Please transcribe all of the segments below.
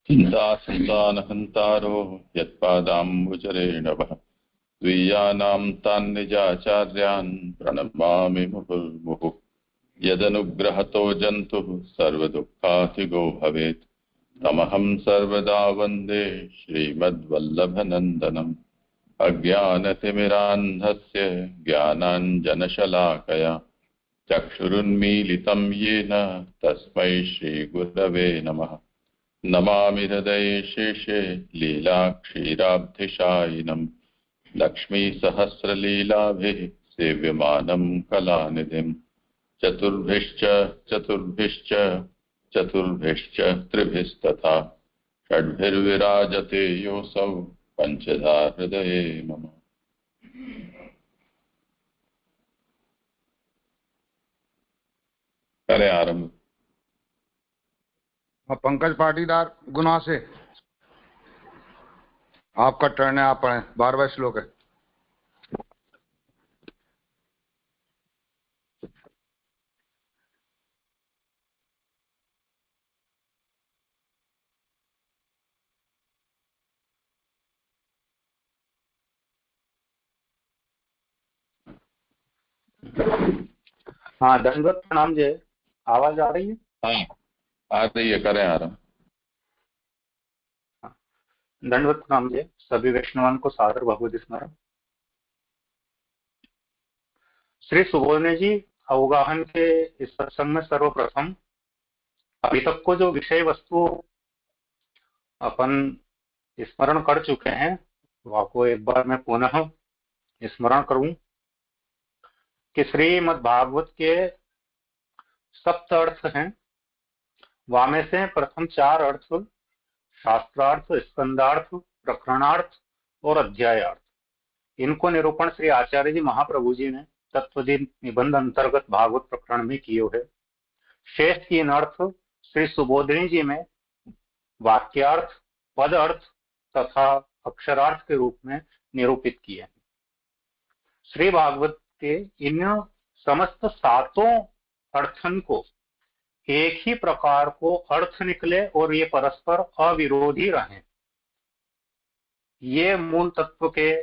दासतानहन्तारो यत्पादाम्बुजरेणवः द्वियानां तान् निजाचार्यान् प्रणमामि मुहुर्मुहुः। यदनुग्रहतो जन्तुः सर्वदुःखातिगो भवेत् तमहं सर्वदा वन्दे श्रीमद्वल्लभनन्दनम्। अज्ञानतिमिरान्धस्य ज्ञानाञ्जनशलाकया चक्षुरुन्मीलितं येन तस्मै श्रीगुरवे नमः। नमामि हृदये शेषे लीलाक्षीराब्धिशायिनं लक्ष्मीसहस्रलीलाभिः सेव्यमानं कलानिधिं। चतुर्भिश्च चतुर्भिश्च चतुर्भिश्च त्रिभिस्तथा षड्भिर्विराजते योऽसौ पंचधा हृदये मम। करें आरंभ। पंकज पाटीदार गुना से आपका टर्न है, आप पढ़ें। 12वां श्लोक है। हाँ, दंडवत प्रणाम जी। आवाज आ रही है? हाँ आ रही है, करें आरंभ। दंडवत प्रणाम जी। सभी वैष्णवान को सादर भगवत स्मरण। श्री सुबोधने जी, अवगाहन के इस सत्संग में सर्वप्रथम अभी तक को जो विषय वस्तु अपन स्मरण कर चुके हैं वह को एक बार मैं पुनः स्मरण करूं कि श्रीमद् भागवत के सप्त अर्थ हैं। वह में से प्रथम 4 अर्थ शास्त्रार्थ, स्कंदार्थ, प्रकरणार्थ और अध्यायार्थ, इनको निरूपण श्री आचार्य जी महाप्रभु जी ने तत्वदीन निबंध अंतर्गत भागवत प्रकरण में किए है। शेष 3 अर्थ श्री सुबोधिनी जी में वाक्यार्थ, पद अर्थ तथा अक्षरार्थ के रूप में निरूपित किए हैं। श्री भागवत के इन समस्त 7 अर्थन को एक ही प्रकार को अर्थ निकले और ये परस्पर अविरोधी रहें, ये मूल तत्व के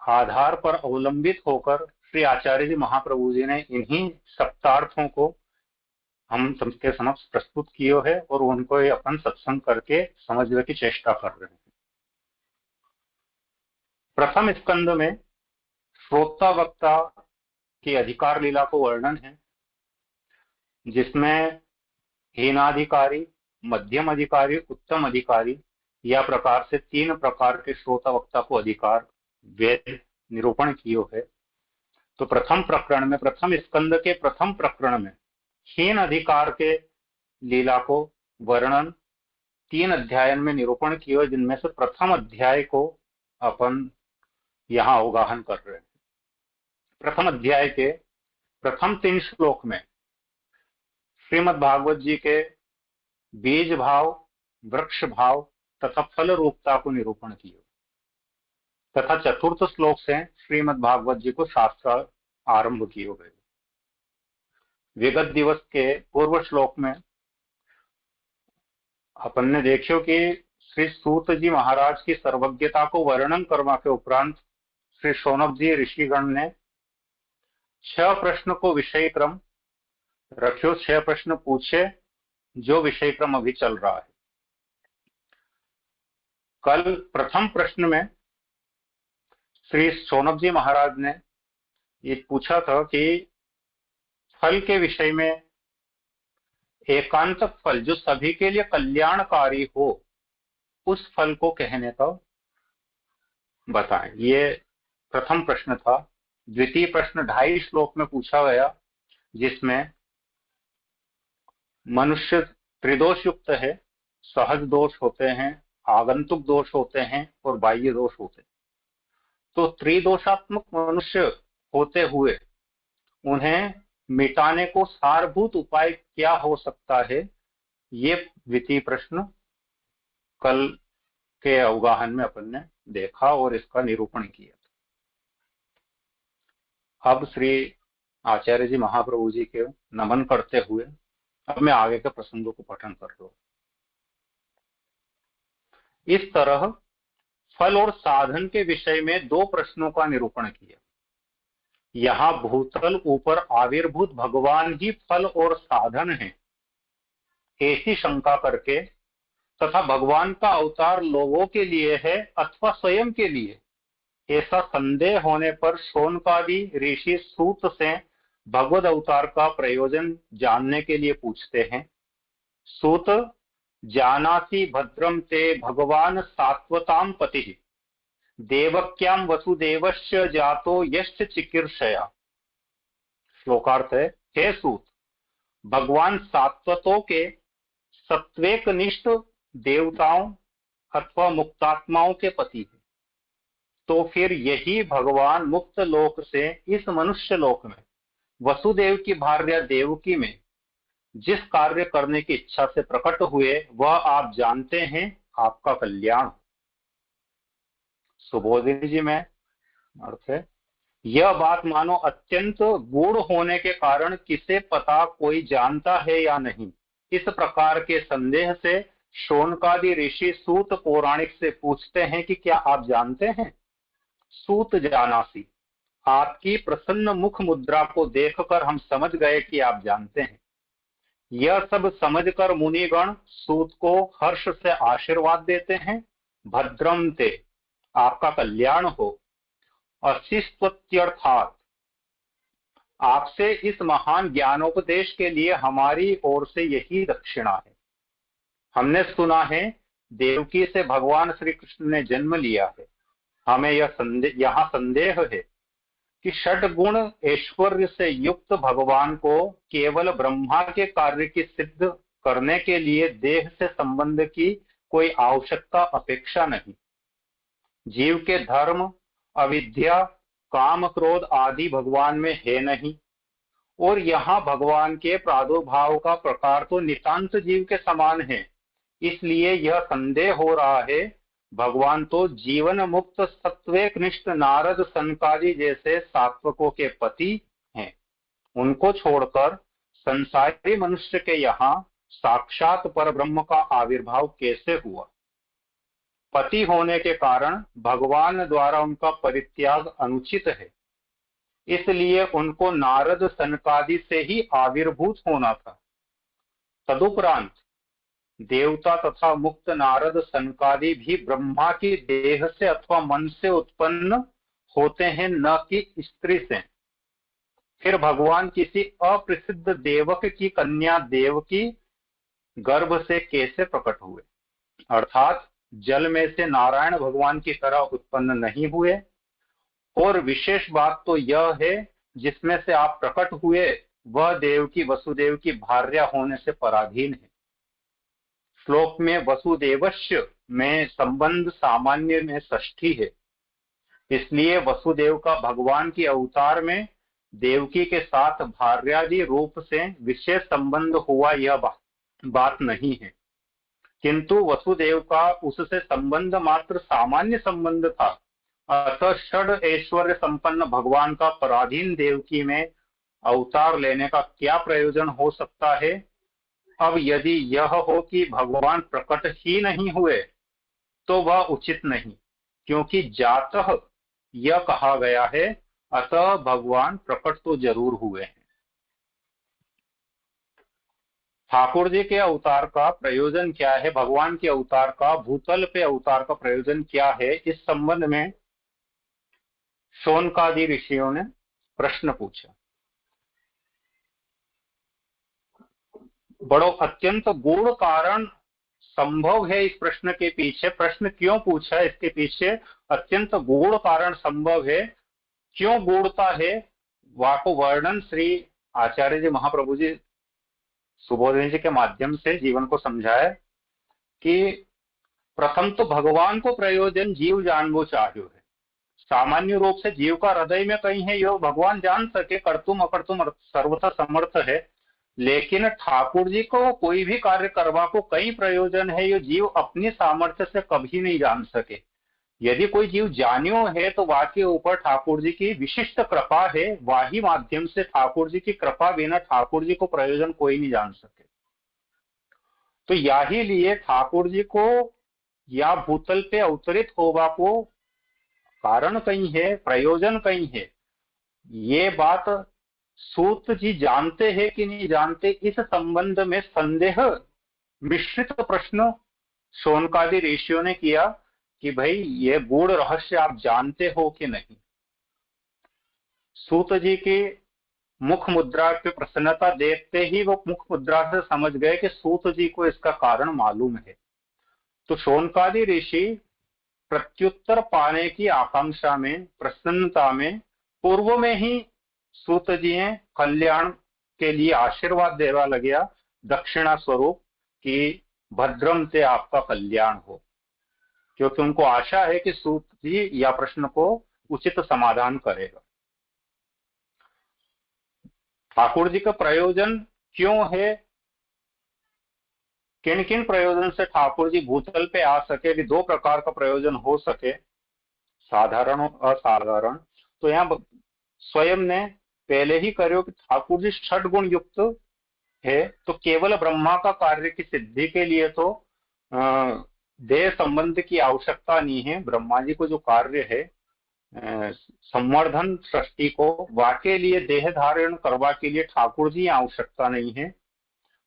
आधार पर अवलंबित होकर श्री आचार्य जी महाप्रभु जी ने इन्हीं सप्तार्थों को हम सबके समक्ष प्रस्तुत किए हैं और उनको अपन सत्संग करके समझने की चेष्टा कर रहे हैं। प्रथम स्कंद में श्रोता वक्ता की अधिकार लीला को वर्णन है, जिसमें हीनाधिकारी, मध्यम अधिकारी, उत्तम अधिकारी या प्रकार से 3 प्रकार के श्रोता वक्ता को अधिकार वेद निरूपण किए है। तो प्रथम प्रकरण में, प्रथम स्कंद के प्रथम प्रकरण में हीन अधिकार के लीला को वर्णन 3 अध्यायन में निरूपण किए, जिनमें से प्रथम अध्याय को अपन यहाँ अवगाहन कर रहे हैं। प्रथम अध्याय के प्रथम 3 श्लोक में श्रीमद् भागवत जी के बीज भाव, वृक्ष भाव तथा फल रूपता को निरूपण किया तथा चतुर्थ श्लोक से श्रीमद् भागवत जी को शास्त्र आरंभ किए गए। विगत दिवस के पूर्व श्लोक में अपन ने देखियो कि श्री सूत जी महाराज की सर्वज्ञता को वर्णन करवा के उपरांत श्री शौनक जी ऋषिगण ने 6 प्रश्न को विषय क्रम रखियो, 6 प्रश्न पूछे जो विषय क्रम अभी चल रहा है। कल प्रथम प्रश्न में श्री शौनक जी महाराज ने ये पूछा था कि फल के विषय में एकांत फल जो सभी के लिए कल्याणकारी हो, उस फल को कहने का बताएं। ये प्रथम प्रश्न था। द्वितीय प्रश्न 2.5 श्लोक में पूछा गया, जिसमें मनुष्य त्रिदोष युक्त है। सहज दोष होते हैं, आगंतुक दोष होते हैं और बाह्य दोष होते हैं। तो त्रिदोषात्मक मनुष्य होते हुए उन्हें मिटाने को सारभूत उपाय क्या हो सकता है, ये द्वितीय प्रश्न कल के अवगाहन में अपन ने देखा और इसका निरूपण किया। अब श्री आचार्य जी महाप्रभु जी के नमन करते हुए अब मैं आगे के प्रसंगों को पठन कर रहा हूं। इस तरह फल और साधन के विषय में दो प्रश्नों का निरूपण किया। यहाँ भूतल ऊपर आविर्भूत भगवान ही फल और साधन है, ऐसी शंका करके तथा भगवान का अवतार लोगों के लिए है अथवा स्वयं के लिए, ऐसा संदेह होने पर शौनकादि ऋषि सूत से भगवद अवतार का प्रयोजन जानने के लिए पूछते हैं। सूत, जानाति भद्रम ते भगवान सात्वताम पति देवक्याम वसुदेवस्य जातो यश्च चिकीर्षया। श्लोकार्थ है, हे सूत, भगवान सात्वतों के सत्वेक निष्ठ देवताओं अथवा मुक्तात्माओं के पति है, तो फिर यही भगवान मुक्त लोक से इस मनुष्य लोक में वसुदेव की भार्या देवकी में जिस कार्य करने की इच्छा से प्रकट हुए वह आप जानते हैं, आपका कल्याण। सुबोधिनी जी में अर्थ है, यह बात मानो अत्यंत गूढ़ होने के कारण किसे पता कोई जानता है या नहीं, इस प्रकार के संदेह से शौनकादि ऋषि सूत पौराणिक से पूछते हैं कि क्या आप जानते हैं? सूत जानासी, आपकी प्रसन्न मुख मुद्रा को देखकर हम समझ गए कि आप जानते हैं। यह सब समझकर मुनिगण सूत को हर्ष से आशीर्वाद देते हैं। भद्रम ते, आपका कल्याण हो। अशिष्टत्यर्थात, आपसे इस महान ज्ञानोपदेश के लिए हमारी ओर से यही दक्षिणा है। हमने सुना है देवकी से भगवान श्री कृष्ण ने जन्म लिया है। हमें यहाँ संदेह है कि षड गुण ऐश्वर्य से युक्त भगवान को केवल ब्रह्मा के कार्य की सिद्ध करने के लिए देह से संबंध की कोई आवश्यकता अपेक्षा नहीं। जीव के धर्म, अविद्या, काम, क्रोध आदि भगवान में है नहीं, और यहाँ भगवान के प्रादुर्भाव का प्रकार तो नितांत जीव के समान है। इसलिए यह संदेह हो रहा है भगवान तो जीवन मुक्त सत्वेकनिष्ठ नारद सनकादि जैसे सात्वकों के पति हैं। उनको छोड़कर संसारी मनुष्य के यहाँ साक्षात परब्रह्म का आविर्भाव कैसे हुआ? पति होने के कारण भगवान द्वारा उनका परित्याग अनुचित है, इसलिए उनको नारद सनकादि से ही आविर्भूत होना था। तदुपरांत देवता तथा मुक्त नारद सनकादि भी ब्रह्मा की देह से अथवा मन से उत्पन्न होते हैं, न कि स्त्री से। फिर भगवान किसी अप्रसिद्ध देवक की कन्या देवकी गर्भ से कैसे प्रकट हुए? अर्थात जल में से नारायण भगवान की तरह उत्पन्न नहीं हुए। और विशेष बात तो यह है जिसमें से आप प्रकट हुए वह देवकी वसुदेव की भार्या होने से पराधीन है। श्लोक में वसुदेवस्य में संबंध सामान्य में षष्ठी है, इसलिए वसुदेव का भगवान की अवतार में देवकी के साथ भार्यादि रूप से विशेष संबंध हुआ यह बात नहीं है, किंतु वसुदेव का उससे संबंध मात्र सामान्य संबंध था। अतः षड ऐश्वर्य संपन्न भगवान का पराधीन देवकी में अवतार लेने का क्या प्रयोजन हो सकता है? अब यदि यह हो कि भगवान प्रकट ही नहीं हुए तो वह उचित नहीं, क्योंकि जातः यह कहा गया है, अतः भगवान प्रकट तो जरूर हुए हैं। ठाकुर जी के अवतार का प्रयोजन क्या है? भगवान के अवतार का, भूतल पे अवतार का प्रयोजन क्या है? इस संबंध में शौनकादि ऋषियों ने प्रश्न पूछा। बड़ो अत्यंत गूढ़ कारण संभव है इस प्रश्न के पीछे। प्रश्न क्यों पूछा, इसके पीछे अत्यंत गूढ़ कारण संभव है। क्यों गूढ़ता है? वाको वर्णन श्री आचार्य जी महाप्रभु जी सुबोधिनी जी के माध्यम से जीवन को समझाया कि प्रथम तो भगवान को प्रयोजन जीव जानबो चाहिए है। सामान्य रूप से जीव का हृदय में कहीं है, यो भगवान जान सके, कर्तुम अकर्तुम सर्वथा समर्थ है। लेकिन ठाकुर जी को कोई भी कार्य करवा को कई प्रयोजन है, ये जीव अपनी सामर्थ्य से कभी नहीं जान सके। यदि कोई जीव जानियो है तो वाके ऊपर ठाकुर जी की विशिष्ट कृपा है, वाही माध्यम से ठाकुर जी की कृपा बिना ठाकुर जी को प्रयोजन कोई नहीं जान सके। तो यही लिए ठाकुर जी को या भूतल पे अवतरित होवा को कारण कहीं है, प्रयोजन कहीं है, ये बात सूत जी जानते हैं कि नहीं जानते, इस संबंध में संदेह मिश्रित प्रश्न शौनकादि ऋषियों ने किया कि भाई ये गूढ़ रहस्य आप जानते हो कि नहीं। सूत जी की मुख मुद्रा पे प्रसन्नता देखते ही वो मुख मुद्रा से समझ गए कि सूत जी को इसका कारण मालूम है। तो शौनकादि ऋषि प्रत्युत्तर पाने की आकांक्षा में, प्रसन्नता में, पूर्व में ही सूत जी ने कल्याण के लिए आशीर्वाद देवा लगे दक्षिणा स्वरूप कि भद्रम से आपका कल्याण हो, क्योंकि उनको आशा है कि सूत जी या प्रश्न को उचित समाधान करेगा। ठाकुर जी का प्रयोजन क्यों है, किन किन प्रयोजन से ठाकुर जी भूतल पे आ सके, भी दो प्रकार का प्रयोजन हो सके, साधारण और असाधारण। तो यहाँ स्वयं ने पहले ही करो कि ठाकुर जी षड गुण युक्त है, तो केवल ब्रह्मा का कार्य की सिद्धि के लिए तो देह संबंध की आवश्यकता नहीं है। ब्रह्मा जी को जो कार्य है संवर्धन सृष्टि को, वाके लिए देह धारण करवा के लिए ठाकुर जी आवश्यकता नहीं है।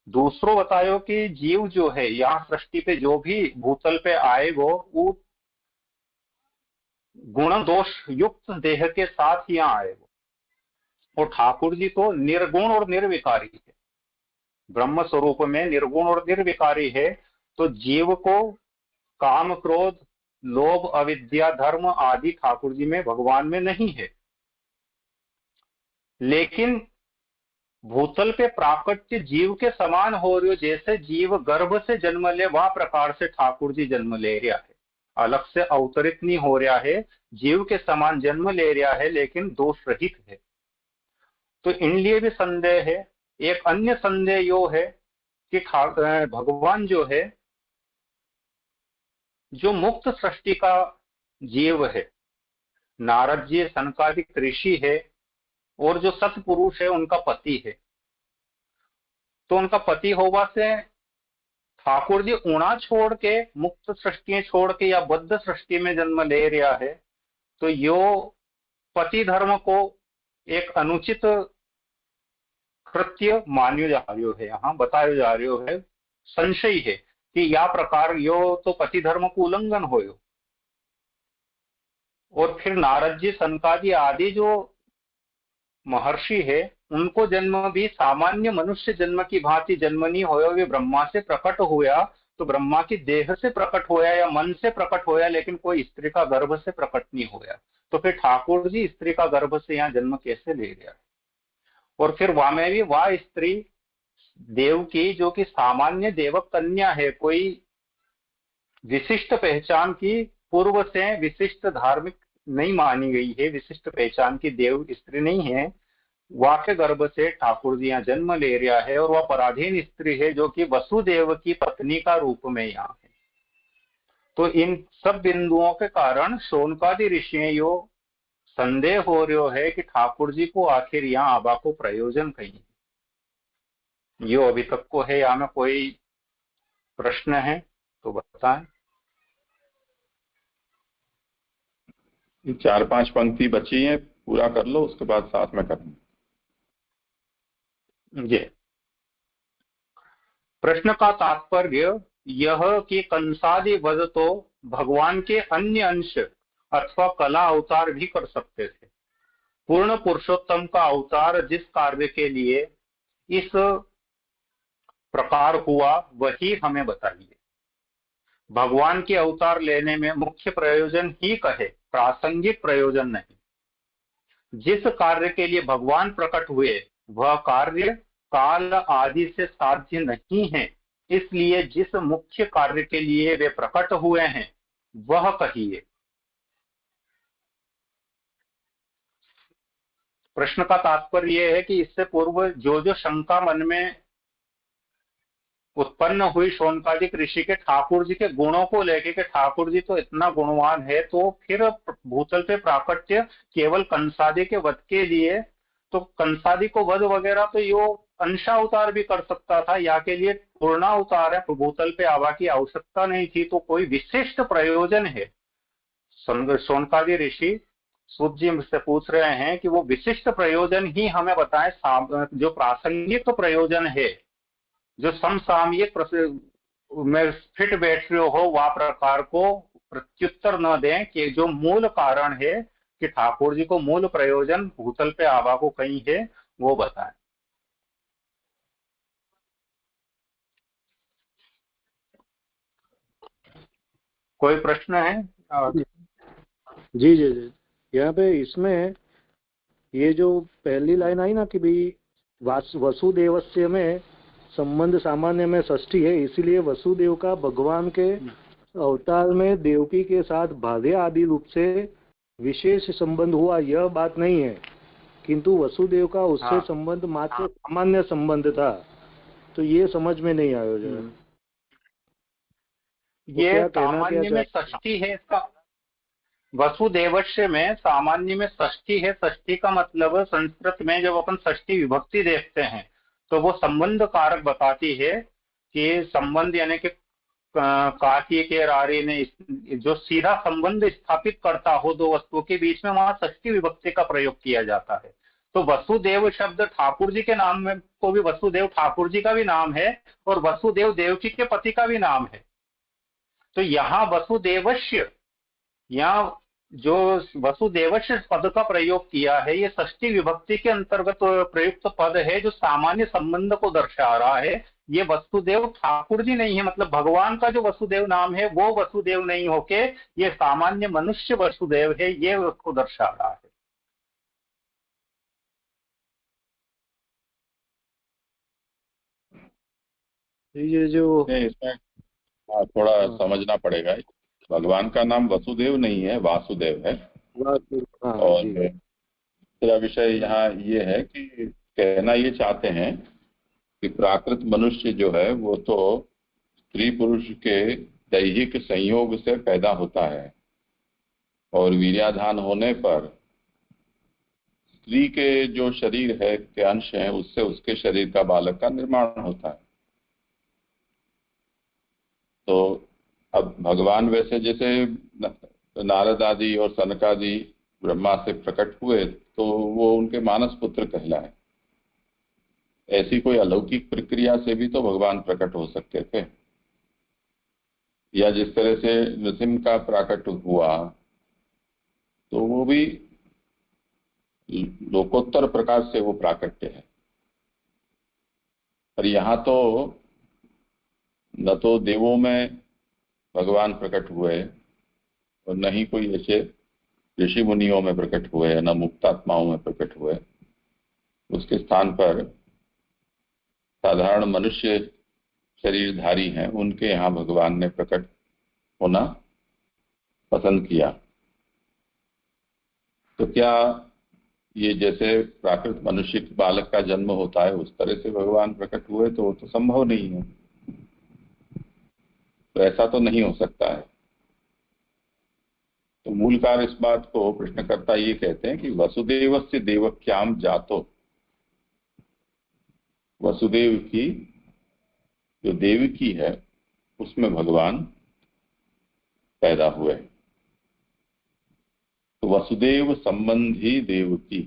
दूसरों बतायो कि जीव जो है यहाँ सृष्टि पे जो भी भूतल पे आएगो वो गुण दोष युक्त देह के साथ यहाँ आएगो, और ठाकुर जी तो निर्गुण और निर्विकारी है, ब्रह्म स्वरूप में निर्गुण और निर्विकारी है। तो जीव को काम क्रोध लोभ अविद्या धर्म आदि ठाकुर जी में भगवान में नहीं है, लेकिन भूतल पे प्राकट्य जीव के समान हो रही हो। जैसे जीव गर्भ से जन्म ले वह प्रकार से ठाकुर जी जन्म ले रहा है, अलग से अवतरित नहीं हो रहा है, जीव के समान जन्म ले रहा है, लेकिन दोष रहित है। तो इन लिए भी संदेह है। एक अन्य संदेह यो है कि भगवान जो है, जो मुक्त सृष्टि का जीव है, नारद जी सनकादिक ऋषि है, और जो सतपुरुष है उनका पति है, तो उनका पति होवा से ठाकुर जी ऊणा छोड़ के, मुक्त सृष्टि छोड़ के या बद्ध सृष्टि में जन्म ले रहा है, तो यो पति धर्म को एक अनुचित कृत्य मान्यो जा रही है, यहाँ बतायो जा रही है। संशय है कि या प्रकार यो तो पति धर्म को उल्लंघन हो। और फिर नारद जी सनकादि आदि जो महर्षि है उनको जन्म भी सामान्य मनुष्य जन्म की भांति जन्म नहीं होया, वे ब्रह्मा से प्रकट हुआ, तो ब्रह्मा की देह से प्रकट होया या मन से प्रकट होया, लेकिन कोई स्त्री का गर्भ से प्रकट नहीं होया। तो फिर ठाकुर जी स्त्री का गर्भ से यहाँ जन्म कैसे ले गया? और फिर वहां में भी वह स्त्री देव की जो कि सामान्य देवक कन्या है, कोई विशिष्ट पहचान की पूर्व से विशिष्ट धार्मिक नहीं मानी गई है, विशिष्ट पहचान की देव स्त्री नहीं है, वह के गर्भ से ठाकुर जी यहाँ जन्म ले रहा है, और वह पराधीन स्त्री है जो कि वसुदेव की पत्नी का रूप में यहाँ है। तो इन सब बिंदुओं के कारण शौनकादि ऋषि यो संदेह हो रहा है कि ठाकुर जी को आखिर यहाँ आबा को प्रयोजन कहीं है। यो अभी तक को है, यहाँ में कोई प्रश्न है तो बताएं। 4-5 पंक्ति बची हैं, पूरा कर लो, उसके बाद साथ में करेंगे। जी, प्रश्न का तात्पर्य यह कि कंसादि वध तो भगवान के अन्य अंश अथवा कला अवतार भी कर सकते थे। पूर्ण पुरुषोत्तम का अवतार जिस कार्य के लिए इस प्रकार हुआ वही हमें बताइए। भगवान के अवतार लेने में मुख्य प्रयोजन ही कहे, प्रासंगिक प्रयोजन नहीं। जिस कार्य के लिए भगवान प्रकट हुए वह कार्य काल आदि से साध्य नहीं है, इसलिए जिस मुख्य कार्य के लिए वे प्रकट हुए हैं वह कहिए। प्रश्न का तात्पर्य यह है कि इससे पूर्व जो शंका मन में उत्पन्न हुई शौनकादिक ऋषि के ठाकुर जी के गुणों को लेके कि ठाकुर जी तो इतना गुणवान है, तो फिर भूतल पे प्राकट्य केवल कंसादी के वध के लिए, तो कंसादी को वध वगैरह तो यो अंशावतार भी कर सकता था, या के लिए पूर्णावतार है, भूतल पे आवा की आवश्यकता नहीं थी, तो कोई विशिष्ट प्रयोजन है। शौनकादि ऋषि सूत जी से पूछ रहे हैं कि वो विशिष्ट प्रयोजन ही हमें बताएं, जो प्रासंगिक तो प्रयोजन है, जो समसामयिक में फिट बैठ रहे हो, वह प्रकार को प्रत्युत्तर न दें कि जो मूल कारण है कि ठाकुर जी को मूल प्रयोजन भूतल पे आवा को कहीं है, वो बताएं। कोई प्रश्न है? जी जी जी, यहाँ पे इसमें ये जो पहली लाइन आई ना कि भाई वसुदेवस्य में संबंध सामान्य में षष्ठी है, इसीलिए वसुदेव का भगवान के अवतार में देवकी के साथ बाध्य आदि रूप से विशेष संबंध हुआ, यह बात नहीं है, किंतु वसुदेव का उससे संबंध मात्र सामान्य संबंध था। तो ये समझ में नहीं आया जरा। ये सामान्य में षष्ठी है, इसका वसुदेवस्य में सामान्य में षष्ठी है। षष्ठी का मतलब संस्कृत में जब अपन षष्ठी विभक्ति देखते हैं तो वो संबंध कारक बताती है कि संबंध यानी कि काकी के रारी ने जो सीधा संबंध स्थापित करता हो दो वस्तुओं के बीच में, वहां षष्ठी विभक्ति का प्रयोग किया जाता है। तो वसुदेव शब्द ठाकुर जी के नाम में को भी वसुदेव ठाकुर जी का भी नाम है और वसुदेव देवकी के पति का भी नाम है। तो यहाँ वसुदेवस्य, यहाँ जो वसुदेवस्य पद का प्रयोग किया है, ये षष्ठी विभक्ति के अंतर्गत प्रयुक्त पद है जो सामान्य संबंध को दर्शा रहा है। ये वसुदेव ठाकुर जी नहीं है, मतलब भगवान का जो वसुदेव नाम है वो वसुदेव नहीं होके ये सामान्य मनुष्य वसुदेव है, ये उसको दर्शा रहा है। ये जो इसमें थोड़ा समझना पड़ेगा, भगवान का नाम वसुदेव नहीं है, वासुदेव है। और दूसरा विषय यहाँ ये है कि कहना ये चाहते हैं कि प्राकृत मनुष्य जो है वो तो स्त्री पुरुष के दैहिक संयोग से पैदा होता है और वीर्याधान होने पर स्त्री के जो शरीर है के अंश हैं उससे उसके शरीर का बालक का निर्माण होता है। तो अब भगवान वैसे जैसे नारद आदि और सनक आदि ब्रह्मा से प्रकट हुए तो वो उनके मानस पुत्र कहलाए। ऐसी कोई अलौकिक प्रक्रिया से भी तो भगवान प्रकट हो सकते थे, या जिस तरह से नृसिंह का प्रकट हुआ तो वो भी लोकोत्तर प्रकार से वो प्राकट्य है। पर यहाँ तो न तो देवों में भगवान प्रकट हुए और न ही कोई ऐसे ऋषि मुनियों में प्रकट हुए, न मुक्तात्माओं में प्रकट हुए। उसके स्थान पर साधारण मनुष्य शरीरधारी हैं, उनके यहाँ भगवान ने प्रकट होना पसंद किया। तो क्या ये जैसे प्राकृत मनुष्य बालक का जन्म होता है उस तरह से भगवान प्रकट हुए? तो वो तो संभव नहीं है, तो ऐसा तो नहीं हो सकता है। तो मूलकार इस बात को प्रश्नकर्ता ये कहते हैं कि वसुदेवस्य देवक्याम जातो, वसुदेव की जो देवकी है उसमें भगवान पैदा हुए। तो वसुदेव संबंधी देवकी,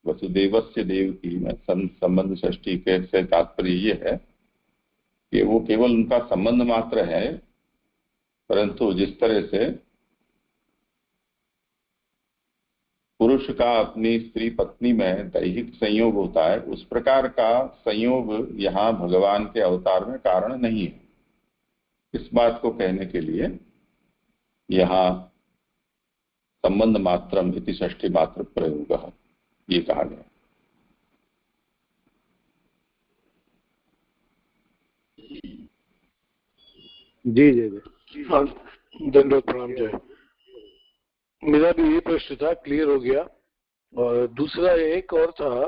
वसुदेवस्य देवकी में संबंध षष्ठी के से तात्पर्य ये है कि वो केवल उनका संबंध मात्र है, परंतु जिस तरह से पुरुष का अपनी स्त्री पत्नी में दैहिक संयोग होता है, उस प्रकार का संयोग यहाँ भगवान के अवतार में कारण नहीं है। इस बात को कहने के लिए यहाँ संबंध मात्रम इति षष्ठी मात्र प्रयोग ये कहा गया। जी जी जी, धन्यवाद, प्रणाम जय। मेरा भी ये प्रश्न था, क्लियर हो गया। और दूसरा एक और था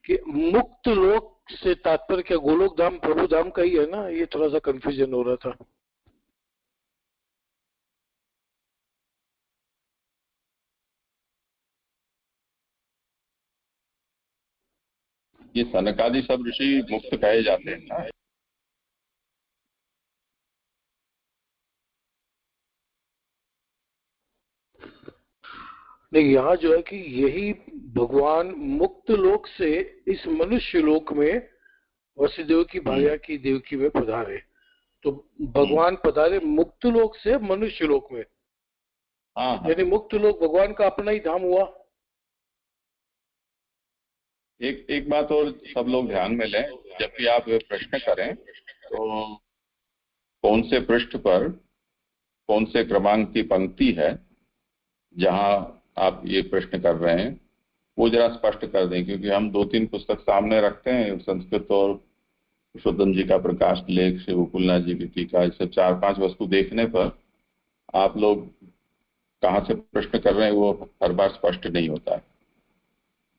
कि मुक्त लोक से तात्पर्य क्या गोलोक धाम प्रभु धाम का ही है ना? ये थोड़ा सा कंफ्यूजन हो रहा था। ये सनकादि सब ऋषि मुक्त कहे जाते हैं ना, नहीं, यहाँ जो है कि यही भगवान मुक्त लोक से इस मनुष्य लोक में वसुदेव की भार्या की देवकी में पधारे, तो भगवान पधारे मुक्त लोक से मनुष्य लोक में। यानी मुक्त लोक भगवान का अपना ही धाम हुआ। एक बात और सब लोग ध्यान में लें, जब भी आप प्रश्न करें तो कौन से पृष्ठ पर कौन से क्रमांक की पंक्ति है जहां आप ये प्रश्न कर रहे हैं वो जरा स्पष्ट कर दें, क्योंकि हम 2-3 पुस्तक सामने रखते हैं, संस्कृत और पुरुषोत्तम जी का प्रकाश लेख, श्री गोकुलनाथ जी की टीका, इसे 4-5 वस्तु देखने पर आप लोग कहाँ से प्रश्न कर रहे हैं वो हर बार स्पष्ट नहीं होता है।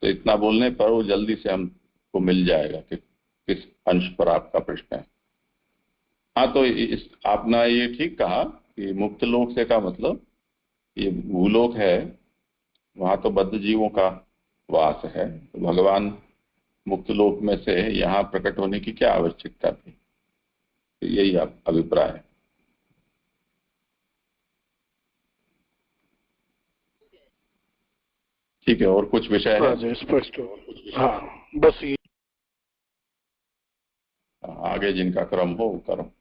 तो इतना बोलने पर वो जल्दी से हमको मिल जाएगा कि किस अंश पर आपका प्रश्न है। हाँ, तो आपने ये ठीक कहा कि मुक्त लोक से का मतलब ये भूलोक है, वहां तो बद्ध जीवों का वास है, तो भगवान मुक्त लोक में से यहाँ प्रकट होने की क्या आवश्यकता थी? तो यही आप अभिप्राय है। ठीक है, और कुछ विषय है? स्पष्ट हो। हाँ, बस ये आगे जिनका क्रम हो वो करो।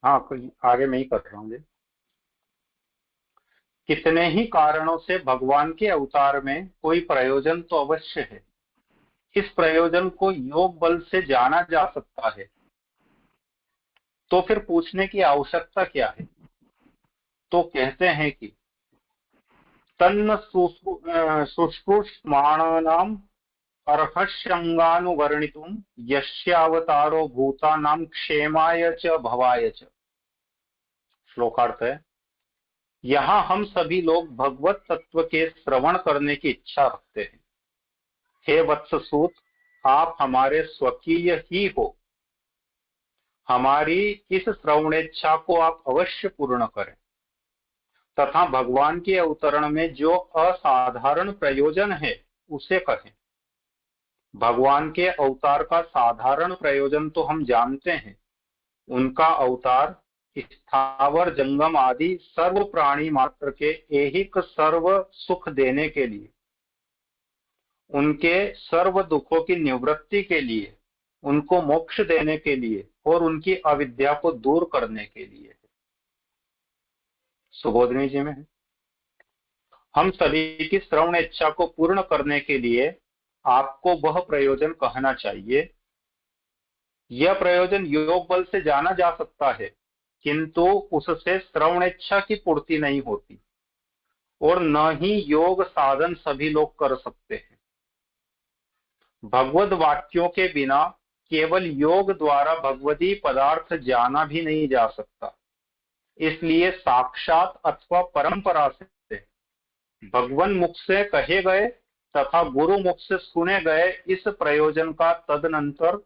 हाँ, आगे मैं ही कर रहा हूँ। कितने ही कारणों से भगवान के अवतार में कोई प्रयोजन तो अवश्य है। इस प्रयोजन को योग बल से जाना जा सकता है, तो फिर पूछने की आवश्यकता क्या है? तो कहते हैं कि तन्न शुश्रूषमाणानाम् अर्हस्यंगानुवर्णितुम् यस्यावतारो भूतानां क्षेमाय च भवाय च। श्लोकार्थ है, यहाँ हम सभी लोग भगवत तत्व के श्रवण करने की इच्छा रखते हैं। हे वत्ससूत, आप हमारे स्वकीय ही हो, हमारी इस श्रवणेच्छा को आप अवश्य पूर्ण करें तथा भगवान के अवतरण में जो असाधारण प्रयोजन है उसे कहें। भगवान के अवतार का साधारण प्रयोजन तो हम जानते हैं, उनका अवतार स्थावर जंगम आदि सर्व प्राणी मात्र के ऐहिक सर्व सुख देने के लिए, उनके सर्व दुखों की निवृत्ति के लिए, उनको मोक्ष देने के लिए और उनकी अविद्या को दूर करने के लिए। सुबोधनी जी में है, हम सभी की श्रवण इच्छा को पूर्ण करने के लिए आपको वह प्रयोजन कहना चाहिए। यह प्रयोजन योग बल से जाना जा सकता है, किंतु उससे श्रवण इच्छा की पूर्ति नहीं होती और न ही योग साधन सभी लोग कर सकते हैं। भगवद वाक्यों के बिना केवल योग द्वारा भगवदी पदार्थ जाना भी नहीं जा सकता। इसलिए साक्षात अथवा परंपरा से भगवान मुख से कहे गए तथा गुरु मुख से सुने गए इस प्रयोजन का तदनंतर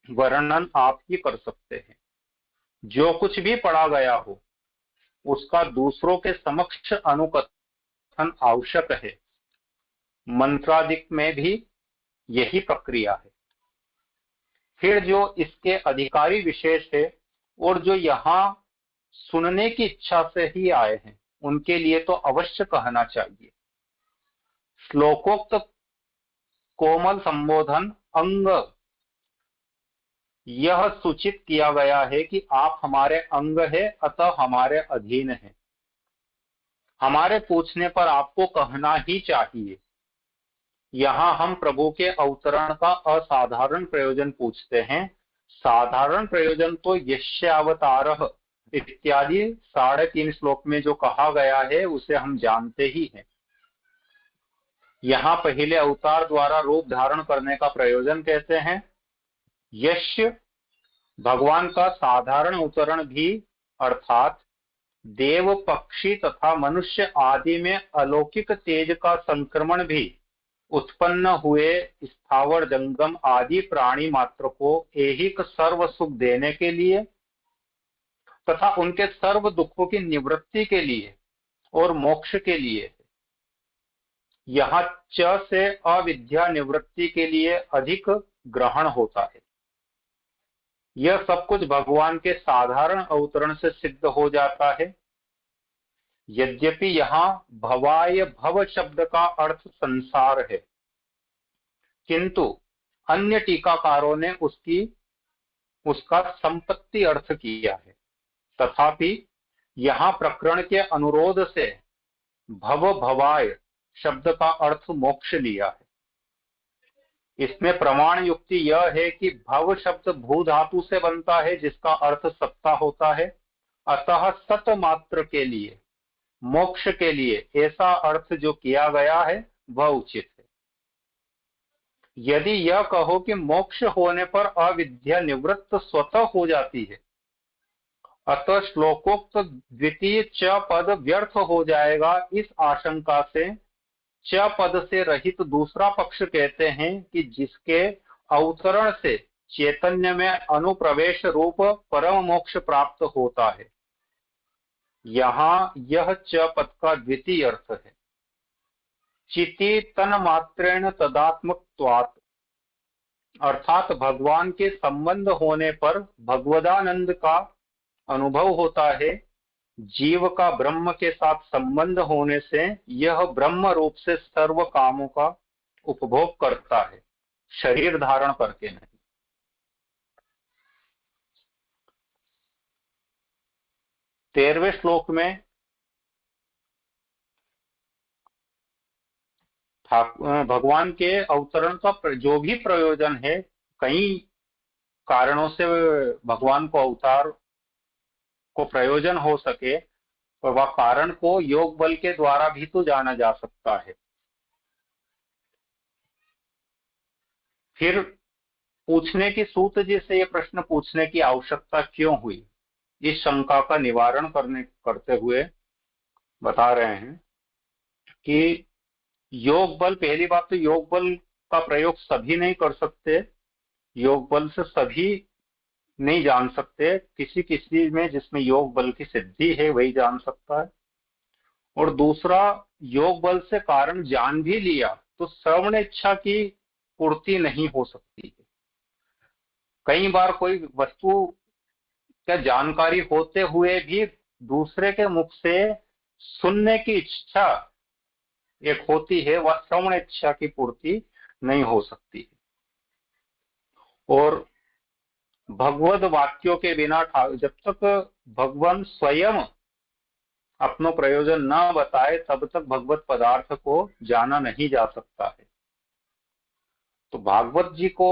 वर्णन आप ही कर सकते हैं। जो कुछ भी पढ़ा गया हो उसका दूसरों के समक्ष अनुकथन आवश्यक है। मंत्रादिक में भी यही प्रक्रिया है। फिर जो इसके अधिकारी विशेष है और जो यहाँ सुनने की इच्छा से ही आए हैं, उनके लिए तो अवश्य कहना चाहिए। श्लोकोक्त कोमल संबोधन अंग यह सूचित किया गया है कि आप हमारे अंग है, अतः हमारे अधीन है। हमारे पूछने पर आपको कहना ही चाहिए। यहाँ हम प्रभु के अवतरण का असाधारण प्रयोजन पूछते हैं। साधारण प्रयोजन तो यस्यावतारः इत्यादि 3.5 श्लोक में जो कहा गया है उसे हम जानते ही हैं। यहाँ पहले अवतार द्वारा रूप धारण करने का प्रयोजन कहते हैं। यश भगवान का साधारण अवतरण भी अर्थात देव, पक्षी तथा मनुष्य आदि में अलौकिक तेज का संक्रमण भी उत्पन्न हुए स्थावर जंगम आदि प्राणी मात्र को ऐहिक सर्व सुख देने के लिए तथा उनके सर्व दुखों की निवृत्ति के लिए और मोक्ष के लिए। यहाँ च से अविद्या निवृत्ति के लिए अधिक ग्रहण होता है। यह सब कुछ भगवान के साधारण अवतरण से सिद्ध हो जाता है। यद्यपि यहाँ भवाय भव शब्द का अर्थ संसार है, किंतु अन्य टीकाकारों ने उसका संपत्ति अर्थ किया है। तथापि यहाँ प्रकरण के अनुरोध से भव भवाय शब्द का अर्थ मोक्ष लिया है। इसमें प्रमाण युक्ति यह है कि भव शब्द भू धातु से बनता है, जिसका अर्थ सत्ता होता है। अतः सत मात्र के लिए, मोक्ष के लिए ऐसा अर्थ जो किया गया है वह उचित है। यदि यह कहो कि मोक्ष होने पर अविद्या निवृत्त स्वतः हो जाती है, अतः श्लोकोक्त द्वितीय च पद व्यर्थ हो जाएगा, इस आशंका से च पद से रहित दूसरा पक्ष कहते हैं कि जिसके अवतरण से चैतन्य में अनुप्रवेश रूप परम मोक्ष प्राप्त होता है। यहाँ यह च पद का द्वितीय अर्थ है। चिति तन मात्रेण तदात्मत्वात्, अर्थात भगवान के संबंध होने पर भगवदानंद का अनुभव होता है। जीव का ब्रह्म के साथ संबंध होने से यह ब्रह्म रूप से सर्व कामों का उपभोग करता है, शरीर धारण करके नहीं। तेरहवें श्लोक में भगवान के अवतरण का जो भी प्रयोजन है, कई कारणों से भगवान को अवतार को प्रयोजन हो सके, और वह कारण को योग बल के द्वारा भी तो जाना जा सकता है। फिर पूछने की सूत जी से ये प्रश्न पूछने की आवश्यकता क्यों हुई, इस शंका का निवारण करते हुए बता रहे हैं कि योग बल, पहली बात तो योग बल का प्रयोग सभी नहीं कर सकते, योग बल से सभी नहीं जान सकते। किसी किसी में जिसमें योग बल की सिद्धि है वही जान सकता है। और दूसरा, योग बल से कारण जान भी लिया तो श्रवण इच्छा की पूर्ति नहीं हो सकती है। कई बार कोई वस्तु क्या जानकारी होते हुए भी दूसरे के मुख से सुनने की इच्छा एक होती है, वह श्रवण इच्छा की पूर्ति नहीं हो सकती। और भगवद वाक्यों के बिना, जब तक भगवान स्वयं अपना प्रयोजन न बताए तब तक भगवत पदार्थ को जाना नहीं जा सकता है। तो भागवत जी को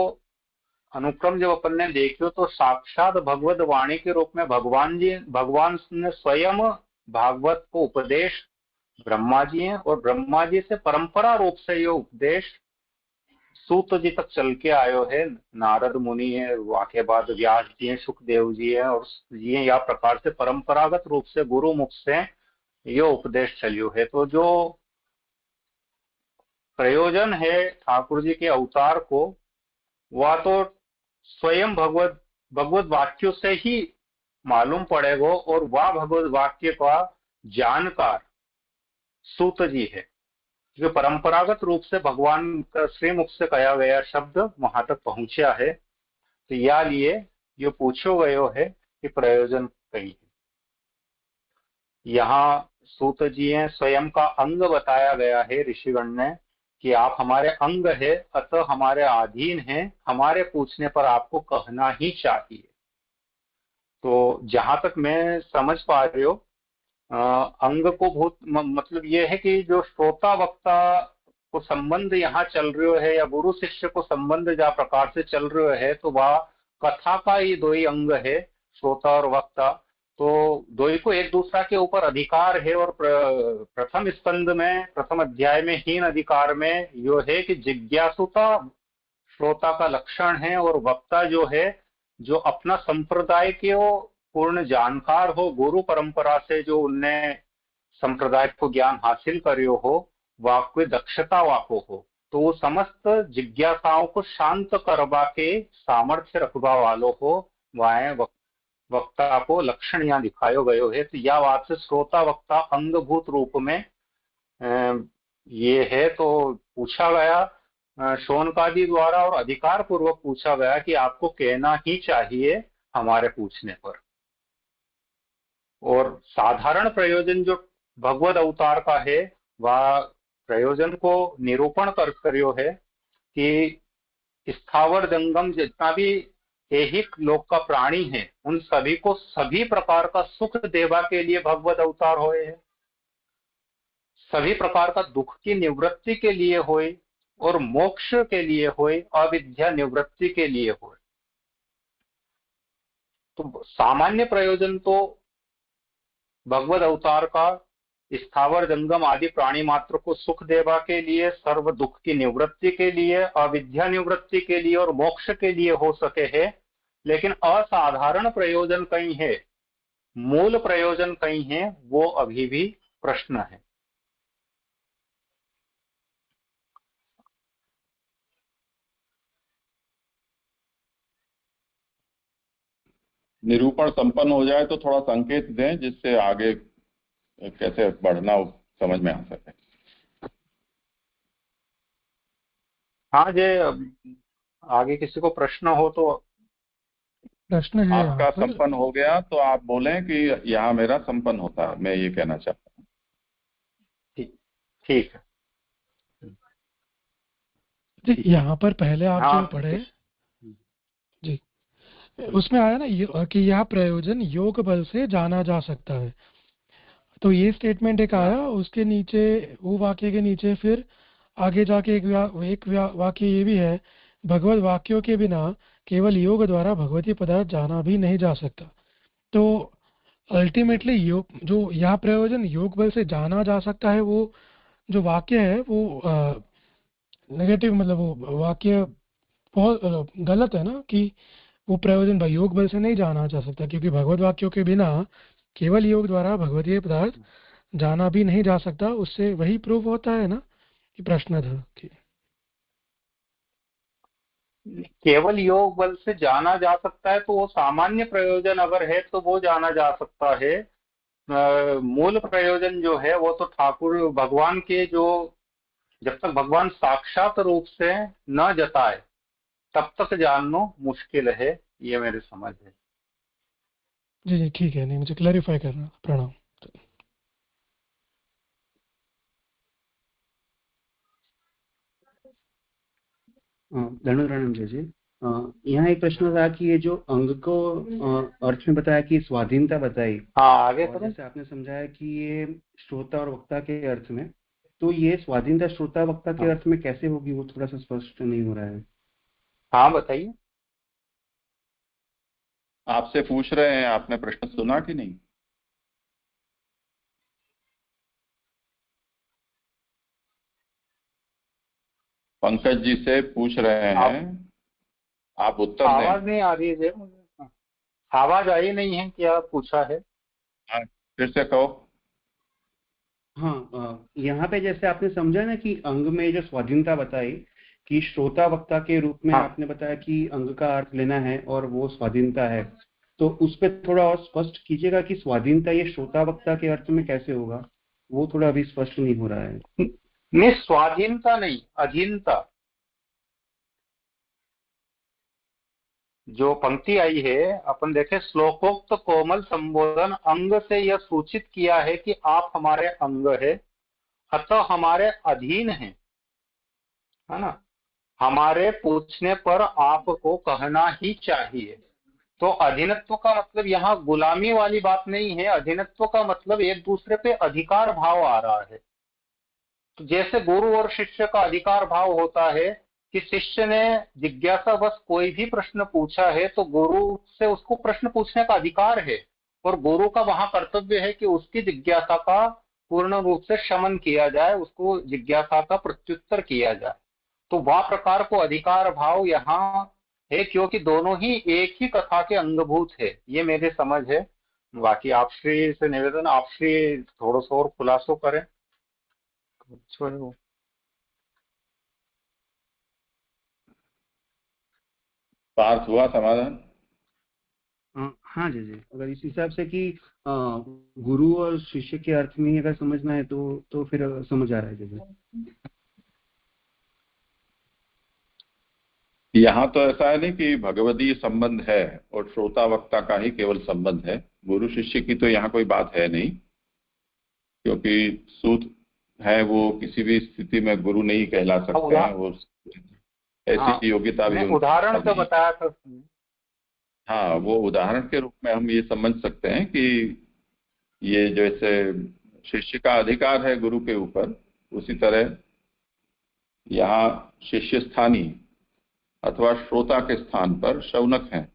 अनुक्रम जब अपन ने देखियो तो साक्षात भगवत वाणी के रूप में भगवान ने स्वयं भागवत को उपदेश ब्रह्मा जी हैं, और ब्रह्मा जी से परंपरा रूप से ये उपदेश सूत जी तक चल के आयो है। नारद मुनि है, वाके बाद व्यास जी हैं, सुखदेव जी हैं, और ये या प्रकार से परंपरागत रूप से गुरु मुख से ये उपदेश चलियो है। तो जो प्रयोजन है ठाकुर जी के अवतार को, वह तो स्वयं भगवत वाक्यों से ही मालूम पड़ेगा, और वह भगवत वाक्य का जानकार सूत जी है, जो परंपरागत रूप से भगवान का श्रीमुख से कहा गया शब्द वहां तक पहुंचा है। तो या लिए ये पूछो गयो है कि प्रयोजन कहीं है। यहाँ सूत जी हैं, स्वयं का अंग बताया गया है ऋषिगण ने कि आप हमारे अंग है, अतः हमारे अधीन हैं, हमारे पूछने पर आपको कहना ही चाहिए। तो जहां तक मैं समझ पा रही हूँ, अंग को मतलब ये है कि जो श्रोता वक्ता को संबंध यहाँ चल रहा है, या गुरु शिष्य को संबंध जा प्रकार से चल रहा है, तो वह कथा का ही दो ही अंग है, श्रोता और वक्ता। तो दो ही को एक दूसरा के ऊपर अधिकार है। और प्रथम स्कंद में, प्रथम अध्याय में हीन अधिकार में यो है कि जिज्ञासुता श्रोता का लक्षण है, और वक्ता जो है जो अपना संप्रदाय के पूर्ण जानकार हो, गुरु परंपरा से जो उनने संप्रदाय को ज्ञान हासिल करियो हो, वाक्य दक्षता वाको हो, तो वो समस्त जिज्ञासाओं को शांत करवा के सामर्थ्य रखवा वालों हो, वह वक्ता को लक्षण यहाँ दिखायो गयो है। तो यह बात से श्रोता वक्ता अंगभूत रूप में ये है। तो पूछा गया शौनकादि द्वारा, और अधिकार पूर्वक पूछा गया कि आपको कहना ही चाहिए हमारे पूछने पर। और साधारण प्रयोजन जो भगवद अवतार का है वह प्रयोजन को निरूपण कर करियो है कि स्थावर जंगम जितना भी ऐहिक लोक का प्राणी है उन सभी को सभी प्रकार का सुख देवा के लिए भगवद अवतार होए है, सभी प्रकार का दुख की निवृत्ति के लिए होए और मोक्ष के लिए होए, अविद्या निवृत्ति के लिए होए। तो सामान्य प्रयोजन तो भगवद अवतार का स्थावर जंगम आदि प्राणी मात्र को सुख देवा के लिए, सर्व दुख की निवृत्ति के लिए, अविद्या निवृत्ति के लिए और मोक्ष के लिए हो सके है। लेकिन असाधारण प्रयोजन कहीं है, मूल प्रयोजन कहीं है, वो अभी भी प्रश्न है। निरूपण संपन्न हो जाए तो थोड़ा संकेत दें जिससे आगे कैसे बढ़ना समझ में आ सके। हाँ जे आगे किसी को प्रश्न हो तो। प्रश्न है आपका संपन्न हो गया तो आप बोलें कि यहाँ मेरा संपन्न होता है, मैं ये कहना चाहता हूँ। ठीक है जी। यहाँ पर पहले आप जो पढ़े जी, उसमें आया ना कि यह प्रयोजन योग बल से जाना जा सकता है, तो ये स्टेटमेंट एक आया, उसके नीचे वो वाक्य के नीचे फिर आगे जाके एक वाक्य ये भी है, भगवत वाक्यों के बिना केवल योग द्वारा भगवती पदार्थ जाना भी नहीं जा सकता। तो अल्टीमेटली योग जो यह प्रयोजन योग बल से जाना जा सकता है, वो जो वाक्य है वो नेगेटिव, मतलब वो वाक्य बहुत गलत है ना, कि वो प्रयोजन योग बल से नहीं जाना जा सकता, क्योंकि भगवत वाक्यों के बिना केवल योग द्वारा भगवतीय पदार्थ जाना भी नहीं जा सकता। उससे वही प्रूव होता है ना कि प्रश्न था कि केवल योग बल से जाना जा सकता है, तो वो सामान्य प्रयोजन अगर है तो वो जाना जा सकता है। मूल प्रयोजन जो है वो तो ठाकुर भगवान के, जो जब तक भगवान साक्षात रूप से न जताए तब तक जानना मुश्किल है, ये मेरी समझ है। जी जी ठीक है, नहीं मुझे क्लैरिफाई करना। प्रणाम। धन्यवाद जय जी। यहाँ एक प्रश्न था कि ये जो अंग को अर्थ में बताया कि स्वाधीनता बताई, हाँ आगे जैसे आपने समझाया कि ये श्रोता और वक्ता के अर्थ में, तो ये स्वाधीनता श्रोता वक्ता के अर्थ में कैसे होगी, वो थोड़ा सा स्पष्ट नहीं हो रहा है। हाँ बताइए। आपसे पूछ रहे हैं, आपने प्रश्न सुना कि नहीं? पंकज जी से पूछ रहे हैं, आप उत्तर दें। आवाज नहीं आ रही है, आवाज आई नहीं है, क्या पूछा है? फिर से कहो। हाँ, यहाँ पे जैसे आपने समझा ना कि अंग में जो स्वाधीनता बताई कि श्रोता वक्ता के रूप में, आपने बताया कि अंग का अर्थ लेना है और वो स्वाधीनता है, तो उस पर थोड़ा और स्पष्ट कीजिएगा कि स्वाधीनता ये श्रोता वक्ता के अर्थ में कैसे होगा, वो थोड़ा अभी स्पष्ट नहीं हो रहा है। नहीं, स्वाधीनता नहीं, अधीनता। जो पंक्ति आई है अपन देखें, श्लोकोक्त कोमल संबोधन अंग से यह सूचित किया है कि आप हमारे अंग है, अतः हमारे अधीन है ना, हमारे पूछने पर आपको कहना ही चाहिए। तो अधीनत्व का मतलब यहाँ गुलामी वाली बात नहीं है, अधीनत्व का मतलब एक दूसरे पे अधिकार भाव आ रहा है। तो जैसे गुरु और शिष्य का अधिकार भाव होता है कि शिष्य ने जिज्ञासावश कोई भी प्रश्न पूछा है तो गुरु से उसको प्रश्न पूछने का अधिकार है, और गुरु का वहां कर्तव्य है कि उसकी जिज्ञासा का पूर्ण रूप से शमन किया जाए, उसको जिज्ञासा का प्रत्युत्तर किया जाए। तो वह प्रकार को अधिकार भाव यहाँ है, क्योंकि दोनों ही एक ही कथा के अंगभूत है, ये मेरी समझ है। बाकी आप श्री से निवेदन, आप श्री थोड़ा सा और खुलासो करें। पार्थ हुआ समाधान? हाँ जी जी, अगर इस हिसाब से कि गुरु और शिष्य के अर्थ में ही अगर समझना है तो फिर समझ आ रहा है जी। यहाँ तो ऐसा है नहीं कि भगवतीय संबंध है और श्रोता वक्ता का ही केवल संबंध है, गुरु शिष्य की तो यहाँ कोई बात है नहीं। क्योंकि सूत है वो किसी भी स्थिति में गुरु नहीं कहला सकते हैं, वो ऐसी योग्यता भी उदाहरण तो बताया था। हाँ, वो उदाहरण के रूप में हम ये समझ सकते हैं कि ये जैसे शिष्य का अधिकार है गुरु के ऊपर, उसी तरह यहाँ शिष्य स्थानी अथवा श्रोता के स्थान पर शौनक हैं,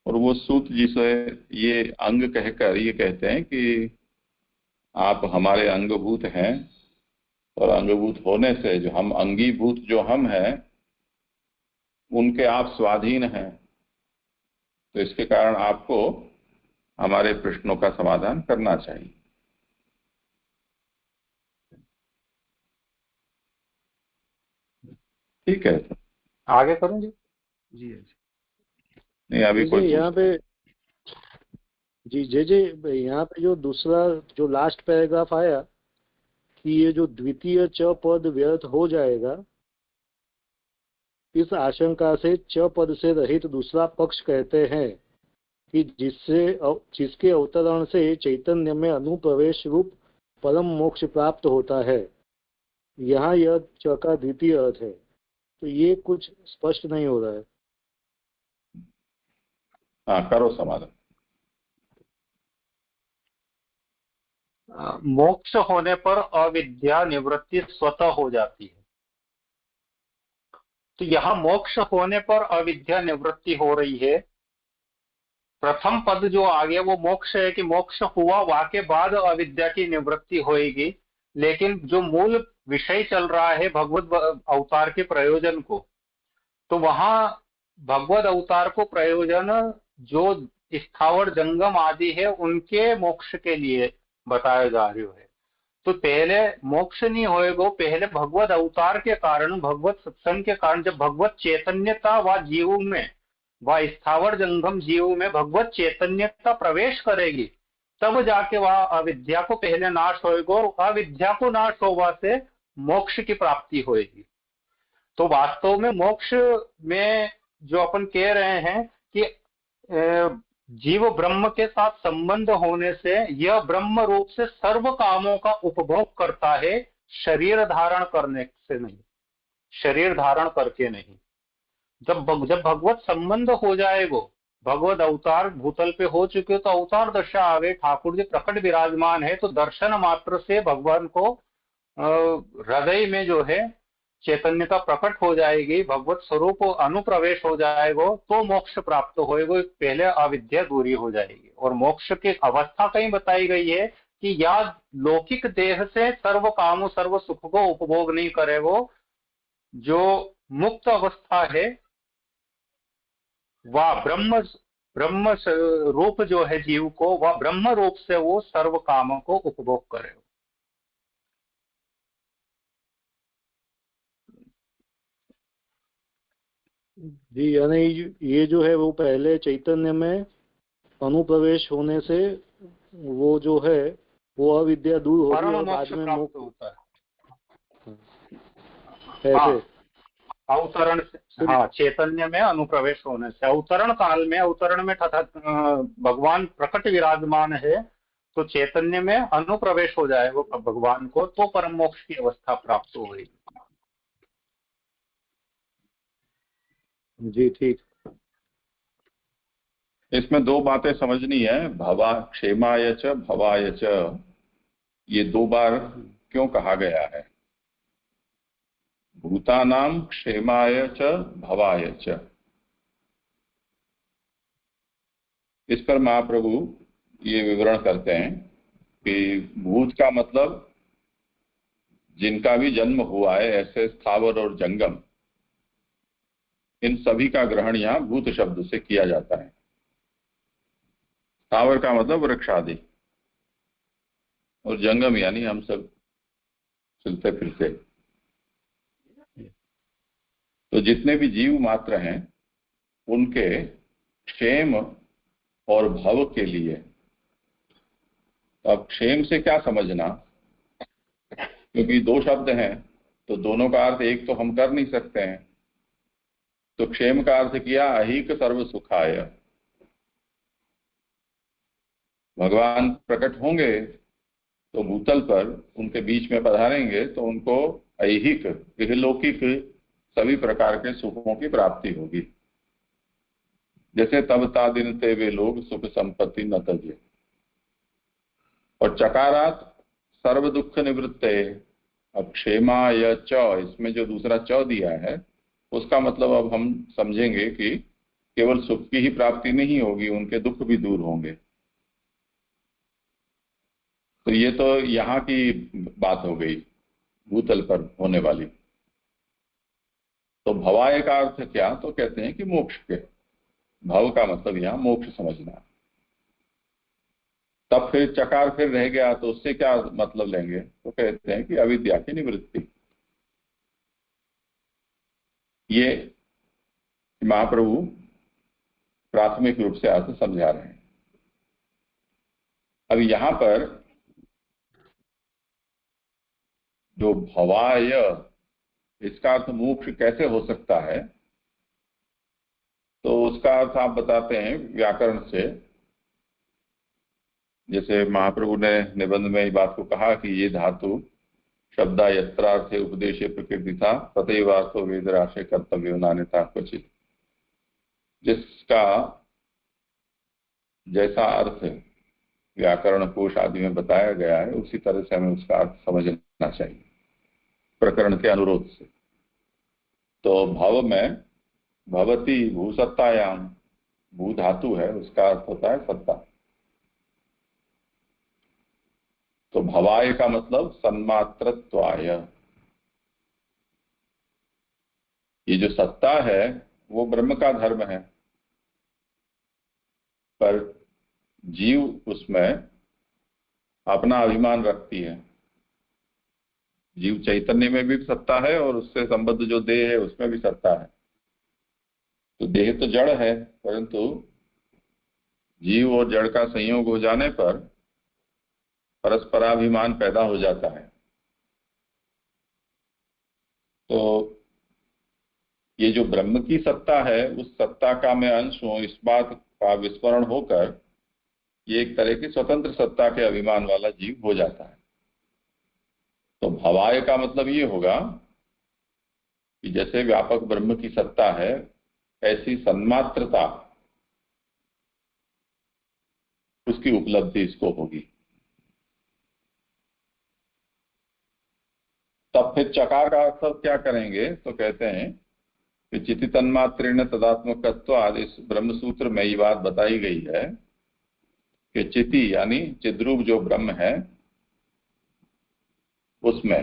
और वो सूत जिसे ये अंग कहकर ये कहते हैं कि आप हमारे अंगभूत हैं, और अंगभूत होने से जो हम अंगीभूत जो हम हैं उनके आप स्वाधीन हैं, तो इसके कारण आपको हमारे प्रश्नों का समाधान करना चाहिए। ठीक है, आगे करूं जी? जी नहीं अभी कोई यहाँ पे जी यहाँ पे जो दूसरा जो लास्ट पैराग्राफ आया कि ये जो द्वितीय च पद व्यर्थ हो जाएगा, इस आशंका से च पद से रहित दूसरा पक्ष कहते हैं कि जिसके अवतरण से चैतन्य में अनुप्रवेश रूप परम मोक्ष प्राप्त होता है। यहाँ यह च का द्वितीय अर्थ है, तो ये कुछ स्पष्ट नहीं हो रहा है। हाँ, करो समाधान। मोक्ष होने पर अविद्या निवृत्ति स्वतः हो जाती है। तो यहाँ मोक्ष होने पर अविद्या निवृत्ति हो रही है। प्रथम पद जो आगे वो मोक्ष है कि मोक्ष हुआ वाके बाद अविद्या की निवृत्ति होएगी, लेकिन जो मूल विषय चल रहा है भगवत अवतार के प्रयोजन को, तो वहां भगवत अवतार को प्रयोजन जो स्थावर जंगम आदि है उनके मोक्ष के लिए बताया जा रहा है। तो पहले मोक्ष नहीं होएगा, पहले भगवत अवतार के कारण, भगवत सत्संग के कारण, जब भगवत चैतन्यता व जीव में व स्थावर जंगम जीव में भगवत चैतन्यता प्रवेश करेगी, तब जाके वह अविद्या को पहले नाश होएगा, और अविद्या को नाश होगा से मोक्ष की प्राप्ति होएगी। तो वास्तव में मोक्ष में जो अपन कह रहे हैं कि जीव ब्रह्म के साथ संबंध होने से यह ब्रह्म रूप से सर्व कामों का उपभोग करता है, शरीर धारण करने से नहीं, शरीर धारण करके नहीं। जब भगवत संबंध हो जाएगा, भगवत अवतार भूतल पे हो चुके तो अवतार दशा आ गई, ठाकुर जी प्रकट विराजमान है, तो दर्शन मात्र से भगवान को हृदय में जो है चैतन्यता प्रकट हो जाएगी, भगवत स्वरूप अनुप्रवेश हो जाएगा, तो मोक्ष प्राप्त होएगा। पहले अविद्या दूरी हो जाएगी। और मोक्ष की अवस्था कहीं बताई गई है कि या लौकिक देह से सर्व कामों सर्व सुख को उपभोग नहीं करेगा, जो मुक्त अवस्था है वह ब्रह्म रूप जो है जीव को, वह ब्रह्म रूप से वो सर्व कामों को उपभोग करेगा। जी, यानी ये जो है वो पहले चैतन्य में अनुप्रवेश होने से वो जो है वो अविद्या दूर होगी और बाद में मोक्ष होता है। ऐसे अवतरण से, हाँ, चैतन्य में अनुप्रवेश होने से, अवतरण काल में, अवतरण में भगवान प्रकट विराजमान है, तो चैतन्य में अनुप्रवेश हो जाएगा भगवान को, तो परम मोक्ष की अवस्था प्राप्त हो गई। जी ठीक। इसमें दो बातें समझनी है, भवा क्षेमाय च भवाय च, ये दो बार क्यों कहा गया है? भूतानाम क्षेमाय च भवाय च, इस पर महाप्रभु ये विवरण करते हैं कि भूत का मतलब जिनका भी जन्म हुआ है, ऐसे स्थावर और जंगम, इन सभी का ग्रहण यहाँ भूत शब्द से किया जाता है। स्थावर का मतलब वृक्ष आदि, और जंगम यानी हम सब चलते फिरते। तो जितने भी जीव मात्र हैं उनके क्षेम और भव के लिए, अब क्षेम से क्या समझना, क्योंकि दो शब्द हैं तो दोनों का अर्थ एक तो हम कर नहीं सकते हैं। तो क्षेम का अर्थ किया अहिक सर्व सुखाय, भगवान प्रकट होंगे तो भूतल पर उनके बीच में पधारेंगे तो उनको ऐहिक इहलौकिक सभी प्रकार के सुखों की प्राप्ति होगी। जैसे तब ता दिन ते वे लोग सुख संपत्ति न तजे। और चकारात सर्व दुख निवृत्ते। अब क्षेमाय च, इसमें जो दूसरा च दिया है उसका मतलब अब हम समझेंगे कि केवल सुख की ही प्राप्ति नहीं होगी, उनके दुख भी दूर होंगे। तो ये तो यहाँ की बात हो गई भूतल पर होने वाली। तो भवाय का अर्थ क्या, तो कहते हैं कि मोक्ष के। भव का मतलब यहाँ मोक्ष समझना। तब फिर चकार फिर रह गया तो उससे क्या मतलब लेंगे, तो कहते हैं कि अविद्या की निवृत्ति। ये महाप्रभु प्राथमिक रूप से अर्थ समझा रहे हैं। अब यहां पर जो भवाय, इसका अर्थ मोक्ष कैसे हो सकता है, तो उसका अर्थ आप बताते हैं व्याकरण से। जैसे महाप्रभु ने निबंध में इस बात को कहा कि ये धातु शब्दा यत्रार्थे उपदेशे प्रकृति था तथैवार्थो वेदराशे कर्तव्य नान्यथा क्वचित। जिसका जैसा अर्थ व्याकरण कोश आदि में बताया गया है उसी तरह से हमें उसका अर्थ समझना चाहिए प्रकरण के अनुरोध से। तो भव में भवती भूसत्तायाम, भू धातु है, उसका अर्थ होता है सत्ता। तो भवाय का मतलब सन्मात्रत्वाय। ये जो सत्ता है वो ब्रह्म का धर्म है, पर जीव उसमें अपना अभिमान रखती है। जीव चैतन्य में भी सत्ता है और उससे संबद्ध जो देह है उसमें भी सत्ता है। तो देह तो जड़ है, परंतु जीव और जड़ का संयोग हो जाने पर परस्पराभिमान पैदा हो जाता है। तो ये जो ब्रह्म की सत्ता है उस सत्ता का मैं अंश हूं, इस बात का विस्मरण होकर ये एक तरह की स्वतंत्र सत्ता के अभिमान वाला जीव हो जाता है। तो भवाय का मतलब ये होगा कि जैसे व्यापक ब्रह्म की सत्ता है ऐसी सन्मात्रता उसकी उपलब्धि इसको होगी। तब फिर चकार का अर्थ क्या करेंगे, तो कहते हैं कि चिति तन्मात्रेण तदात्मकत्वाद, इस ब्रह्म सूत्र में ये बात बताई गई है कि चिति यानी चिद्रूप जो ब्रह्म है उसमें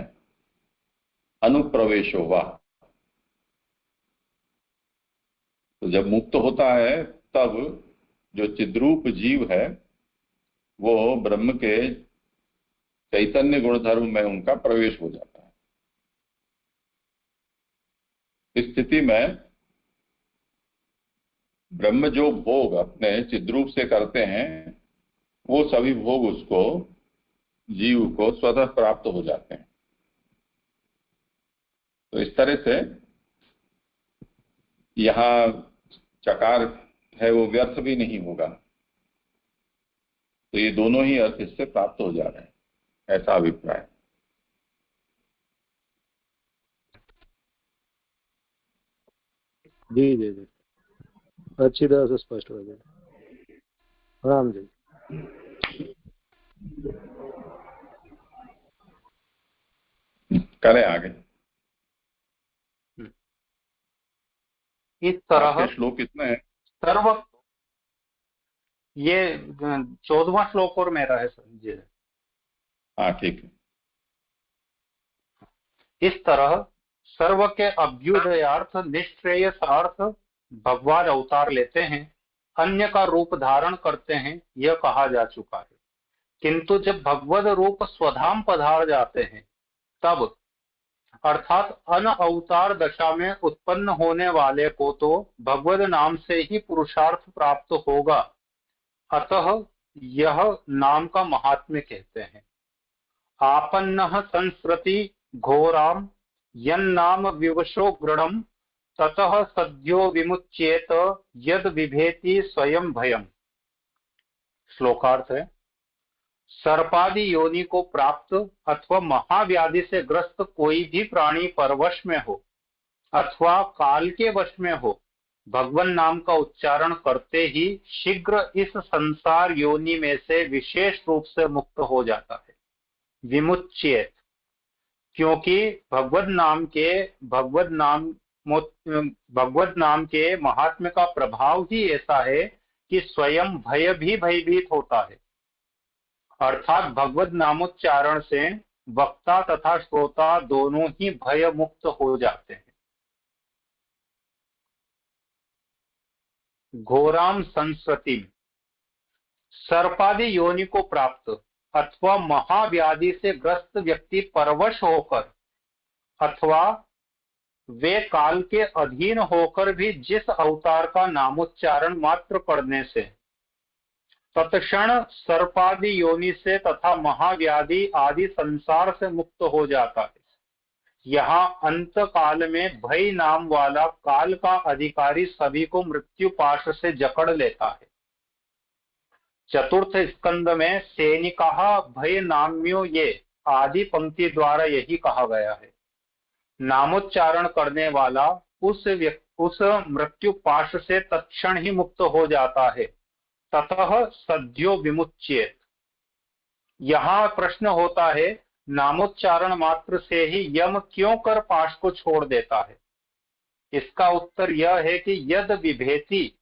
अनुप्रवेश होगा। तो जब मुक्त होता है तब जो चिद्रूप जीव है वो ब्रह्म के चैतन्य गुणधर्म में उनका प्रवेश हो जाता है। इस स्थिति में ब्रह्म जो भोग अपने चिद्रूप से करते हैं वो सभी भोग उसको जीव को स्वतः प्राप्त हो जाते हैं। तो इस तरह से यहाँ चकार है वो व्यर्थ भी नहीं होगा। तो ये दोनों ही अर्थ इससे प्राप्त हो जा रहे हैं, ऐसा अभिप्राय। जी जी जी, अच्छी तरह से स्पष्ट हो गया। राम जी। करें आगे। इस तरह श्लोक कितने हैं? सर्व, ये 14वां श्लोक और मेरा है सर जी। हाँ ठीक है। इस तरह सर्व के अभ्युदयार्थ निश्रेयसार्थ भगवान अवतार लेते हैं, अन्य का रूप धारण करते हैं, यह कहा जा चुका है। किंतु जब भगवद रूप स्वधाम पधार जाते हैं तब, अर्थात अन अवतार दशा में उत्पन्न होने वाले को तो भगवद नाम से ही पुरुषार्थ प्राप्त होगा। अतः यह नाम का महात्म्य कहते हैं। आपन्नः संस्कृति घोराम यन्नाम विवशो गृणम ततः सद्यो विमुच्येत यद विभेति स्वयं भयम। श्लोकार्थ है, सर्पादि योनि को प्राप्त अथवा महाव्याधि से ग्रस्त कोई भी प्राणी परवश में हो अथवा काल के वश में हो, भगवान नाम का उच्चारण करते ही शीघ्र इस संसार योनि में से विशेष रूप से मुक्त हो जाता है, विमुच्येत। क्योंकि भगवद नाम के महात्म्य का प्रभाव ही ऐसा है कि स्वयं भय भी भयभीत होता है, अर्थात भगवद नामोच्चारण से वक्ता तथा श्रोता दोनों ही भय मुक्त हो जाते हैं। घोराम संस्कृति, सर्पादि योनि को प्राप्त अथवा महाव्याधि से ग्रस्त व्यक्ति परवश होकर अथवा वे काल के अधीन होकर भी जिस अवतार का नामोच्चारण मात्र करने से तत्क्षण सर्पादि योनि से तथा महाव्याधि आदि संसार से मुक्त हो जाता है। यहाँ अंत काल में भय नाम वाला काल का अधिकारी सभी को मृत्यु पाश से जकड़ लेता है। चतुर्थ स्कंद में सैनिका भय नाम्यो ये आदि पंक्ति द्वारा यही कहा गया है। नामोच्चारण करने वाला उस मृत्यु पाश से तत्क्षण ही मुक्त हो जाता है, ततः सद्यो विमुच्येत। यहाँ प्रश्न होता है, नामोच्चारण मात्र से ही यम क्यों कर पाश को छोड़ देता है? इसका उत्तर यह है कि यद विभेति,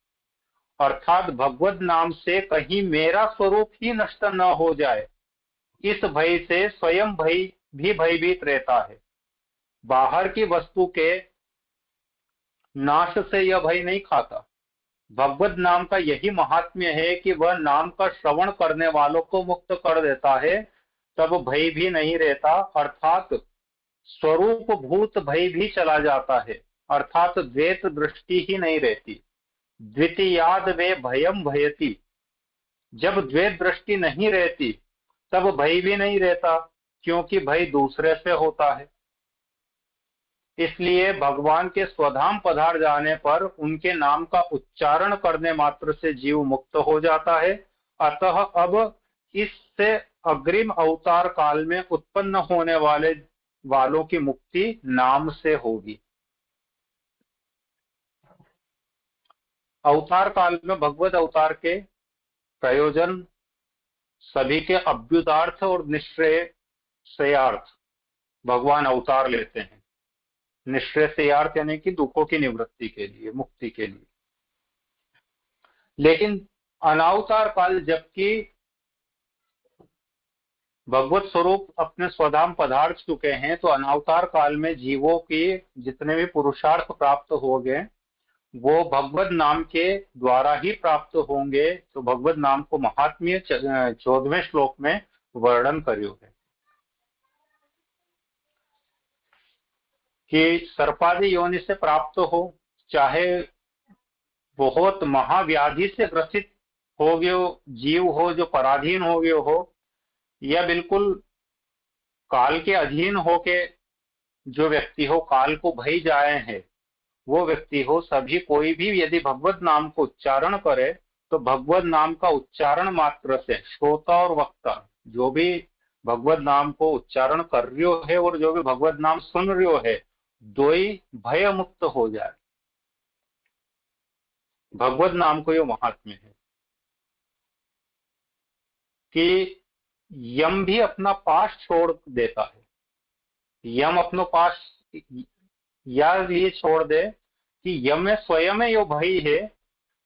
अर्थात भगवद नाम से कहीं मेरा स्वरूप ही नष्ट न हो जाए, इस भय से स्वयं भय भी भयभीत रहता है। बाहर की वस्तु के नाश से यह भय नहीं खाता। भगवद नाम का यही महात्म्य है कि वह नाम का श्रवण करने वालों को मुक्त कर देता है, तब भय भी नहीं रहता, अर्थात स्वरूप भूत भय भी चला जाता है, अर्थात द्वैत दृष्टि ही नहीं रहती। द्वितीयाद वे भयम भयति, जब द्वैत दृष्टि नहीं रहती तब भय भी नहीं रहता, क्योंकि भय दूसरे से होता है। इसलिए भगवान के स्वधाम पधार जाने पर उनके नाम का उच्चारण करने मात्र से जीव मुक्त हो जाता है। अतः अब इससे अग्रिम अवतार काल में उत्पन्न होने वालों की मुक्ति नाम से होगी। अवतार काल में भगवत अवतार के प्रयोजन सभी के अभ्युदार्थ और निश्रेयसार्थ भगवान अवतार लेते हैं। निश्रेयसार्थ यानी कि दुखों की निवृत्ति के लिए, मुक्ति के लिए। लेकिन अनावतार काल, जबकि भगवत स्वरूप अपने स्वधाम पधार चुके हैं, तो अनावतार काल में जीवों के जितने भी पुरुषार्थ प्राप्त होंगे वो भगवत नाम के द्वारा ही प्राप्त होंगे। तो भगवत नाम को महात्म्य 14वें श्लोक में वर्णन करियो है कि सर्पादि योनि से प्राप्त हो, चाहे बहुत महाव्याधि से ग्रसित हो गयो जीव हो, जो पराधीन हो गयो हो, या बिल्कुल काल के अधीन होके जो व्यक्ति हो, काल को भय जाए हैं वो व्यक्ति हो, सभी कोई भी यदि भगवत नाम को उच्चारण करे तो भगवत नाम का उच्चारण मात्र से श्रोता और वक्ता जो भी भगवत नाम को उच्चारण कर रही है और जो भी भगवत नाम सुन रही है, दो ही भय मुक्त हो जाए। भगवत नाम को ये महात्म्य है कि यम भी अपना पाश छोड़ देता है। यम अपना पाश या ये छोड़ दे कि यम में स्वयं यो भय है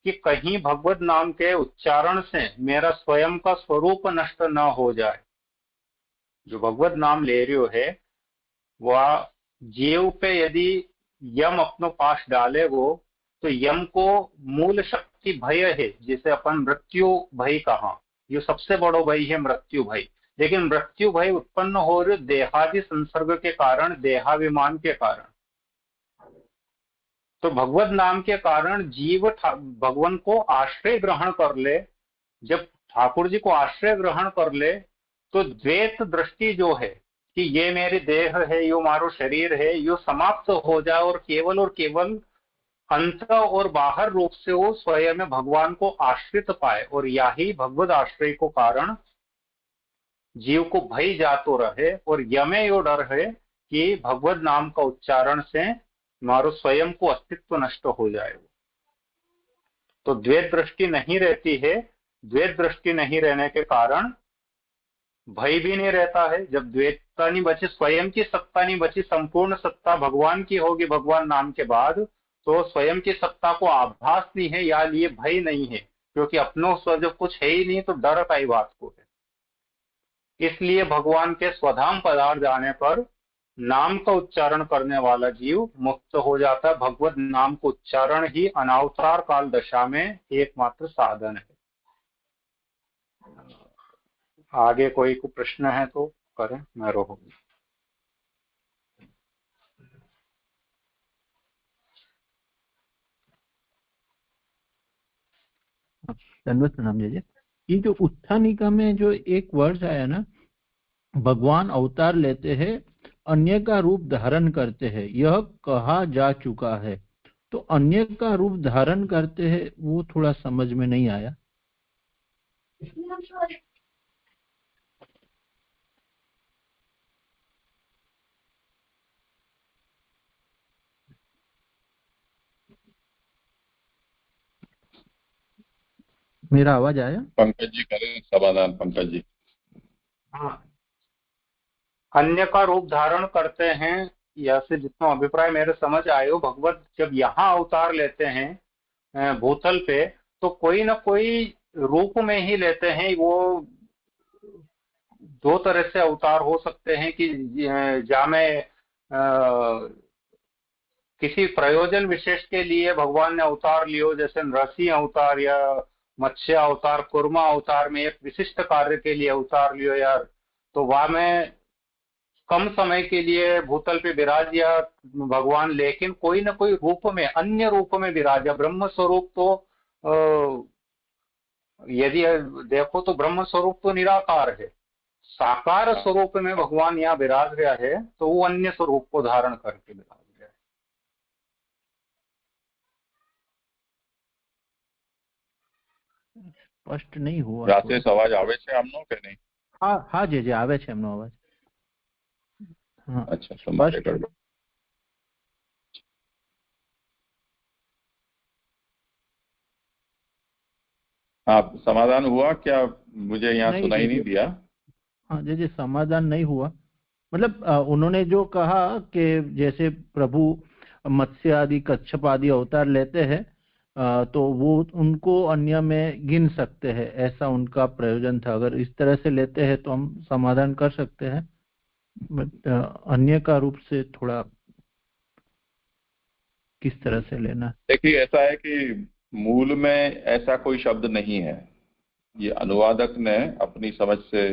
कि कहीं भगवत नाम के उच्चारण से मेरा स्वयं का स्वरूप नष्ट न हो जाए। जो भगवत नाम ले रही है वह जीव पे यदि यम अपनो पाश डाले वो, तो यम को मूल शक्ति भय है, जिसे अपन मृत्यु भय कहा। ये सबसे बड़ो भय है मृत्यु भय। लेकिन मृत्यु भय उत्पन्न हो रहे देहादि संसर्ग के कारण, देहाभिमान के कारण। तो भगवत नाम के कारण जीव भगवान को आश्रय ग्रहण कर ले। जब ठाकुर जी को आश्रय ग्रहण कर ले तो द्वैत दृष्टि जो है कि ये मेरे देह है, यो मारो शरीर है, यो समाप्त हो जाए और केवल अंत और बाहर रूप से वो स्वयं में भगवान को आश्रित पाए। और यही भगवत आश्रय को कारण जीव को भय जातो रहे और यमे यो डर है कि भगवत नाम का उच्चारण से मारो स्वयं को अस्तित्व नष्ट हो जाएगा। तो द्वैत दृष्टि नहीं रहती है। द्वैत दृष्टि नहीं रहने के कारण भय भी नहीं रहता है। जब द्वैतता नहीं बची, स्वयं की सत्ता नहीं बची, संपूर्ण सत्ता भगवान की होगी भगवान नाम के बाद, तो स्वयं की सत्ता को आभास नहीं है या लिए भय नहीं है, क्योंकि अपनों स्व जब कुछ है ही नहीं तो डर का ही बात को है। इसलिए भगवान के स्वधाम पधार जाने पर नाम का उच्चारण करने वाला जीव मुक्त हो जाता है। भगवत नाम को उच्चारण ही अनावतार काल दशा में एकमात्र साधन है। आगे कोई को प्रश्न है तो करें, मैं रहूंगी। धन्यवाद प्रणाम जी। ये जो उत्थानिका में जो एक वर्ड आया ना, भगवान अवतार लेते हैं, अन्य का रूप धारण करते हैं, यह कहा जा चुका है। तो अन्य का रूप धारण करते हैं वो थोड़ा समझ में नहीं आया। मेरा आवाज आया? पंकज जी करें समाधान। पंकज जी। हाँ, अन्य का रूप धारण करते हैं, या से जितना अभिप्राय मेरे समझ आयो, भगवत जब यहाँ अवतार लेते हैं भूतल पे, तो कोई ना कोई रूप में ही लेते हैं। वो दो तरह से अवतार हो सकते हैं कि जहाँ में किसी प्रयोजन विशेष के लिए भगवान ने अवतार लियो, जैसे नरसिंह अवतार या मत्स्य अवतार, कुर्मा अवतार में एक विशिष्ट कार्य के लिए अवतार लियो यार, तो वहां में कम समय के लिए भूतल पे विराज या भगवान, लेकिन कोई ना कोई रूप में, अन्य रूप में विराजा। ब्रह्म स्वरूप तो यदि देखो तो ब्रह्म स्वरूप तो निराकार है, साकार स्वरूप में भगवान यहाँ विराज गया है, तो वो अन्य स्वरूप को धारण करके विराज गया है। स्पष्ट नहीं हुआ। रातेश अवाज आवे छे आमनो के नहीं? हाँ हाँ जी आवे छे एमनो अवाज। हाँ अच्छा, स्पष्ट कर दो। हाँ, समाधान हुआ क्या? मुझे यहाँ सुनाई नहीं दिया। हाँ जी समाधान नहीं हुआ। मतलब उन्होंने जो कहा कि जैसे प्रभु मत्स्य आदि कच्छप आदि अवतार लेते हैं, तो वो उनको अन्य में गिन सकते हैं, ऐसा उनका प्रयोजन था। अगर इस तरह से लेते हैं तो हम समाधान कर सकते हैं, बट अन्य का रूप से थोड़ा किस तरह से लेना। देखिए, ऐसा है कि मूल में ऐसा कोई शब्द नहीं है, ये अनुवादक ने अपनी समझ से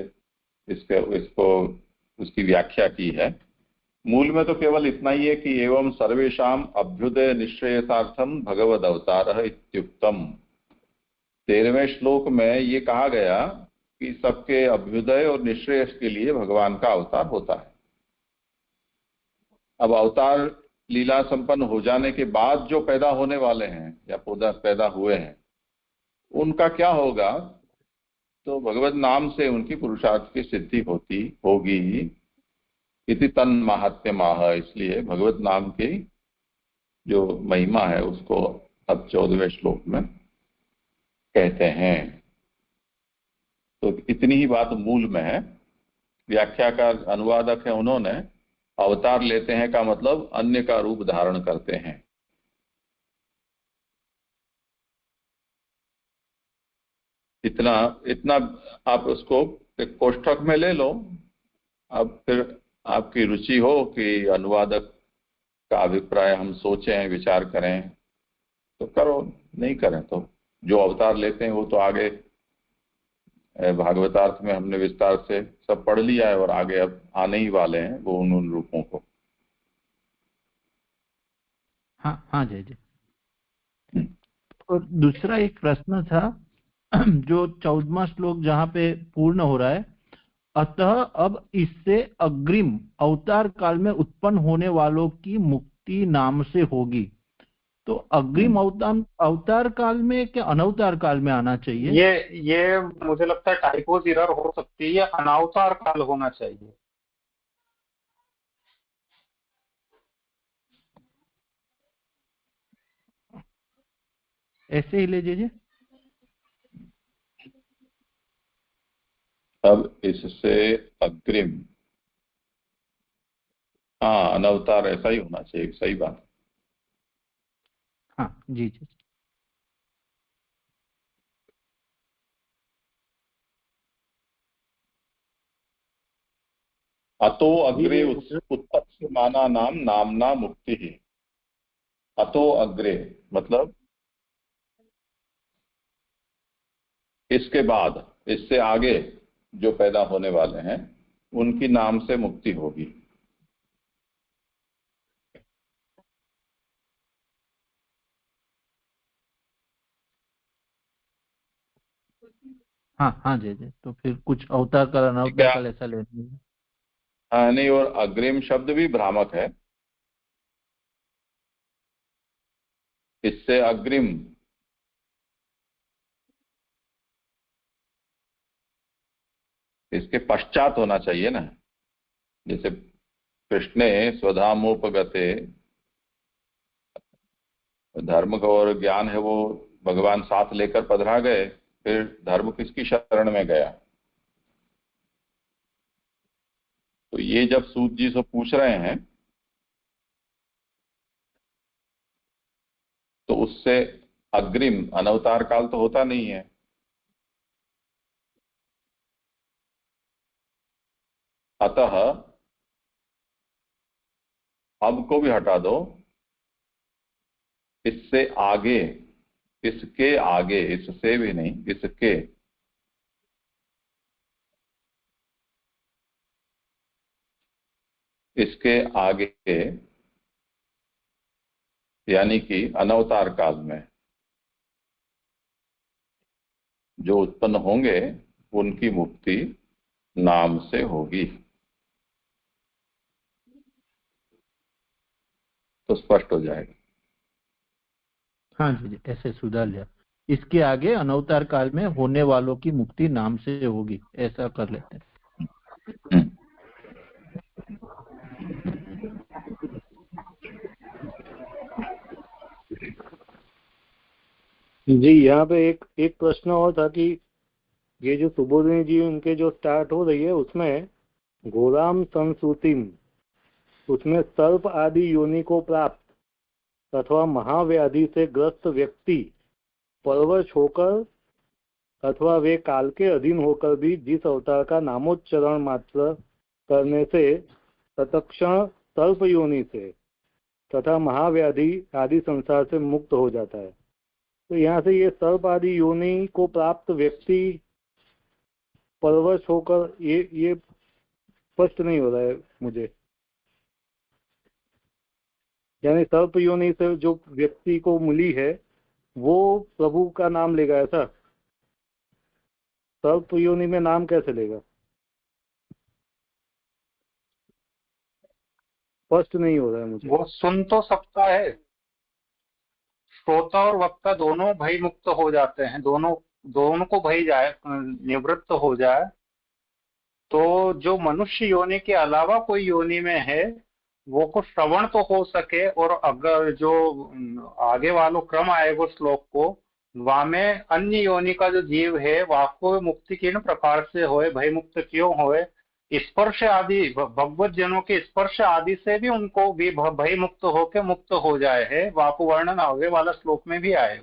इसको उसकी व्याख्या की है। मूल में तो केवल इतना ही है कि एवं सर्वेषाम अभ्युदय निश्रेयसार्थम भगवद अवतार इत्युक्तम। 13वें श्लोक में ये कहा गया कि सबके अभ्युदय और निश्रेयस के लिए भगवान का अवतार होता है। अब अवतार लीला संपन्न हो जाने के बाद जो पैदा होने वाले हैं या पैदा हुए हैं, उनका क्या होगा? तो भगवत नाम से उनकी पुरुषार्थ की सिद्धि होगी। इति तन महात्म्य माह। इसलिए भगवत नाम की जो महिमा है उसको अब 14वें श्लोक में कहते हैं। तो इतनी ही बात मूल में है। व्याख्याकार अनुवादक है, उन्होंने अवतार लेते हैं का मतलब अन्य का रूप धारण करते हैं। इतना आप उसको एक कोष्ठक में ले लो। अब फिर आपकी रुचि हो कि अनुवादक का अभिप्राय हम सोचें, विचार करें तो करो, नहीं करें तो जो अवतार लेते हैं वो तो आगे भागवतार्थ में हमने विस्तार से सब पढ़ लिया है और आगे अब आने ही वाले हैं वो उन रूपों को। हाँ हाँ जी। और दूसरा एक प्रश्न था जो 14वां श्लोक जहाँ पे पूर्ण हो रहा है, अतः अब इससे अग्रिम अवतार काल में उत्पन्न होने वालों की मुक्ति नाम से होगी। तो अग्रिम अवतार काल में क्या अनवतार काल में आना चाहिए? ये मुझे लगता है टाइपोज एरर हो सकती है, ये अनावतार काल होना चाहिए। ऐसे ही ले लीजिए। अब इससे अग्रिम, हाँ अनवतार ऐसा ही होना चाहिए, सही बात। हाँ जी जी। अतो अग्रे उत्पत्ति माना नाम नामना मुक्ति ही। अतो अग्रे मतलब इसके बाद, इससे आगे जो पैदा होने वाले हैं उनकी नाम से मुक्ति होगी। हाँ हाँ जी जी। तो फिर कुछ अवतार काल अनवतार काल ऐसा लेना है। हाँ नहीं, और अग्रिम शब्द भी भ्रामक है। इससे अग्रिम, इसके पश्चात होना चाहिए ना। जैसे कृष्णे स्वधामोपगते, धर्म और ज्ञान है वो भगवान साथ लेकर पधरा गए, फिर धर्म किसकी शरण में गया। तो ये जब सूत जी से पूछ रहे हैं तो उससे अग्रिम अनवतार काल तो होता नहीं है। अतः अब को भी हटा दो, इससे आगे, इसके आगे, इससे भी नहीं, इसके, इसके आगे यानी कि अनवतार काल में जो उत्पन्न होंगे उनकी मुक्ति नाम से होगी। तो स्पष्ट हो जाएगा। हाँ जी जी, ऐसे सुधार लिया। इसके आगे अनवतार काल में होने वालों की मुक्ति नाम से होगी, ऐसा कर लेते हैं। जी यहाँ पे एक प्रश्न और था कि ये जो सुबोधिनी जी उनके जो स्टार्ट हो रही है उसमें घोराम संसूतिम, उसमें सर्प आदि योनि को प्राप्त अथवा महाव्याधि से ग्रस्त व्यक्ति परवश होकर अथवा वे काल के अधीन होकर भी जिस अवतार का नामोच्चारण मात्र करने से तत्क्षण सर्प योनि से तथा महाव्याधि आदि संसार से मुक्त हो जाता है। तो यहाँ से ये सर्प आदि योनि को प्राप्त व्यक्ति परवश होकर, ये स्पष्ट नहीं हो रहा है मुझे। यानी सर्प योनि से जो व्यक्ति को मिली है वो प्रभु का नाम लेगा, ऐसा? सर्प योनि में नाम कैसे लेगा? स्पष्ट नहीं हो रहा है मुझे। वो सुन तो सकता है, श्रोता और वक्ता दोनों भय मुक्त हो जाते हैं, दोनों को भय जाए, निवृत्त हो जाए। तो जो मनुष्य योनि के अलावा कोई योनि में है वो को श्रवण तो हो सके, और अगर जो आगे वालों क्रम आएगा श्लोक को, वहां में अन्य योनि का जो जीव है वहां को मुक्ति किन प्रकार से होए, भय मुक्त क्यों होए, स्पर्श आदि भगवत जनों के स्पर्श आदि से भी उनको भी भय मुक्त होके मुक्त हो जाए है, वहां को वर्णन आगे वाला श्लोक में भी आए।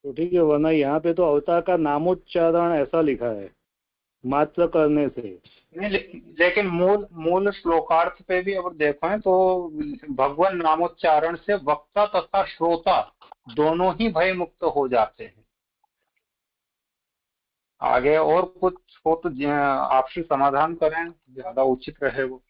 तो ठीक है, वरना यहाँ पे तो अवतार का नामोच्चारण ऐसा लिखा है मात्र करने से। नहीं, लेकिन मूल श्लोकार्थ पे भी अगर देखें तो भगवान नामोच्चारण से वक्ता तथा श्रोता दोनों ही भय मुक्त हो जाते हैं। आगे और कुछ हो तो आपसे समाधान करें, ज्यादा उचित रहे वो।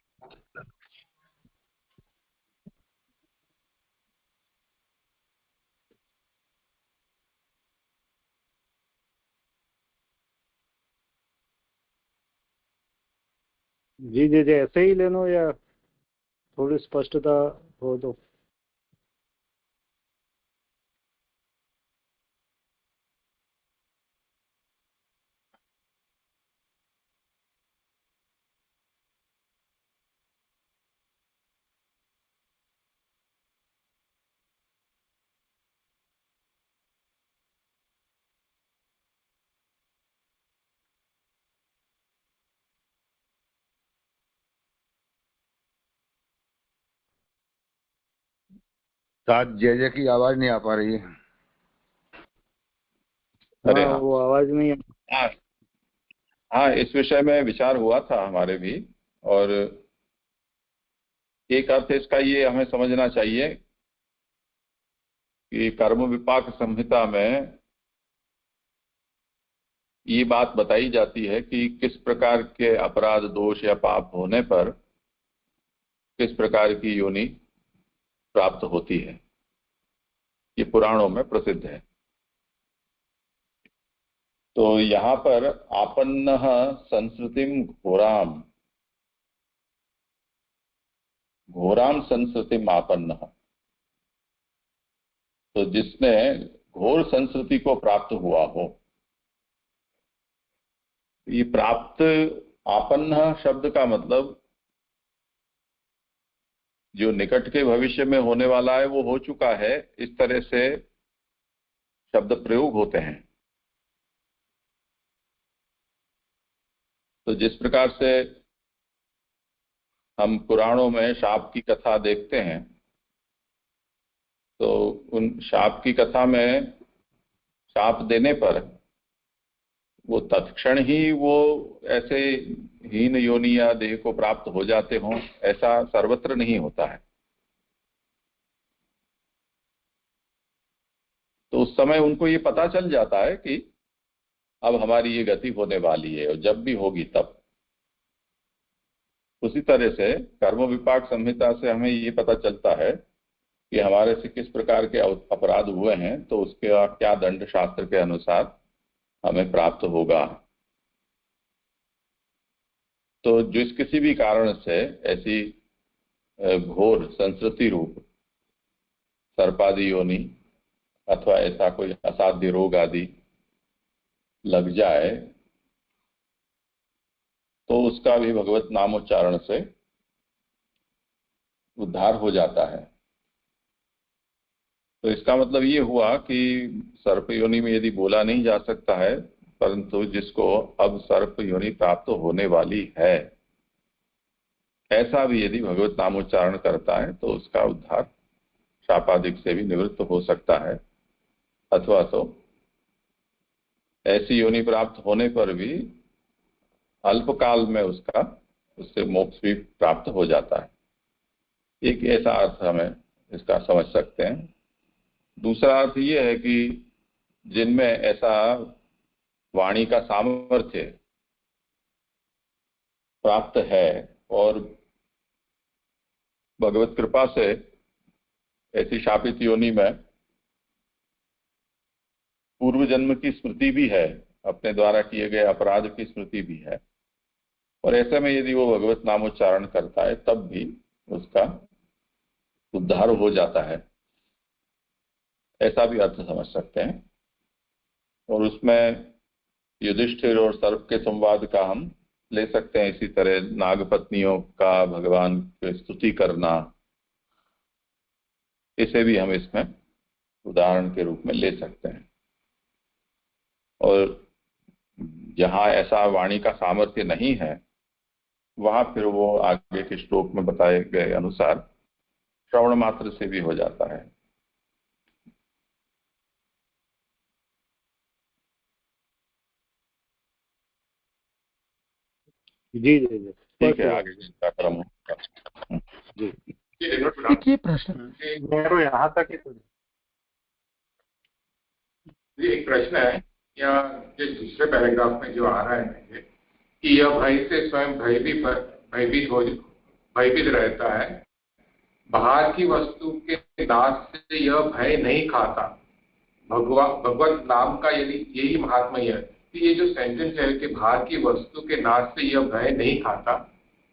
जी जी जी, ऐसे ही ले लो या थोड़ी स्पष्टता हो तो। साथ जय की आवाज नहीं आ पा रही है। अरे हाँ, हाँ वो आवाज नहीं है। हाँ हाँ, इस विषय में विचार हुआ था हमारे भी। और एक अर्थ इसका ये हमें समझना चाहिए कि कर्म विपाक संहिता में ये बात बताई जाती है कि किस प्रकार के अपराध, दोष या पाप होने पर किस प्रकार की योनि प्राप्त होती है। ये पुराणों में प्रसिद्ध है। तो यहाँ पर आपन्न संस्कृतिम घोराम, घोराम संस्कृतिम आपन्न, तो जिसने घोर संस्कृति को प्राप्त हुआ हो। ये प्राप्त, आपन्न शब्द का मतलब जो निकट के भविष्य में होने वाला है वो हो चुका है, इस तरह से शब्द प्रयोग होते हैं। तो जिस प्रकार से हम पुराणों में शाप की कथा देखते हैं, तो उन शाप की कथा में शाप देने पर वो तत्क्षण ही वो ऐसे हीन योनि या देह को प्राप्त हो जाते हों, ऐसा सर्वत्र नहीं होता है। तो उस समय उनको ये पता चल जाता है कि अब हमारी ये गति होने वाली है, और जब भी होगी तब। उसी तरह से कर्म विपाक संहिता से हमें ये पता चलता है कि हमारे से किस प्रकार के अपराध हुए हैं, तो उसके क्या दंड शास्त्र के अनुसार हमें प्राप्त होगा। तो जिस किसी भी कारण से ऐसी घोर संस्कृति रूप सर्पादि योनि अथवा ऐसा कोई असाध्य रोग आदि लग जाए, तो उसका भी भगवत नामोच्चारण से उद्धार हो जाता है। तो इसका मतलब ये हुआ कि सर्प योनि में यदि बोला नहीं जा सकता है, परंतु जिसको अब सर्प योनि प्राप्त होने वाली है, ऐसा भी यदि भगवत नामोच्चारण करता है तो उसका उद्धार शापादिक से भी निवृत्त हो सकता है। अथवा तो ऐसी योनि प्राप्त होने पर भी अल्पकाल में उससे मोक्ष भी प्राप्त हो जाता है। एक ऐसा अर्थ हमें इसका समझ सकते हैं। दूसरा अर्थ ये है कि जिनमें ऐसा वाणी का सामर्थ्य प्राप्त है और भगवत कृपा से ऐसी शापित योनि में पूर्व जन्म की स्मृति भी है, अपने द्वारा किए गए अपराध की स्मृति भी है, और ऐसे में यदि वो भगवत नामोच्चारण करता है तब भी उसका उद्धार हो जाता है, ऐसा भी अर्थ समझ सकते हैं। और उसमें युधिष्ठिर और सर्प के संवाद का हम ले सकते हैं। इसी तरह नागपत्नियों का भगवान की स्तुति करना, इसे भी हम इसमें उदाहरण के रूप में ले सकते हैं। और जहां ऐसा वाणी का सामर्थ्य नहीं है, वहां फिर वो आगे के श्लोक में बताए गए अनुसार श्रवण मात्र से भी हो जाता है। जी जी जी, ठीक है, आगे का क्रम होगा। जी। एक ये प्रश्न मेरे यहाँ तक एक प्रश्न है, या ये दूसरे पैराग्राफ में जो आ रहा है कि यह भय से स्वयं भयभीत रहता है, बाहर की वस्तु के नाश से यह भय नहीं खाता। भगवत नाम का यदि यही महात्मा है, तो ये जो सेंटेंस है कि बाहर की वस्तु के नाश से यह भय नहीं खाता,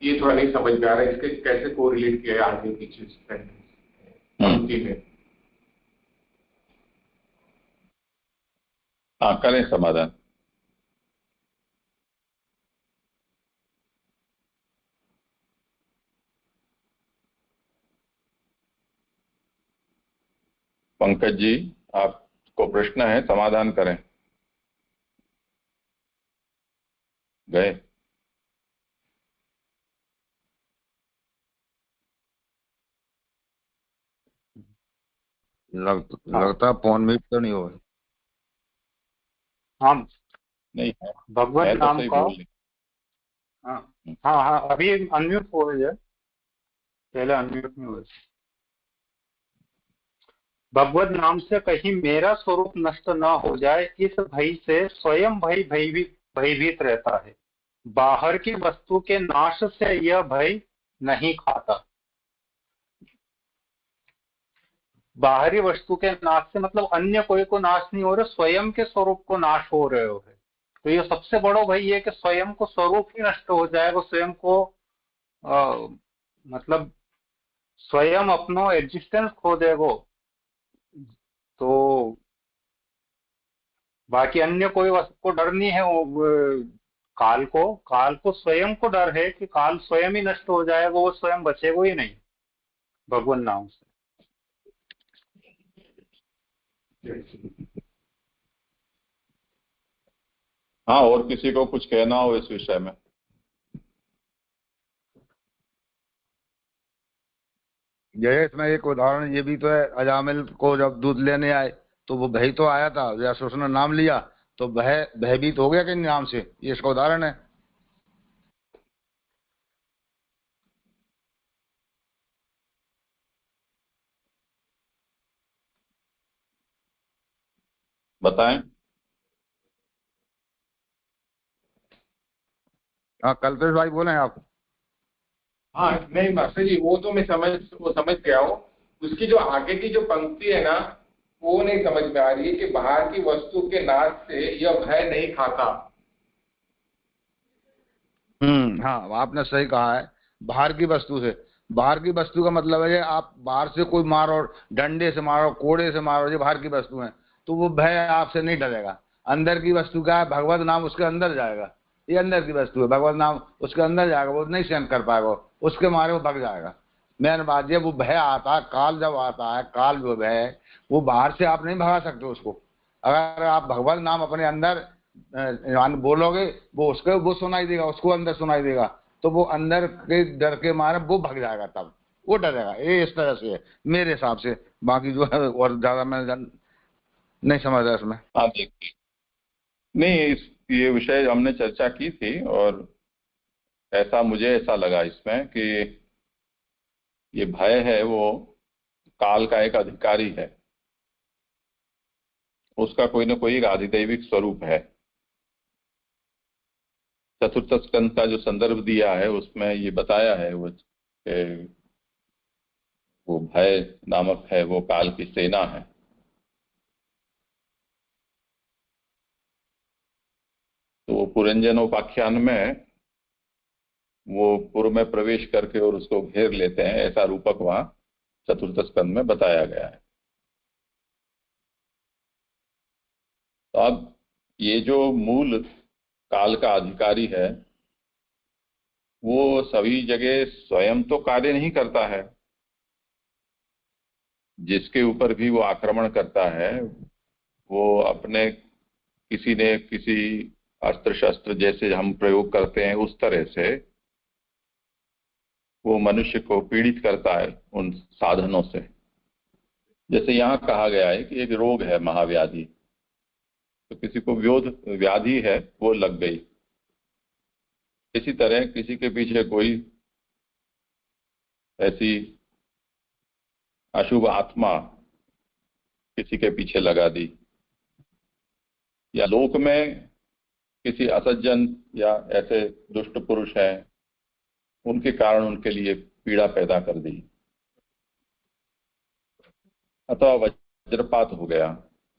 ये थोड़ा नहीं समझ में आ रहा है, इसके कैसे कोरिलेट किया है आगे पीछे पंक्ति में। हाँ, करें समाधान। पंकज जी, आपको प्रश्न है, समाधान करें। गए? लगता फोन में तो नहीं हो। हाँ नहीं, भगवत तो नाम सही का। बोल रही। हाँ हाँ हाँ, अभी अनम्यूट हो जाए, पहले अनम्यूट में हो जाए। भगवत नाम से कहीं मेरा स्वरूप नष्ट न हो जाए, इस भय से स्वयं भयभीत रहता है। बाहर की वस्तु के नाश से यह भय नहीं खाता। बाहरी वस्तु के नाश से मतलब अन्य कोई को नाश नहीं हो रहे, स्वयं के स्वरूप को नाश हो रहे हो है। तो ये सबसे बड़ा भय है कि स्वयं को स्वरूप ही नष्ट हो जाएगा, स्वयं को मतलब स्वयं अपनो एग्जिस्टेंस खो देगो। तो बाकी अन्य कोई वस्तु को डर नहीं है, वो काल को स्वयं को डर है कि काल स्वयं ही नष्ट हो जाएगा, वो स्वयं बचेगा ही नहीं भगवान नाम से। हाँ, और किसी को कुछ कहना हो इस विषय में? जय, इसमें एक उदाहरण ये भी तो है, अजामिल को जब दूध लेने आए तो वो भय तो आया था, जैसे उसने नाम लिया तो भयभीत हो गया कि नाम से, ये इसका उदाहरण है। बताएं। हाँ, कल्पेश भाई बोले आप। हाँ नहीं मास्टर जी, वो तो मैं समझ गया हूँ। उसकी जो आगे की जो पंक्ति है ना, वो नहीं समझ में आ रही है कि बाहर की वस्तु के नाश से यह भय नहीं खाता। हाँ, आपने सही कहा है। बाहर की वस्तु से, बाहर की वस्तु का मतलब है आप बाहर से कोई मारो, डंडे से मारो, कोड़े से मारो, ये बाहर की वस्तु है, तो वो भय आपसे नहीं डरेगा। अंदर की वस्तु क्या है? भगवत नाम उसके अंदर जाएगा, ये अंदर की वस्तु है, भगवत नाम उसके अंदर जाएगा, वो नहीं सहन कर पाएगा, उसके मारे वो भाग जाएगा। मेन बात ये, वो भय आता है, काल जब आता है, काल जो भय, वो बाहर से आप नहीं भगा सकते उसको। अगर आप भगवत नाम अपने अंदर बोलोगे, वो सुनाई देगा, उसको अंदर सुनाई देगा, तो वो अंदर के डर के मारे वो भाग जाएगा, तब वो डरेगा। ये इस तरह से है मेरे हिसाब से, बाकी जो है और ज्यादा मैं नहीं समझ रहा इसमें। हाँ, नहीं, ये विषय हमने चर्चा की थी, और मुझे ऐसा लगा इसमें कि ये भय है वो काल का एक अधिकारी है, उसका कोई ना कोई आधिदैविक स्वरूप है। चतुर्थ स्कंद का जो संदर्भ दिया है उसमें ये बताया है वो भय नामक है, वो काल की सेना है। तो पुरंजनोपाख्यान में वो पूर्व में प्रवेश करके और उसको घेर लेते हैं, ऐसा रूपक वहां चतुर्थ स्कंद में बताया गया है। तो अब ये जो मूल काल का अधिकारी है, वो सभी जगह स्वयं तो कार्य नहीं करता है, जिसके ऊपर भी वो आक्रमण करता है, वो अपने किसी अस्त्र शस्त्र जैसे हम प्रयोग करते हैं उस तरह से वो मनुष्य को पीड़ित करता है उन साधनों से। जैसे यहाँ कहा गया है कि एक रोग है, महाव्याधि, तो किसी को व्याधि है, वो लग गई। इसी तरह किसी के पीछे कोई ऐसी अशुभ आत्मा किसी के पीछे लगा दी, या लोक में किसी असज्जन या ऐसे दुष्ट पुरुष हैं, उनके कारण उनके लिए पीड़ा पैदा कर दी, अथवा वज्रपात हो गया,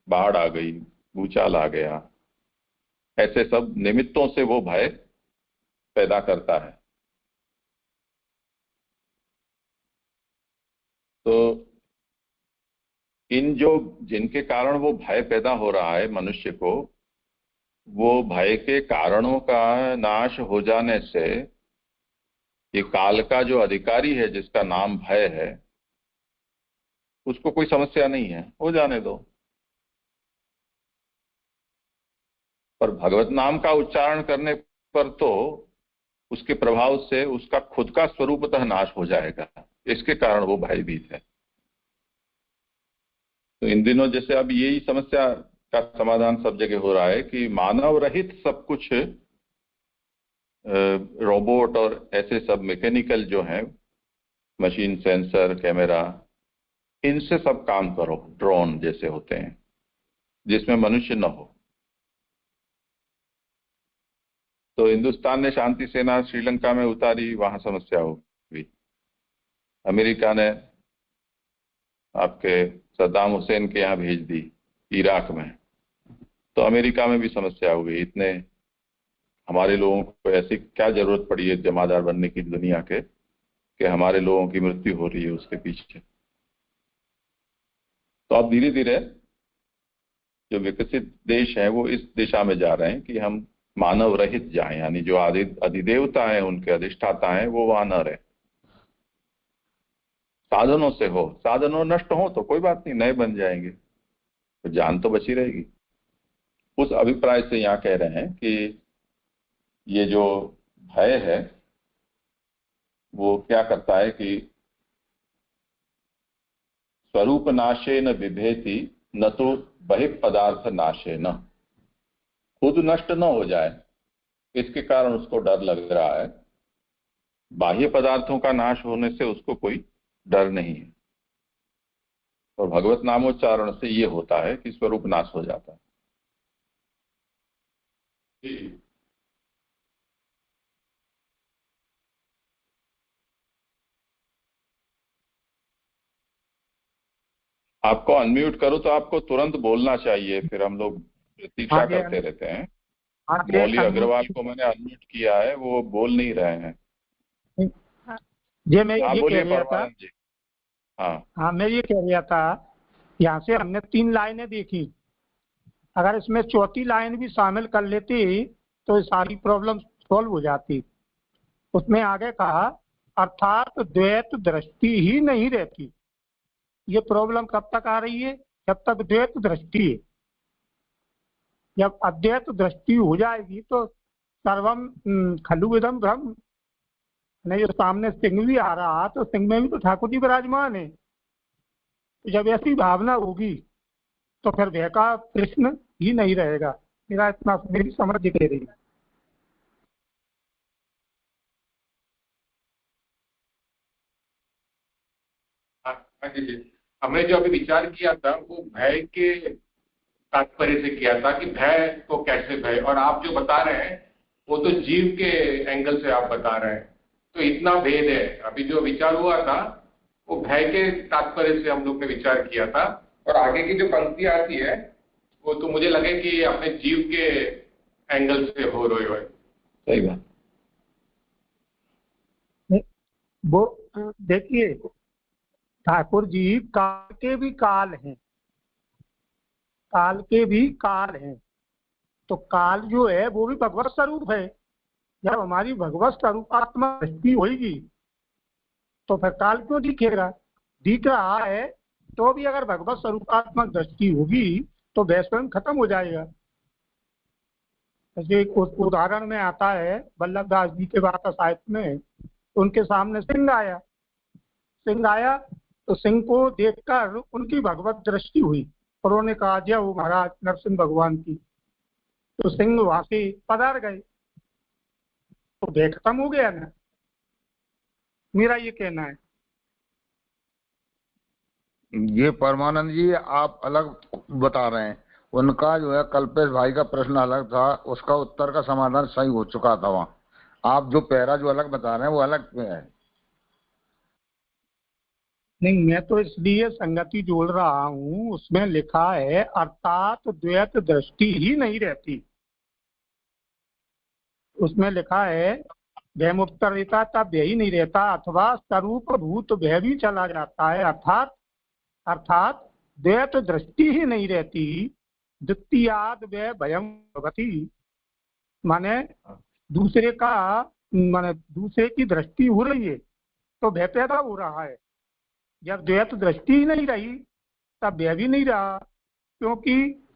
बाढ़ आ गई, भूचाल आ गया, ऐसे सब निमित्तों से वो भय पैदा करता है। तो इन जो जिनके कारण वो भय पैदा हो रहा है मनुष्य को, वो भय के कारणों का नाश हो जाने से ये काल का जो अधिकारी है जिसका नाम भय है, उसको कोई समस्या नहीं है, हो जाने दो। पर भगवत नाम का उच्चारण करने पर तो उसके प्रभाव से उसका खुद का स्वरूपतः नाश हो जाएगा, इसके कारण वो भयभीत है। तो इन दिनों जैसे अब यही समस्या का समाधान सब जगह हो रहा है कि मानव रहित सब कुछ रोबोट और ऐसे सब मैकेनिकल जो हैं, मशीन, सेंसर, कैमरा, इनसे सब काम करो, ड्रोन जैसे होते हैं, जिसमें मनुष्य न हो। तो हिंदुस्तान ने शांति सेना श्रीलंका में उतारी, वहां समस्या हो गई। अमेरिका ने आपके सद्दाम हुसैन के यहाँ भेज दी इराक में, तो अमेरिका में भी समस्या हो गई। इतने हमारे लोगों को ऐसी क्या जरूरत पड़ी है जमादार बनने की दुनिया के, कि हमारे लोगों की मृत्यु हो रही है उसके पीछे। तो अब धीरे धीरे जो विकसित देश हैं वो इस दिशा में जा रहे हैं कि हम मानव रहित जाएं, यानी जो अधिदेवता है, उनके अधिष्ठाता हैं, वो वहां न रहे। साधनों से हो, साधनों नष्ट हो तो कोई बात नहीं, नए बन जाएंगे, तो जान तो बची रहेगी। उस अभिप्राय से यहाँ कह रहे हैं कि ये जो भय है वो क्या करता है कि स्वरूप नाशे न विभेति न तो बहिः पदार्थ नाशे न, खुद नष्ट न हो जाए इसके कारण उसको डर लग रहा है। बाह्य पदार्थों का नाश होने से उसको कोई डर नहीं है। और भगवत नामोच्चारण से ये होता है कि स्वरूप नाश हो जाता है। आपको अनम्यूट करो तो आपको तुरंत बोलना चाहिए, फिर हम लोग प्रतीक्षा करते रहते हैं। मौली अग्रवाल को मैंने अनम्यूट किया है, वो बोल नहीं रहे हैं। जी मैं ये कह रहा था, जी हाँ हाँ मैं ये कह रहा था, यहाँ से हमने 3 लाइनें देखी, अगर इसमें चौथी लाइन भी शामिल कर लेती तो सारी प्रॉब्लम सॉल्व हो जाती। उसमें आगे कहा अर्थात द्वैत दृष्टि ही नहीं रहती। ये प्रॉब्लम कब तक आ रही है? जब तक द्वैत दृष्टि है। जब अद्वैत दृष्टि हो जाएगी तो सर्वम खलु इदम ब्रह्म, नहीं जो सामने सिंह भी आ रहा तो सिंह में भी तो ठाकुर जी विराजमान है। तो जब ऐसी भावना होगी तो फिर भय का प्रश्न ही नहीं रहेगा। मेरा इतना, मेरी समझ दिख रही है। हमने जो अभी विचार किया था वो भय के तात्पर्य से किया था कि भय तो कैसे भय, और आप जो बता रहे हैं वो तो जीव के एंगल से आप बता रहे हैं। तो इतना भेद है। अभी जो विचार हुआ था वो भय के तात्पर्य से हम लोग ने विचार किया था, और आगे की जो पंक्ति आती है वो तो मुझे लगे कि अपने जीव के एंगल से हो रही हो। सही बात। वो देखिए ठाकुर जी काल के भी काल हैं, काल के भी काल हैं। तो काल जो है वो भी भगवत स्वरूप है। जब हमारी भगवत स्वरूप आत्मा दृष्टि होगी तो फिर काल क्यों दिखेगा? दिख रहा है तो भी अगर भगवत स्वरूपात्मक दृष्टि होगी तो वह स्वयं खत्म हो जाएगा। जैसे एक उदाहरण में आता है वल्लभ दास जी के वार्ता साहित्य में, उनके सामने सिंह आया तो सिंह को देखकर उनकी भगवत दृष्टि हुई और उन्होंने कहा जय हो महाराज नरसिंह भगवान की। तो सिंह वहां से पधार गए तो भय खत्म हो गया ना। मेरा ये कहना है। ये परमानंद जी आप अलग बता रहे हैं, उनका जो है कल्पेश भाई का प्रश्न अलग था, उसका उत्तर का समाधान सही हो चुका था वहाँ। आप जो पैरा जो अलग बता रहे हैं वो अलग है। नहीं, मैं तो इसलिए संगति जोड़ रहा हूँ, उसमें लिखा है अर्थात द्वैत दृष्टि ही नहीं रहती। उसमें लिखा है भय मुक्त रहता तब भय ही नहीं रहता, अथवा स्वरूप भूत भय भी चला जाता है। अर्थात द्वैत दृष्टि ही नहीं रहती। द्वितीयाद भय भयं भवति, माने दूसरे की दृष्टि हो रही है तो भय पैदा हो रहा है। जब द्वैत दृष्टि ही नहीं रही तब भय भी नहीं रहा, क्योंकि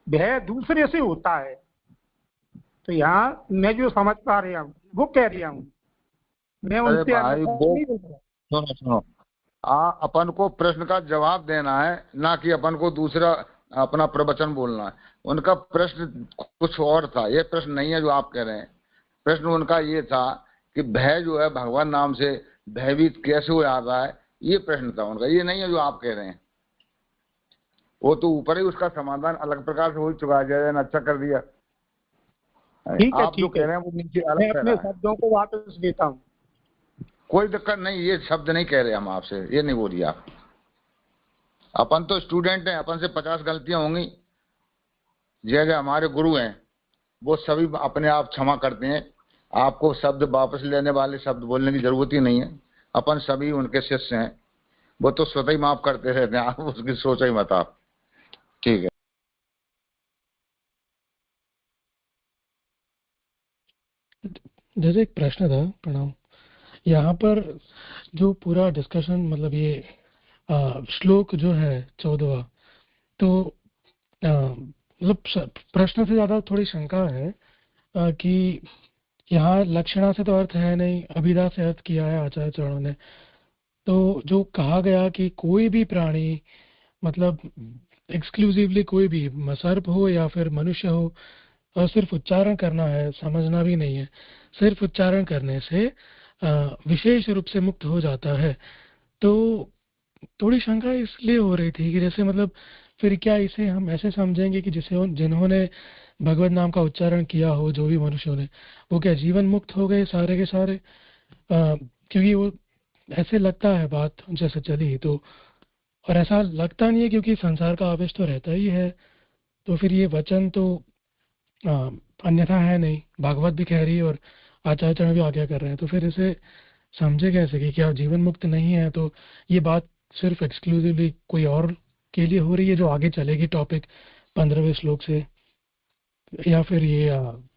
भय दूसरे से होता है। तो यहाँ मैं जो समझ पा रहा हूँ वो कह रहा हूँ, मैं उनसे सुनो, अपन को प्रश्न का जवाब देना है, ना कि अपन को दूसरा अपना प्रवचन बोलना है। उनका प्रश्न कुछ और था, ये प्रश्न नहीं है जो आप कह रहे हैं। प्रश्न उनका ये था कि भय जो है भगवान नाम से भयभीत कैसे हो जाता है, ये प्रश्न था उनका, ये नहीं है जो आप कह रहे हैं। वो तो ऊपर ही उसका समाधान अलग प्रकार से हो चुका है। जय ने अच्छा कर दिया। आप जो कह रहे हैं वो नीचे अलग कह रहे हैं। शब्दों को वापस लेता हूँ, कोई दिक्कत नहीं, ये शब्द नहीं कह रहे हम आपसे, ये नहीं बोलिए आप। अपन तो स्टूडेंट हैं, अपन से 50 गलतियां होंगी। जैसे हमारे गुरु हैं वो सभी अपने आप क्षमा करते हैं। आपको शब्द वापस लेने वाले शब्द बोलने की जरूरत ही नहीं है। अपन सभी उनके शिष्य हैं, वो तो स्वतः ही माफ करते रहते हैं। आप उसकी सोचा ही मत आप। ठीक है। जैसे एक प्रश्न था, प्रणाम। यहाँ पर जो पूरा डिस्कशन, मतलब ये श्लोक जो है 14वां, तो मतलब प्रश्न से ज्यादा थोड़ी शंका है कि यहाँ लक्षणा से तो अर्थ है नहीं, अभिधा से अर्थ किया है आचार्य चरणों ने। तो जो कहा गया कि कोई भी प्राणी, मतलब एक्सक्लूसिवली कोई भी, सर्प हो या फिर मनुष्य हो, और सिर्फ उच्चारण करना है, समझना भी नहीं है, सिर्फ उच्चारण करने से विशेष रूप से मुक्त हो जाता है। तो थोड़ी शंका इसलिए हो रही थी कि जैसे मतलब फिर क्या इसे हम ऐसे समझेंगे कि जिन्होंने भगवत नाम का उच्चारण किया हो, जो भी मनुष्यों ने, वो क्या जीवन मुक्त हो गए सारे के सारे? क्योंकि वो ऐसे लगता है बात जैसे चली, तो और ऐसा लगता नहीं है क्योंकि संसार का आवेश तो रहता ही है। तो फिर ये वचन तो अन्यथा है नहीं, भागवत भी कह रही है और आचार्य चरण भी आज्ञा कर रहे हैं। तो फिर इसे समझे कैसे कि क्या जीवन मुक्त नहीं है? तो ये बात सिर्फ एक्सक्लूसिवली कोई और के लिए हो रही है जो आगे चलेगी टॉपिक 15वें श्लोक से, या फिर ये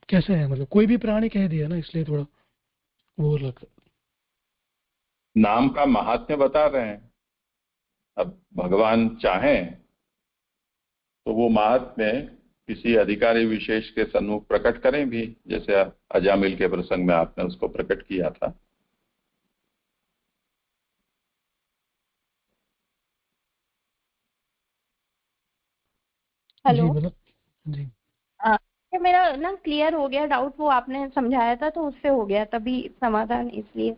कैसे है? मतलब कोई भी प्राणी कह दिया ना, इसलिए थोड़ा वो लग। नाम का महात्म्य बता रहे हैं। अब भगवान चाहें तो वो महात्म्य किसी अधिकारी विशेष के सन्मुख प्रकट करें भी, जैसे अजामिल के प्रसंग में आपने उसको प्रकट किया था। हेलो जी मेरा ना क्लियर हो गया डाउट, वो आपने समझाया था तो उससे हो गया तभी समाधान, इसलिए।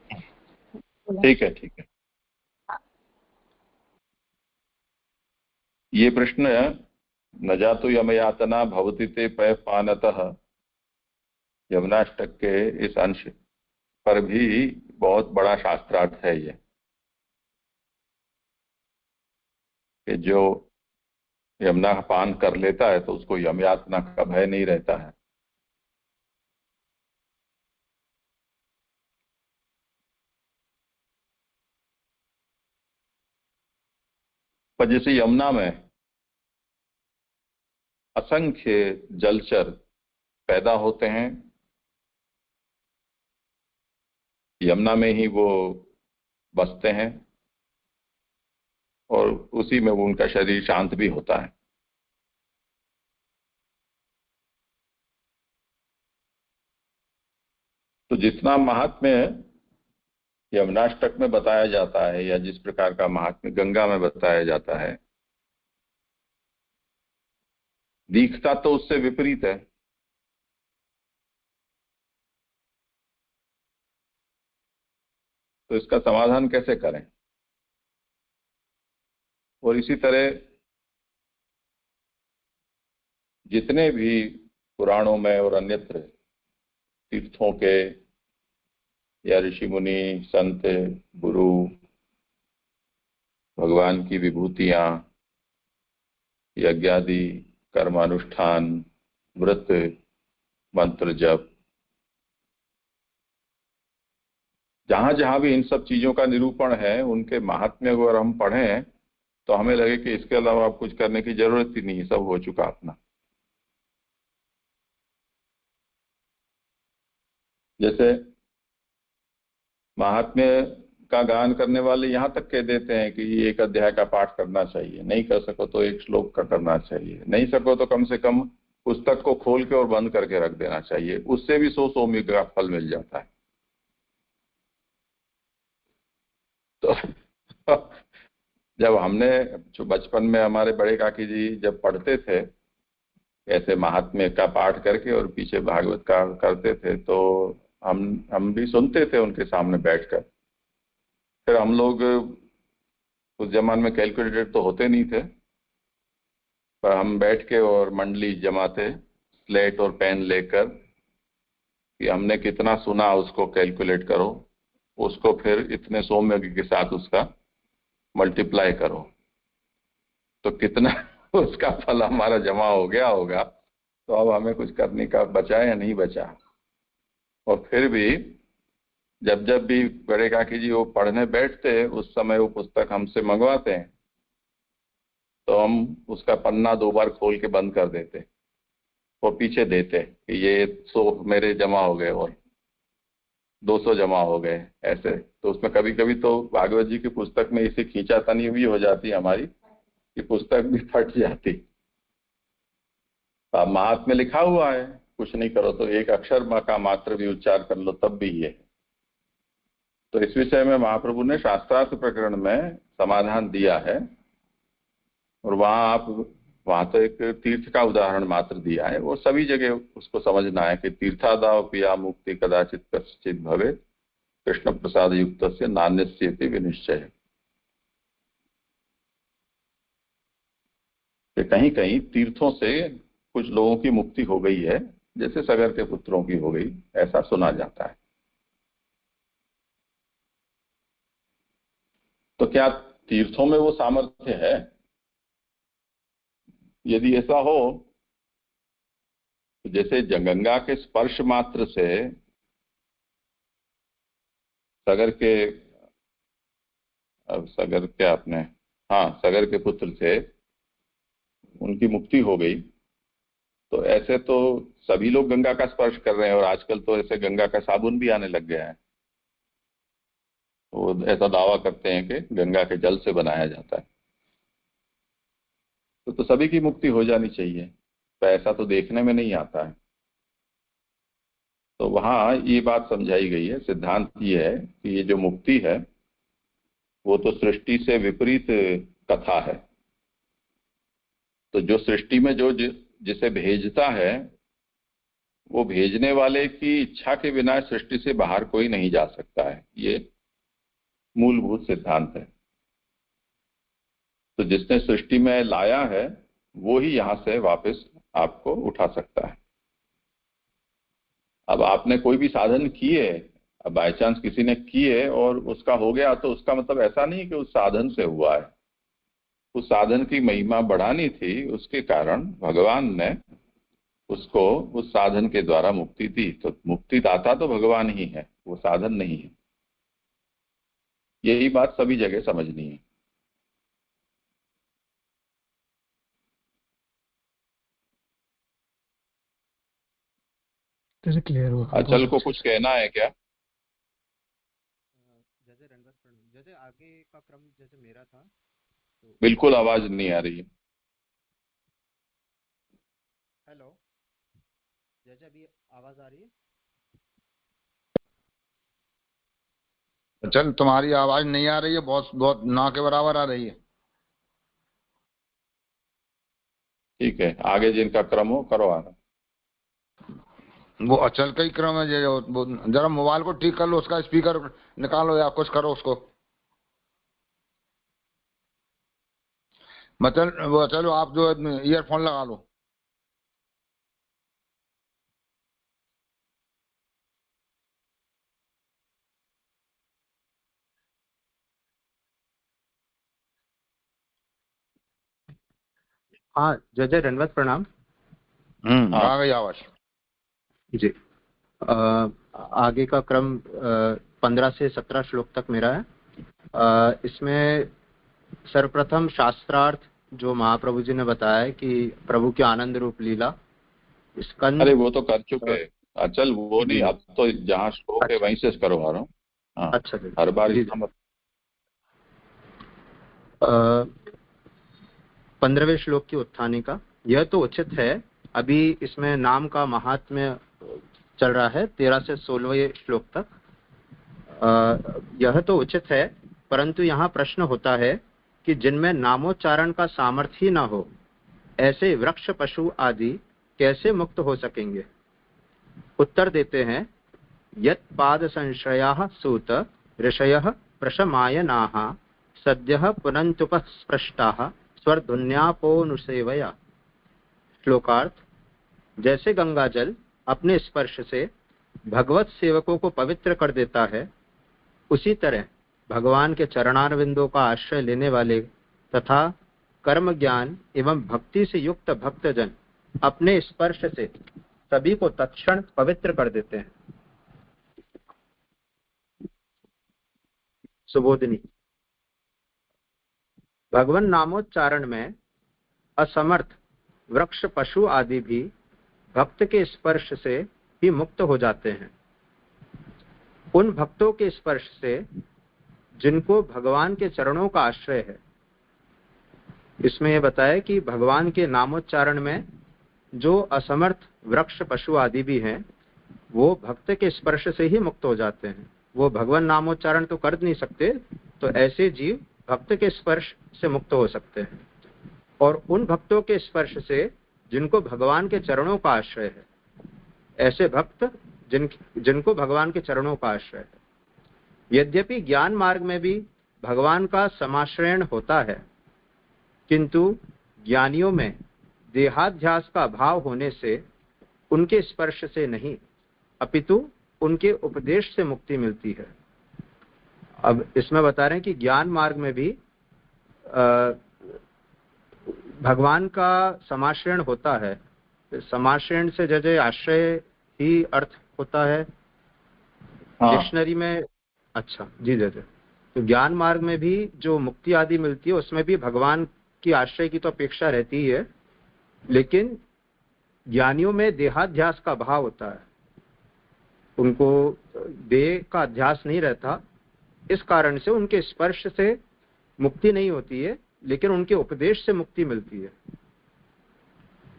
ठीक है, ठीक है। ये प्रश्न न जातु यमयातना भवति ते पयपानतः, यमुनाष्टक के इस अंश पर भी बहुत बड़ा शास्त्रार्थ है ये, कि जो यमुना पान कर लेता है तो उसको यमयातना का भय नहीं रहता है। पर जैसे यमुना में असंख्य जलचर पैदा होते हैं, यमुना में ही वो बसते हैं और उसी में वो उनका शरीर शांत भी होता है। तो जितना महात्म्य यमुनाष्टक में बताया जाता है या जिस प्रकार का महात्म्य गंगा में बताया जाता है, दिखता तो उससे विपरीत है। तो इसका समाधान कैसे करें? और इसी तरह जितने भी पुराणों में और अन्यत्र तीर्थों के या ऋषि मुनि संत गुरु भगवान की विभूतियां, यज्ञादि कर्मानुष्ठान, व्रत, मंत्र जप, जहां जहां भी इन सब चीजों का निरूपण है, उनके महात्म्य अगर हम पढ़ें तो हमें लगे कि इसके अलावा अब कुछ करने की जरूरत ही नहीं, सब हो चुका अपना। जैसे महात्म्य का गान करने वाले यहाँ तक कह देते हैं कि एक अध्याय का पाठ करना चाहिए, नहीं कर सको तो एक श्लोक का करना चाहिए, नहीं सको तो कम से कम पुस्तक को खोल के और बंद करके रख देना चाहिए, उससे भी 100 सौम्य का फल मिल जाता है। तो जब हमने बचपन में हमारे बड़े काकी जी जब पढ़ते थे ऐसे महात्म्य का पाठ करके और पीछे भागवत का करते थे, तो हम भी सुनते थे उनके सामने बैठकर। फिर हम लोग उस जमाने में कैलकुलेटर तो होते नहीं थे, पर हम बैठ के और मंडली जमाते स्लेट और पेन लेकर कि हमने कितना सुना उसको कैलकुलेट करो, उसको फिर इतने सौम्य के साथ उसका मल्टीप्लाई करो, तो कितना उसका फल हमारा जमा हो गया होगा। तो अब हमें कुछ करने का बचा या नहीं बचा। और फिर भी जब जब भी बड़े काकी जी वो पढ़ने बैठते उस समय वो पुस्तक हमसे मंगवाते हैं, तो हम उसका पन्ना 2 बार खोल के बंद कर देते और पीछे देते कि ये 100 मेरे जमा हो गए और 200 जमा हो गए ऐसे। तो उसमें कभी कभी तो भागवत जी की पुस्तक में इसे खींचातानी भी हो जाती हमारी कि पुस्तक भी फट जाती। अब महात्म्य लिखा हुआ है, कुछ नहीं करो तो एक अक्षर का मात्र भी उच्चार कर लो तब भी ये। तो इस विषय में महाप्रभु ने शास्त्रार्थ प्रकरण में समाधान दिया है, और वहां तो एक तीर्थ का उदाहरण मात्र दिया है, वो सभी जगह उसको समझना है कि तीर्थादाव पिया मुक्ति कदाचित कश्चित भवे कृष्ण प्रसाद युक्त से नान्यस्येति विनिश्चय। कहीं कहीं तीर्थों से कुछ लोगों की मुक्ति हो गई है, जैसे सगर के पुत्रों की हो गई, ऐसा सुना जाता है। तो क्या तीर्थों में वो सामर्थ्य है? यदि ऐसा हो तो जैसे गंगा के स्पर्श मात्र से सगर के पुत्र से उनकी मुक्ति हो गई, तो ऐसे तो सभी लोग गंगा का स्पर्श कर रहे हैं, और आजकल तो ऐसे गंगा का साबुन भी आने लग गया है। वो ऐसा दावा करते हैं कि गंगा के जल से बनाया जाता है। तो सभी की मुक्ति हो जानी चाहिए, तो ऐसा तो देखने में नहीं आता है। तो वहां ये बात समझाई गई है, सिद्धांत ये है कि ये जो मुक्ति है वो तो सृष्टि से विपरीत कथा है। तो जो सृष्टि में जो जिसे भेजता है, वो भेजने वाले की इच्छा के बिना सृष्टि से बाहर कोई नहीं जा सकता है, ये मूलभूत सिद्धांत है। तो जिसने सृष्टि में लाया है वो ही यहां से वापस आपको उठा सकता है। अब आपने कोई भी साधन किए, अब बाय चांस किसी ने किए और उसका हो गया, तो उसका मतलब ऐसा नहीं कि उस साधन से हुआ है। उस साधन की महिमा बढ़ानी थी, उसके कारण भगवान ने उसको उस साधन के द्वारा मुक्ति दी। तो मुक्तिदाता तो भगवान ही है, वो साधन नहीं है। यही बात सभी जगह समझनी है। क्लियर हुआ? अचल को कुछ कहना है क्या? जैसे आगे का क्रम जैसे मेरा था तो... बिल्कुल आवाज नहीं आ रही है। हेलो, जैसे अभी आवाज आ रही है? अचल तुम्हारी आवाज नहीं आ रही है, बहुत बहुत ना के बराबर आ रही है। ठीक है, आगे जिनका क्रम हो करो। आ रहा वो अचल का ही क्रम है। जरा मोबाइल को ठीक कर लो, उसका स्पीकर निकालो या कुछ करो उसको। मतलब वो चलो आप जो ईयरफोन लगा लो। हाँ जय जय दंडवत प्रणाम। आ गई आवाज जी। आगे का क्रम 15 से 17 श्लोक तक मेरा है। इसमें सर्वप्रथम शास्त्रार्थ जो महाप्रभु जी ने बताया कि प्रभु की आनंद रूप लीला स्कंद। अरे वो तो कर चुके हैं अचल, वो नहीं, अब तो जहाँ श्लोक है वहीं से करवा रहा हूँ। अच्छा हर बार इतना मत। 15वें श्लोक की उत्थानी का यह तो उचित है। अभी इसमें नाम का महात्म्य चल रहा है 13 से 16वें श्लोक तक। यह तो उचित है, परंतु यहाँ प्रश्न होता है कि जिनमें नामोच्चारण का सामर्थ्य ही न हो, ऐसे वृक्ष पशु आदि कैसे मुक्त हो सकेंगे? उत्तर देते हैं, यत् पाद संश्रयाः सूत ऋषयः प्रशमायनाः सद्यः पुनन्तुपस्पृष्टाः स्वरधुन्यापोनुसेवया। श्लोकार्थ, जैसे गंगा जल अपने स्पर्श से भगवत सेवकों को पवित्र कर देता है, उसी तरह भगवान के चरणारविंदों का आश्रय लेने वाले तथा कर्म ज्ञान एवं भक्ति से युक्त भक्तजन अपने स्पर्श से सभी को तत्क्षण पवित्र कर देते हैं। सुबोधिनी, भगवान नामोच्चारण में असमर्थ वृक्ष पशु आदि भी भक्त के स्पर्श से ही मुक्त हो जाते हैं। उन भक्तों के स्पर्श से जिनको भगवान के चरणों का आश्रय है। इसमें यह बताया कि भगवान के नामोच्चारण में जो असमर्थ वृक्ष पशु आदि भी हैं, वो भक्त के स्पर्श से ही मुक्त हो जाते हैं। वो भगवान नामोच्चारण तो कर नहीं सकते, तो ऐसे जीव भक्त के स्पर्श से मुक्त हो सकते हैं। और उन भक्तों के स्पर्श से जिनको भगवान के चरणों का आश्रय है, ऐसे भक्त जिनको भगवान के चरणों का आश्रय है। यद्यपि ज्ञान मार्ग में भी भगवान का समाश्रयण होता है, किंतु ज्ञानियों में देहाध्यास का अभाव होने से उनके स्पर्श से नहीं, अपितु उनके उपदेश से मुक्ति मिलती है। अब इसमें बता रहे हैं कि ज्ञान मार्ग में भी भगवान का समाश्रयण होता है। समाश्रयण से जैसे आश्रय ही अर्थ होता है डिक्शनरी में। अच्छा जी जी। तो ज्ञान मार्ग में भी जो मुक्ति आदि मिलती है, उसमें भी भगवान की आश्रय की तो अपेक्षा रहती ही है, लेकिन ज्ञानियों में देहाध्यास का भाव होता है। उनको देह का अध्यास नहीं रहता, इस कारण से उनके स्पर्श से मुक्ति नहीं होती है, लेकिन उनके उपदेश से मुक्ति मिलती है।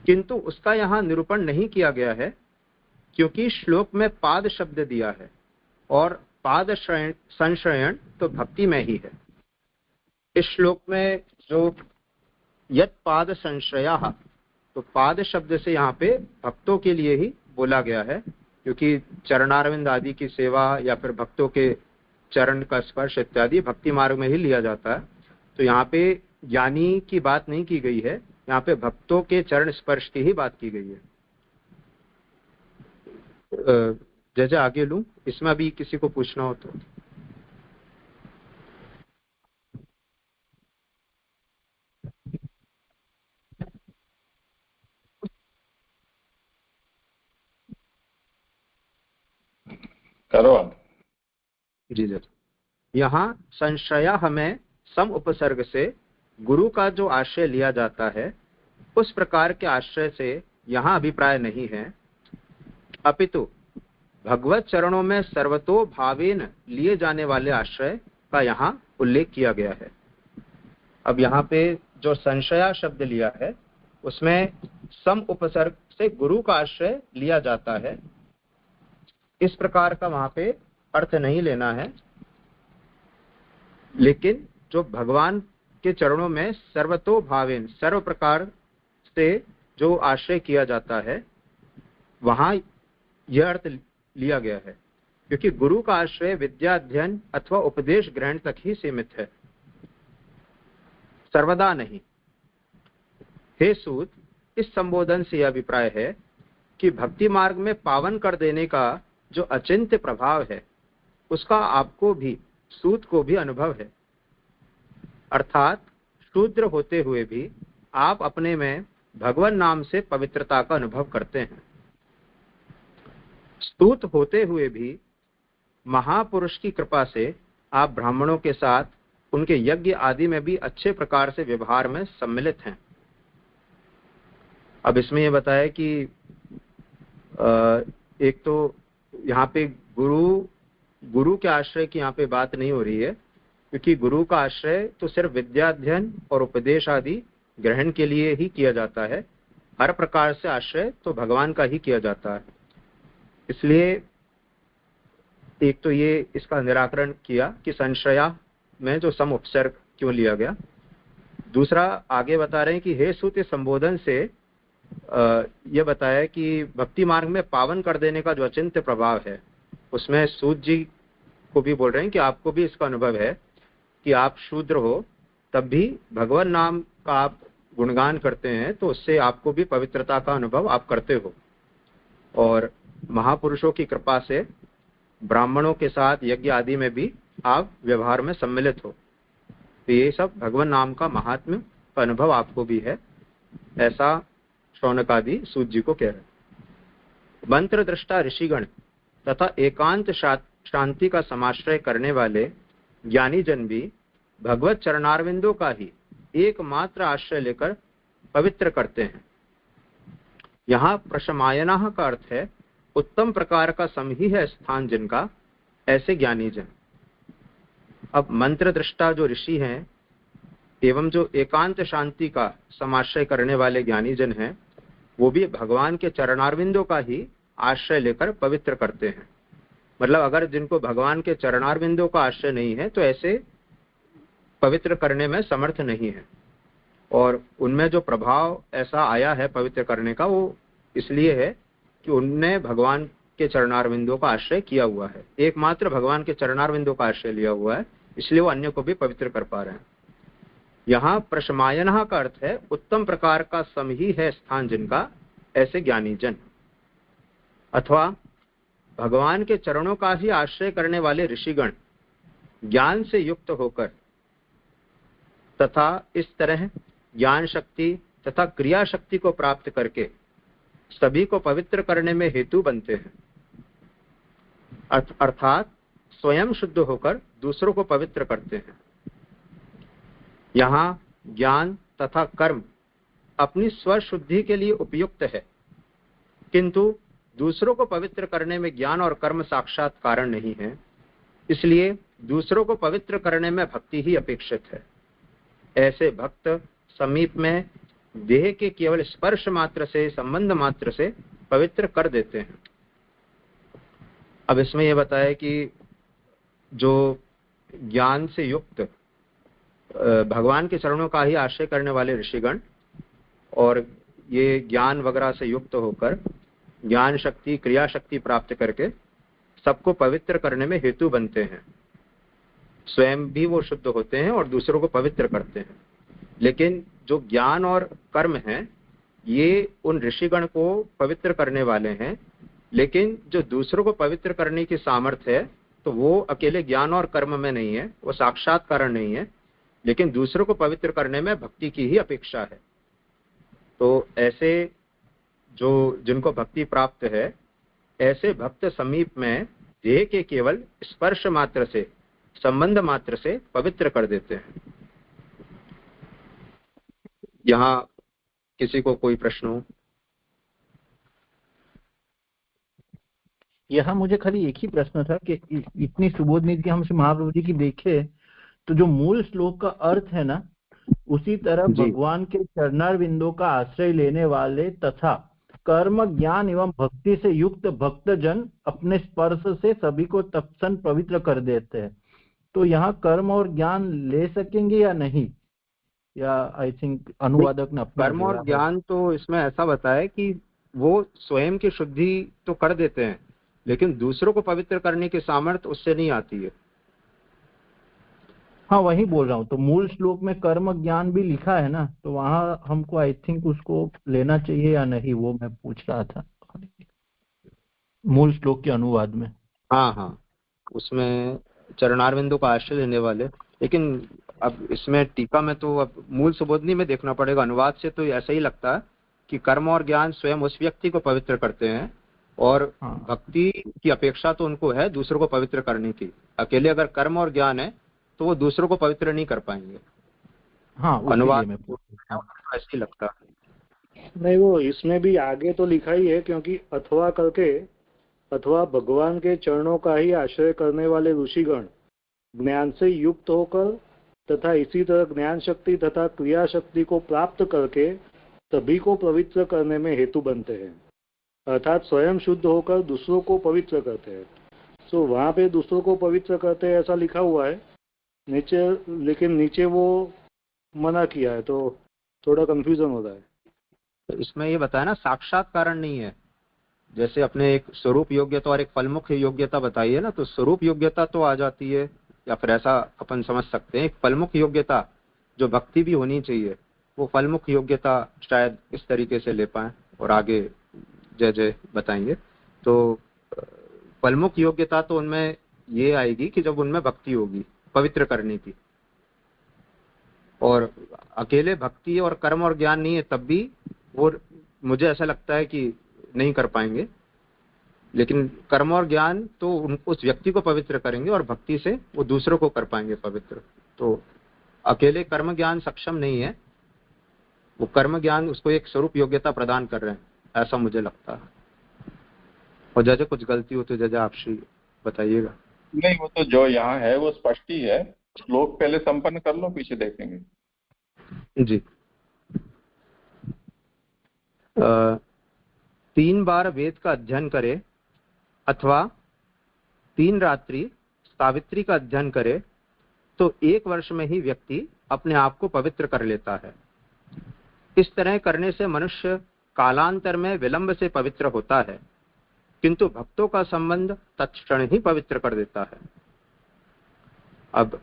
किंतु उसका यहाँ निरूपण नहीं किया गया है, क्योंकि श्लोक में पाद शब्द दिया है और पाद संश्रयण तो भक्ति में ही है। इस श्लोक में जो यत् पाद संश्रयाः, तो पाद शब्द से यहाँ पे भक्तों के लिए ही बोला गया है, क्योंकि चरणारविंद आदि की सेवा या फिर भक्तों के चरण का स्पर्श इत्यादि भक्ति मार्ग में ही लिया जाता है। तो यहाँ पे ज्ञानी की बात नहीं की गई है, यहाँ पे भक्तों के चरण स्पर्श की ही बात की गई है। जैसे आगे लूं, इसमें अभी किसी को पूछना हो तो। करो जी जी। यहाँ संश्रया हमें सम उपसर्ग से गुरु का जो आश्रय लिया जाता है, उस प्रकार के आश्रय से यहाँ अभिप्राय नहीं है, अपितु भगवत चरणों में सर्वतो भावेन लिए जाने वाले आश्रय का यहाँ उल्लेख किया गया है। अब यहाँ पे जो संशया शब्द लिया है, उसमें सम उपसर्ग से गुरु का आश्रय लिया जाता है, इस प्रकार का वहां पे अर्थ नहीं लेना है। लेकिन जो भगवान के चरणों में सर्वतो भावेन, सर्व प्रकार से जो आश्रय किया जाता है, वहां यह अर्थ लिया गया है, क्योंकि गुरु का आश्रय विद्या अध्ययन अथवा उपदेश ग्रहण तक ही सीमित है, सर्वदा नहीं। हे सूत, इस संबोधन से यह अभिप्राय है कि भक्ति मार्ग में पावन कर देने का जो अचिंत्य प्रभाव है, उसका आपको भी, सूत को भी अनुभव है। अर्थात शूद्र होते हुए भी आप अपने में भगवान नाम से पवित्रता का अनुभव करते हैं। स्तुत होते हुए भी महापुरुष की कृपा से आप ब्राह्मणों के साथ उनके यज्ञ आदि में भी अच्छे प्रकार से व्यवहार में सम्मिलित हैं। अब इसमें यह बताया कि एक तो यहाँ पे गुरु के आश्रय की यहाँ पे बात नहीं हो रही है, क्योंकि गुरु का आश्रय तो सिर्फ विद्याध्ययन और उपदेश आदि ग्रहण के लिए ही किया जाता है। हर प्रकार से आश्रय तो भगवान का ही किया जाता है। इसलिए एक तो ये इसका निराकरण किया कि संशया में जो सम उपसर्ग क्यों लिया गया। दूसरा आगे बता रहे हैं कि हे सूत संबोधन से यह बताया कि भक्ति मार्ग में पावन कर देने का जो अचिंत्य प्रभाव है, उसमें सूत जी को भी बोल रहे हैं कि आपको भी इसका अनुभव है कि आप शूद्र हो तब भी भगवान नाम का आप गुणगान करते हैं, तो उससे आपको भी पवित्रता का अनुभव आप करते हो। और महापुरुषों की कृपा से ब्राह्मणों के साथ यज्ञ आदि में भी आप व्यवहार में सम्मिलित हो, तो ये सब भगवान नाम का महात्म्य का अनुभव आपको भी है, ऐसा शौनक आदि सूत जी को कह रहे हैं। मंत्र दृष्टा ऋषिगण तथा एकांत शांति का समाश्रय करने वाले ज्ञानी जन भी भगवत चरणारविंदों का ही एकमात्र आश्रय लेकर पवित्र करते हैं। यहाँ प्रशमायना का अर्थ है उत्तम प्रकार का सम ही है स्थान जिनका, ऐसे ज्ञानी जन। अब मंत्र दृष्टा जो ऋषि हैं एवं जो एकांत शांति का समाश्रय करने वाले ज्ञानी जन हैं, वो भी भगवान के चरणारविंदों का ही आश्रय लेकर पवित्र करते हैं। मतलब अगर जिनको भगवान के चरणारविंदों का आश्रय नहीं है तो ऐसे पवित्र करने में समर्थ नहीं है। और उनमें जो प्रभाव ऐसा आया है पवित्र करने का, वो इसलिए है कि उनने भगवान के चरणारविंदों का आश्रय किया हुआ है, एकमात्र भगवान के चरणारविंदों का आश्रय लिया हुआ है, इसलिए वो अन्य को भी पवित्र कर पा रहे हैं। यहाँ प्रशमायना का अर्थ है उत्तम प्रकार का सम ही है स्थान जिनका, ऐसे ज्ञानी जन। अथवा भगवान के चरणों का ही आश्रय करने वाले ऋषिगण ज्ञान से युक्त होकर तथा इस तरह ज्ञान शक्ति तथा क्रिया शक्ति को प्राप्त करके सभी को पवित्र करने में हेतु बनते हैं। अर्थात स्वयं शुद्ध होकर दूसरों को पवित्र करते हैं। यहाँ ज्ञान तथा कर्म अपनी स्वशुद्धि के लिए उपयुक्त है, किंतु दूसरों को पवित्र करने में ज्ञान और कर्म साक्षात कारण नहीं है। इसलिए दूसरों को पवित्र करने में भक्ति ही अपेक्षित है। ऐसे भक्त समीप में देह के केवल स्पर्श मात्र से, संबंध मात्र से पवित्र कर देते हैं। अब इसमें यह बताया कि जो ज्ञान से युक्त भगवान के चरणों का ही आश्रय करने वाले ऋषिगण और ये ज्ञान वगैरह से युक्त होकर ज्ञान शक्ति क्रिया शक्ति प्राप्त करके सबको पवित्र करने में हेतु बनते हैं। स्वयं भी वो शुद्ध होते हैं और दूसरों को पवित्र करते हैं। लेकिन जो ज्ञान और कर्म हैं ये उन ऋषिगण को पवित्र करने वाले हैं, लेकिन जो दूसरों को पवित्र करने की सामर्थ्य है तो वो अकेले ज्ञान और कर्म में नहीं है, वो साक्षात कारण नहीं है, लेकिन दूसरों को पवित्र करने में भक्ति की ही अपेक्षा है। तो ऐसे जो जिनको भक्ति प्राप्त है, ऐसे भक्त समीप में देह के केवल स्पर्श मात्र से, संबंध मात्र से पवित्र कर देते हैं। यहाँ किसी को कोई प्रश्न हो? यहाँ मुझे खाली एक ही प्रश्न था कि इतनी सुबोध निधि हमसे महाप्रभु जी की देखे तो जो मूल श्लोक का अर्थ है ना, उसी तरह भगवान के चरणार बिंदु का आश्रय लेने वाले तथा कर्म ज्ञान एवं भक्ति से युक्त भक्तजन अपने स्पर्श से सभी को तत्क्षण पवित्र कर देते हैं। तो यहाँ कर्म और ज्ञान ले सकेंगे या नहीं, या आई थिंक अनुवादक ने कर्म और ज्ञान तो इसमें ऐसा बताया कि वो स्वयं की शुद्धि तो कर देते हैं, लेकिन दूसरों को पवित्र करने की सामर्थ्य उससे नहीं आती है। हाँ वही बोल रहा हूँ। तो मूल श्लोक में कर्म ज्ञान भी लिखा है ना, तो वहाँ हमको आई थिंक उसको लेना चाहिए या नहीं, वो मैं पूछ रहा था मूल श्लोक के अनुवाद में। हाँ हाँ, उसमें चरणारविंदों का आश्रय लेने वाले, लेकिन अब इसमें टीका में तो अब मूल सुबोधनी में देखना पड़ेगा। अनुवाद से तो ऐसा ही लगता है कि कर्म और ज्ञान स्वयं उस व्यक्ति को पवित्र करते हैं, और भक्ति की अपेक्षा तो उनको है दूसरों को पवित्र करने की। अकेले अगर कर्म और ज्ञान है तो वो दूसरों को पवित्र नहीं कर पाएंगे। हाँ, अनुवाद में ऐसे ही लगता है। नहीं, वो इसमें भी आगे तो लिखा ही है, क्योंकि अथवा करके अथवा भगवान के चरणों का ही आश्रय करने वाले ऋषिगण ज्ञान से युक्त होकर तथा इसी तरह ज्ञान शक्ति तथा क्रिया शक्ति को प्राप्त करके सभी को पवित्र करने में हेतु बनते हैं, अर्थात स्वयं शुद्ध होकर दूसरों को पवित्र करते हैं। तो वहाँ पे दूसरों को पवित्र करते हैं ऐसा लिखा हुआ है नीचे, लेकिन नीचे वो मना किया है, तो थोड़ा कंफ्यूजन हो रहा है। तो इसमें ये बताया ना, साक्षात कारण नहीं है। जैसे अपने एक स्वरूप योग्यता और एक फलमुख योग्यता बताई है ना, तो स्वरूप योग्यता तो आ जाती है, या फिर ऐसा अपन समझ सकते हैं एक फलमुख योग्यता जो भक्ति भी होनी चाहिए, वो फलमुख योग्यता शायद इस तरीके से ले पाए, और आगे जय जय बताएंगे। तो फलमुख योग्यता तो उनमें ये आएगी कि जब उनमें भक्ति होगी पवित्र करने की, और अकेले भक्ति और कर्म और ज्ञान नहीं है तब भी वो मुझे ऐसा लगता है कि नहीं कर पाएंगे। लेकिन कर्म और ज्ञान तो उस व्यक्ति को पवित्र करेंगे और भक्ति से वो दूसरों को कर पाएंगे पवित्र। तो अकेले कर्म ज्ञान सक्षम नहीं है, वो कर्म ज्ञान उसको एक स्वरूप योग्यता प्रदान कर रहे हैं, ऐसा मुझे लगता है। और जैसे कुछ गलती हो तो जैसे आप श्री बताइएगा। नहीं, वो तो जो यहाँ है वो स्पष्ट ही है। श्लोक पहले संपन्न कर लो, पीछे देखेंगे। जी। 3 बार वेद का अध्ययन करे अथवा 3 रात्रि सावित्री का अध्ययन करे तो 1 वर्ष में ही व्यक्ति अपने आप को पवित्र कर लेता है। इस तरह करने से मनुष्य कालांतर में विलंब से पवित्र होता है, किंतु भक्तों का संबंध तत्क्षण ही पवित्र कर देता है। अब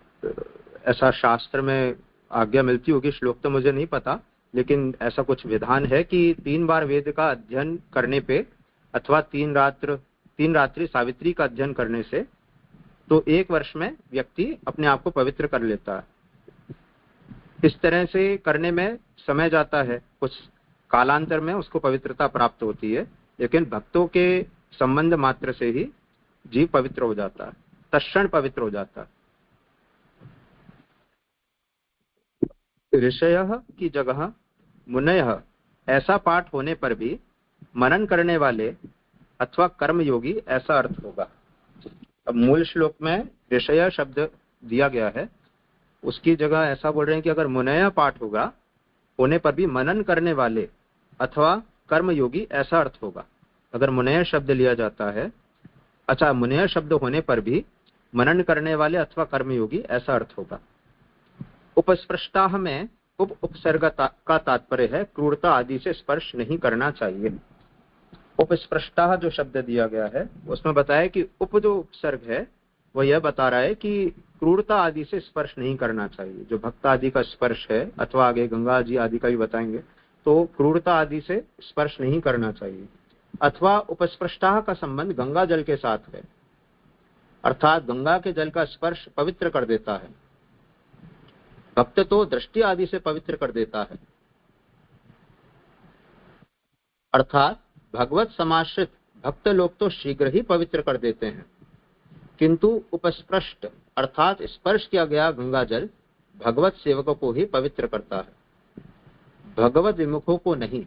ऐसा शास्त्र में आज्ञा मिलती होगी, श्लोक तो मुझे नहीं पता, लेकिन ऐसा कुछ विधान है कि 3 बार वेद का अध्ययन करने पे अथवा 3 रात्रि सावित्री का अध्ययन करने से तो 1 वर्ष में व्यक्ति अपने आप को पवित्र कर लेता है। इस तरह से करने में समय जाता है, कुछ कालांतर में उसको पवित्रता प्राप्त होती है, लेकिन भक्तों के संबंध मात्र से ही जीव पवित्र हो जाता है, तत्क्षण पवित्र हो जाता है। ऋषयः की जगह मुनयः ऐसा पाठ होने पर भी मनन करने वाले अथवा कर्मयोगी ऐसा अर्थ होगा। अब मूल श्लोक में ऋषय शब्द दिया गया है, उसकी जगह ऐसा बोल रहे हैं कि अगर मुनय पाठ होगा होने पर भी मनन करने वाले अथवा कर्मयोगी ऐसा अर्थ होगा। अगर मुनय शब्द लिया जाता है, अच्छा, मुनय शब्द होने पर भी मनन करने वाले अथवा कर्मयोगी ऐसा अर्थ होगा। उपस्पृष्टाः में उपसर्ग का तात्पर्य है क्रूरता आदि से स्पर्श नहीं करना चाहिए। उपस्पृष्टाः जो शब्द दिया गया है उसमें बताया कि उप जो उपसर्ग है वो यह बता रहा है कि क्रूरता आदि से स्पर्श नहीं करना चाहिए। जो भक्त आदि का स्पर्श है, अथवा आगे गंगा जी आदि का भी बताएंगे, तो क्रूरता आदि से स्पर्श नहीं करना चाहिए। अथवा उपस्पृष्टाः का संबंध गंगा जल के साथ है, अर्थात गंगा के जल का स्पर्श पवित्र कर देता है। भक्त तो दृष्टि आदि से पवित्र कर देता है, अर्थात भगवत समाश्रित भक्त लोग तो शीघ्र ही पवित्र कर देते हैं, किंतु उपस्पृष्ट अर्थात स्पर्श किया गया गंगा जल भगवत सेवकों को ही पवित्र करता है, भगवत विमुखों को नहीं।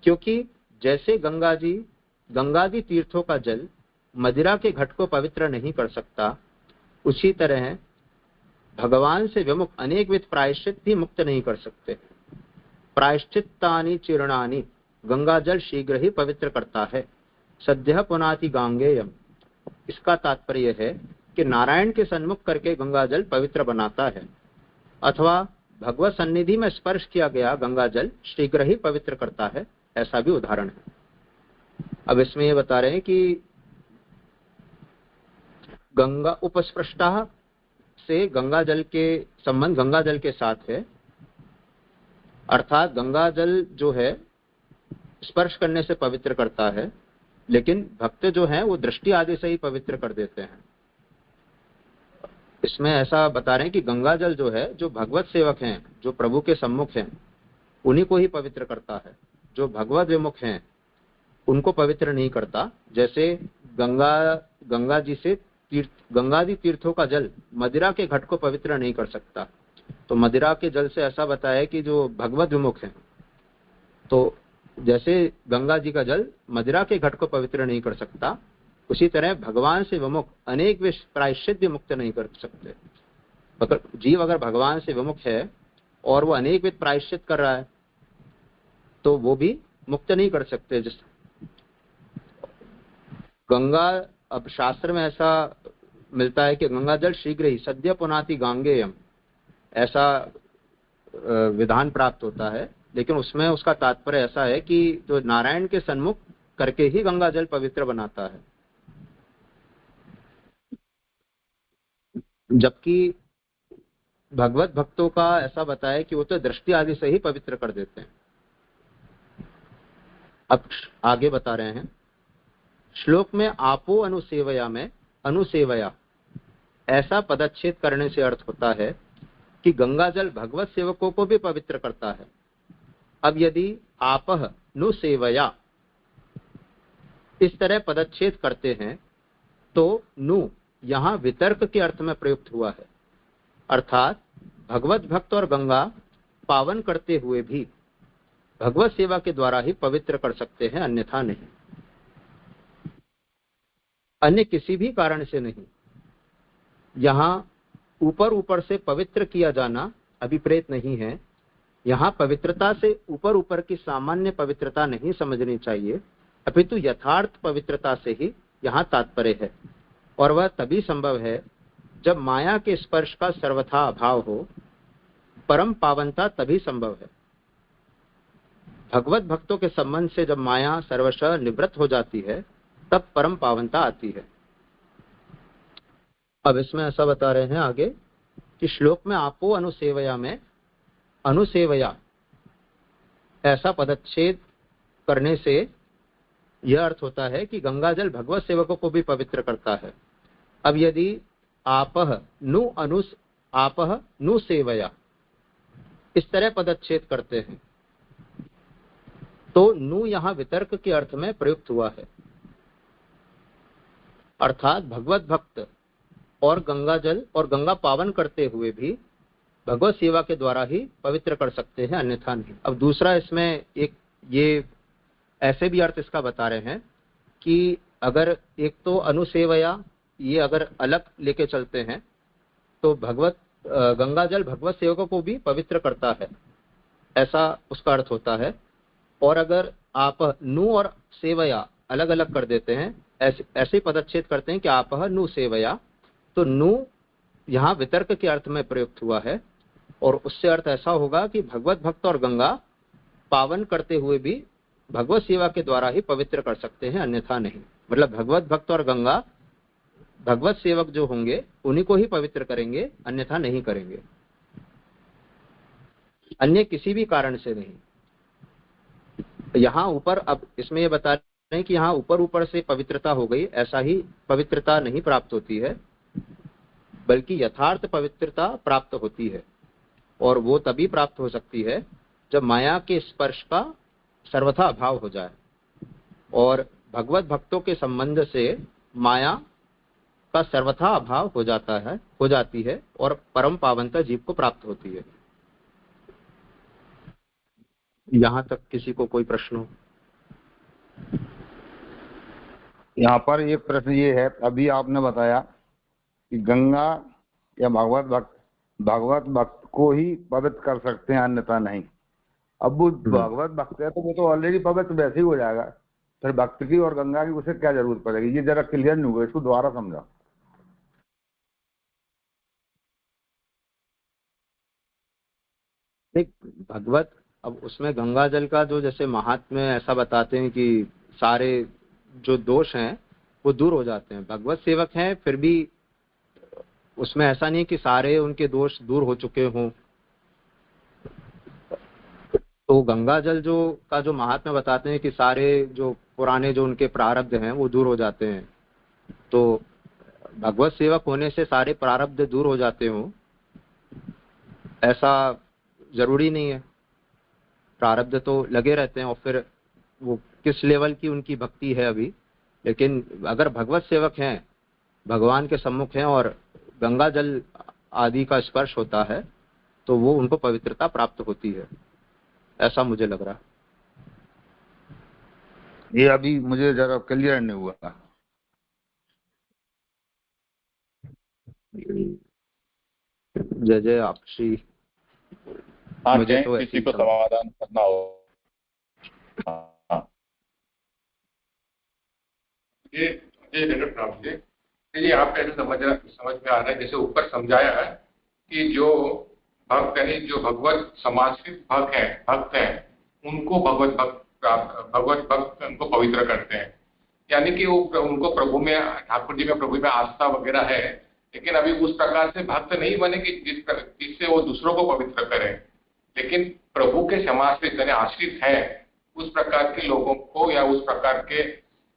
क्योंकि जैसे गंगादि तीर्थों का जल मदिरा के घट को पवित्र नहीं कर सकता, उसी तरह भगवान से विमुख अनेक विध प्रायश्चित भी मुक्त नहीं कर सकते। प्रायश्चित्तानि चीर्णानि गंगा जल शीघ्र ही पवित्र करता है। सद्यः पुनाति गांगेयम, इसका तात्पर्य है कि नारायण के सन्मुख करके गंगा जल पवित्र बनाता है, अथवा भगवत सन्निधि में स्पर्श किया गया गंगा जल शीघ्र ही पवित्र करता है, ऐसा भी उदाहरण है। अब इसमें ये बता रहे हैं कि गंगा उपस्पृष्टाः से गंगा जल के संबंध गंगा जल के साथ है, अर्थात गंगा जल जो है स्पर्श करने से पवित्र करता है, लेकिन भक्त जो हैं वो दृष्टि आदि से ही पवित्र कर देते हैं। इसमें ऐसा बता रहे हैं कि गंगा जल जो है, जो भगवत सेवक हैं, जो प्रभु के सम्मुख हैं, उन्हीं को ही पवित्र करता है। जो भगवत विमुख हैं उनको पवित्र नहीं करता। जैसे गंगादि तीर्थों का जल मदिरा के घट को पवित्र नहीं कर सकता। तो मदिरा के जल से ऐसा बताया कि जो भगवत विमुख है, तो जैसे गंगा जी का जल मदिरा के घट को पवित्र नहीं कर सकता, उसी तरह भगवान से विमुख अनेक प्रायश्चित भी मुक्त नहीं कर सकते। अगर जीव अगर भगवान से विमुख है और वो अनेक विध प्रायश्चित कर रहा है तो वो भी मुक्त नहीं कर सकते। जिस गंगा, अब शास्त्र में ऐसा मिलता है कि गंगा जल शीघ्र ही सद्य पुनाति गांगेयम, ऐसा विधान प्राप्त होता है, लेकिन उसमें उसका तात्पर्य ऐसा है कि जो नारायण के सन्मुख करके ही गंगा जल पवित्र बनाता है, जबकि भगवत भक्तों का ऐसा बताया कि वो तो दृष्टि आदि से ही पवित्र कर देते हैं। अब आगे बता रहे हैं श्लोक में आपो अनुसेवया में अनुसेवया ऐसा पदच्छेद करने से अर्थ होता है कि गंगा जल भगवत सेवकों को भी पवित्र करता है। अब यदि आपह नुसेवया इस तरह पदच्छेद करते हैं तो नु यहाँ वितर्क के अर्थ में प्रयुक्त हुआ है, अर्थात भगवत भक्त और गंगा पावन करते हुए भी भगवत सेवा के द्वारा ही पवित्र कर सकते हैं, अन्यथा नहीं, अन्य किसी भी कारण से नहीं। यहाँ ऊपर ऊपर से पवित्र किया जाना अभिप्रेत नहीं है। यहाँ पवित्रता से ऊपर ऊपर की सामान्य पवित्रता नहीं समझनी चाहिए, अपितु यथार्थ पवित्रता से ही यहाँ तात्पर्य है, और वह तभी संभव है जब माया के स्पर्श का सर्वथा अभाव हो। परम पावनता तभी संभव है। भगवत भक्तों के संबंध से जब माया सर्वशः निवृत्त हो जाती है तब परम पावनता आती है। अब इसमें ऐसा बता रहे हैं आगे कि श्लोक में आपो अनुसेवया में अनुसेवया ऐसा पदच्छेद करने से यह अर्थ होता है कि गंगा जल भगवत सेवकों को भी पवित्र करता है। अब यदि आपह नु सेवया इस तरह पदच्छेद करते हैं तो नु यहाँ वितर्क के अर्थ में प्रयुक्त हुआ है, अर्थात भगवत भक्त और गंगा जल और गंगा पावन करते हुए भी भगवत सेवा के द्वारा ही पवित्र कर सकते हैं, अन्यथा नहीं। अब दूसरा इसमें एक ये ऐसे भी अर्थ इसका बता रहे हैं कि अगर एक तो अनुसेवया ये अगर अलग लेके चलते हैं तो गंगा जल भगवत सेवकों को भी पवित्र करता है, ऐसा उसका अर्थ होता है। और अगर आप नु और सेवया अलग अलग कर देते हैं, ऐसे पदच्छेद करते हैं कि आप नु सेवया, तो नु यहाँ वितर्क के अर्थ में प्रयुक्त हुआ है, और उससे अर्थ ऐसा होगा कि भगवत भक्त और गंगा पावन करते हुए भी भगवत सेवा के द्वारा ही पवित्र कर सकते हैं, अन्यथा नहीं। मतलब भगवत भक्त और गंगा भगवत सेवक जो होंगे उन्हीं को ही पवित्र करेंगे, अन्यथा नहीं करेंगे, अन्य किसी भी कारण से नहीं। यहाँ ऊपर अब इसमें ये बता रहे हैं कि यहाँ ऊपर ऊपर से पवित्रता हो गई, ऐसा ही पवित्रता नहीं प्राप्त होती है, बल्कि यथार्थ पवित्रता प्राप्त होती है, और वो तभी प्राप्त हो सकती है जब माया के स्पर्श का सर्वथा अभाव हो जाए और भगवत भक्तों के संबंध से माया का सर्वथा अभाव हो जाती है और परम पावनता जीव को प्राप्त होती है। यहाँ तक किसी को कोई प्रश्न हो? यहाँ पर एक प्रश्न ये है, अभी आपने बताया कि गंगा या भगवत भक्त को ही पवित्र कर सकते हैं, अन्यथा नहीं। अब वो भगवत भक्त है तो वो तो ऑलरेडी पवित्र वैसे ही हो जाएगा, फिर भक्त की और गंगा की उसे क्या जरूरत पड़ेगी? ये जरा क्लियर नहीं हुआ, इसको दोबारा समझा। भगवत, अब उसमें गंगा जल का जो जैसे महात्म्य ऐसा बताते हैं कि सारे जो दोष हैं वो दूर हो जाते हैं। भगवत सेवक हैं फिर भी उसमें ऐसा नहीं कि सारे उनके दोष दूर हो चुके हों। तो गंगा जल जो महात्म्य बताते हैं कि सारे जो पुराने जो उनके प्रारब्ध हैं वो दूर हो जाते हैं, तो भगवत सेवक होने से सारे प्रारब्ध दूर हो जाते हों ऐसा जरूरी नहीं है। प्रारब्ध तो लगे रहते हैं और फिर वो किस लेवल की उनकी भक्ति है अभी, लेकिन अगर भगवत सेवक हैं, भगवान के सम्मुख हैं और गंगा जल आदि का स्पर्श होता है तो वो उनको पवित्रता प्राप्त होती है, ऐसा मुझे लग रहा है। ये अभी मुझे जरा क्लियर नहीं हुआ। जय जय आपसी। मुझे तो किसी को समाधान करना हो। ये आप ऐसे समझ में आ रहा है, जैसे ऊपर समझाया है कि जो भक्त यानी जो भगवत समाश्रित भक्त हैं उनको भगवत भक्त उनको पवित्र करते हैं, यानी कि वो उनको प्रभु में, ठाकुर जी में, प्रभु में आस्था वगैरह है, लेकिन अभी उस प्रकार से भक्त नहीं बने कि जिससे वो दूसरों को पवित्र करें, लेकिन प्रभु के समाश्रित यानी आश्रित है उस प्रकार के लोगों को या उस प्रकार के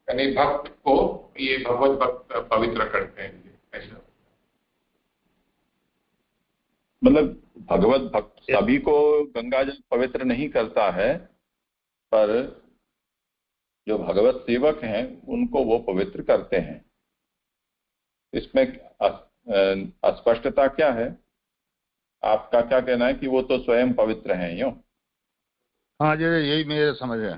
यानी भक्त को ये भगवत भक्त पवित्र करते हैं। ऐसा मतलब भगवत भक्त सभी को गंगा जल पवित्र नहीं करता है, पर जो भगवत सेवक हैं उनको वो पवित्र करते हैं। इसमें अस्पष्टता क्या है? आपका क्या कहना है कि वो तो स्वयं पवित्र हैं? यूं? हाँ जी, यही मेरे समझ है,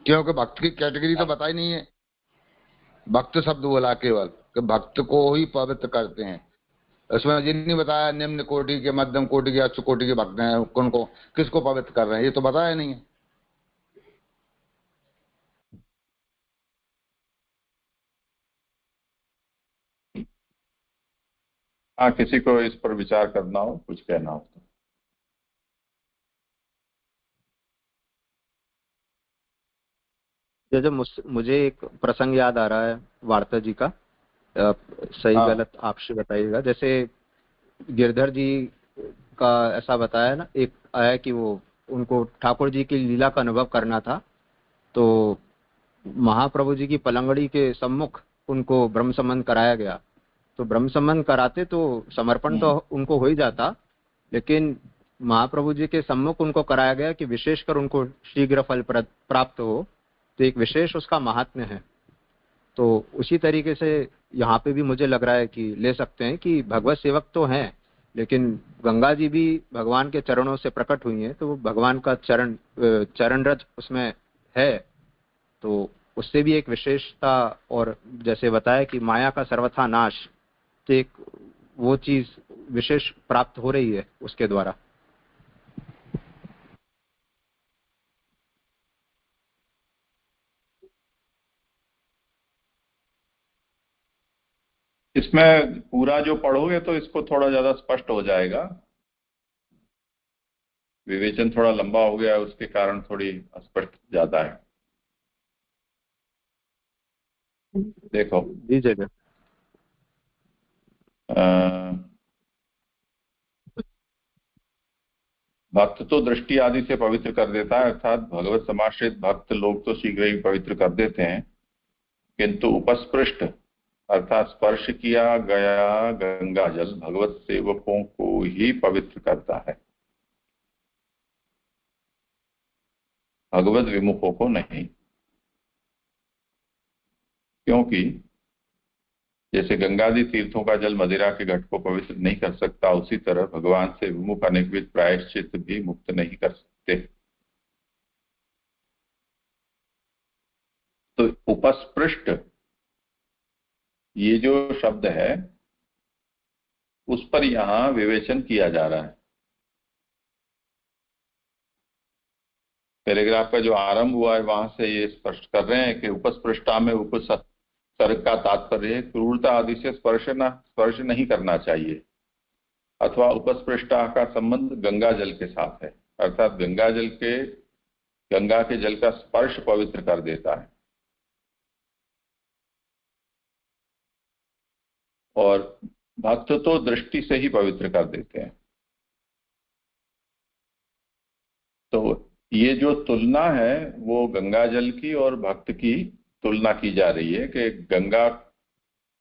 क्योंकि भक्त की कैटेगरी तो बताई नहीं है। भक्त शब्द बोला केवल कि भक्त को ही पवित्र करते हैं, उसमें ये नहीं बताया निम्न कोटि के, मध्यम कोटि के, उच्च कोटि के भक्त हैं, उनको किसको पवित्र कर रहे हैं, ये तो बताया नहीं है। हाँ, किसी को इस पर विचार करना हो, कुछ कहना हो तो। जैसे मुझे एक प्रसंग याद आ रहा है वार्ता जी का, सही गलत आपसे बताइएगा। जैसे गिरधर जी का ऐसा बताया ना, एक आया कि वो उनको ठाकुर जी की लीला का अनुभव करना था, तो महाप्रभु जी की पलंगड़ी के सम्मुख उनको ब्रह्म संबंध कराया गया। तो ब्रह्म संबंध कराते तो समर्पण तो उनको हो ही जाता, लेकिन महाप्रभु जी के सम्मुख उनको कराया गया कि विशेषकर उनको शीघ्र फल प्राप्त हो, तो एक विशेष उसका महात्म्य है। तो उसी तरीके से यहाँ पे भी मुझे लग रहा है कि ले सकते हैं कि भगवत सेवक तो हैं, लेकिन गंगा जी भी भगवान के चरणों से प्रकट हुई हैं, तो भगवान का चरण रज उसमें है, तो उससे भी एक विशेषता, और जैसे बताया कि माया का सर्वथा नाश, तो एक वो चीज विशेष प्राप्त हो रही है उसके द्वारा। इसमें पूरा जो पढ़ोगे तो इसको थोड़ा ज्यादा स्पष्ट हो जाएगा। विवेचन थोड़ा लंबा हो गया है, उसके कारण थोड़ी अस्पष्ट ज्यादा है। देखो जी जगह भक्त तो दृष्टि आदि से पवित्र कर देता है, अर्थात भगवत समाश्रित भक्त लोग तो शीघ्र ही पवित्र कर देते हैं, किंतु उपस्पृष्ट अर्थात स्पर्श किया गया गंगा जल भगवत सेवकों को ही पवित्र करता है, भगवत विमुखों को नहीं। क्योंकि जैसे गंगादि तीर्थों का जल मदिरा के घट को पवित्र नहीं कर सकता, उसी तरह भगवान से विमुख अनेकविध प्रायश्चित भी मुक्त नहीं कर सकते। तो उपस्पृष्ट ये जो शब्द है उस पर यहां विवेचन किया जा रहा है। पैराग्राफ का जो आरंभ हुआ है वहां से ये स्पष्ट कर रहे हैं कि उपस्पृष्टा में उपसर्ग का तात्पर्य क्रूरता आदि से स्पर्श नहीं करना चाहिए, अथवा उपस्पृष्टा का संबंध गंगा जल के साथ है, अर्थात गंगा के जल का स्पर्श पवित्र कर देता है। और भक्त तो दृष्टि से ही पवित्र कर देते हैं। तो ये जो तुलना है वो गंगा जल की और भक्त की तुलना की जा रही है कि गंगा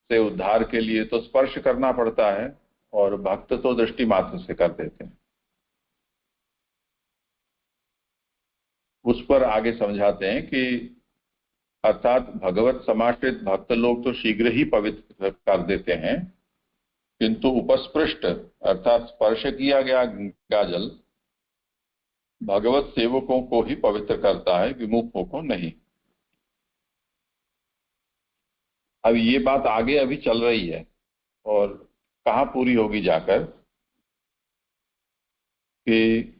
से उद्धार के लिए तो स्पर्श करना पड़ता है और भक्त तो दृष्टि मात्र से कर देते हैं। उस पर आगे समझाते हैं कि अर्थात भगवत समाश्रित भक्त लोग तो शीघ्र ही पवित्र कर देते हैं, किंतु उपस्पृष्ट अर्थात स्पर्श किया गया गंगा जल भगवत सेवकों को ही पवित्र करता है, विमुखों को नहीं। अब ये बात आगे अभी चल रही है और कहाँ पूरी होगी जाकर कि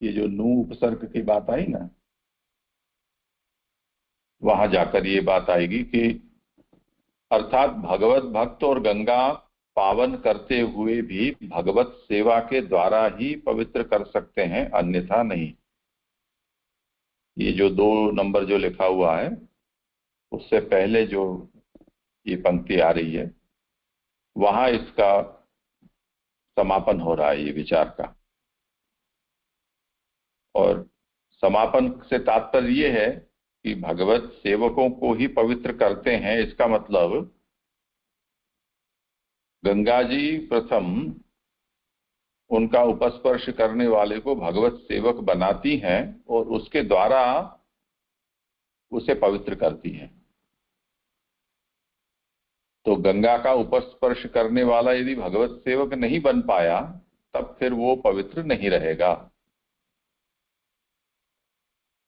ये जो नू उपसर्ग की बात आई ना, वहां जाकर ये बात आएगी कि अर्थात भगवत भक्त और गंगा पावन करते हुए भी भगवत सेवा के द्वारा ही पवित्र कर सकते हैं, अन्यथा नहीं। ये जो 2 नंबर जो लिखा हुआ है उससे पहले जो ये पंक्ति आ रही है वहां इसका समापन हो रहा है, ये विचार का। और समापन से तात्पर्य ये है कि भगवत सेवकों को ही पवित्र करते हैं, इसका मतलब गंगा जी प्रथम उनका उपस्पर्श करने वाले को भगवत सेवक बनाती हैं और उसके द्वारा उसे पवित्र करती हैं। तो गंगा का उपस्पर्श करने वाला यदि भगवत सेवक नहीं बन पाया तब फिर वो पवित्र नहीं रहेगा।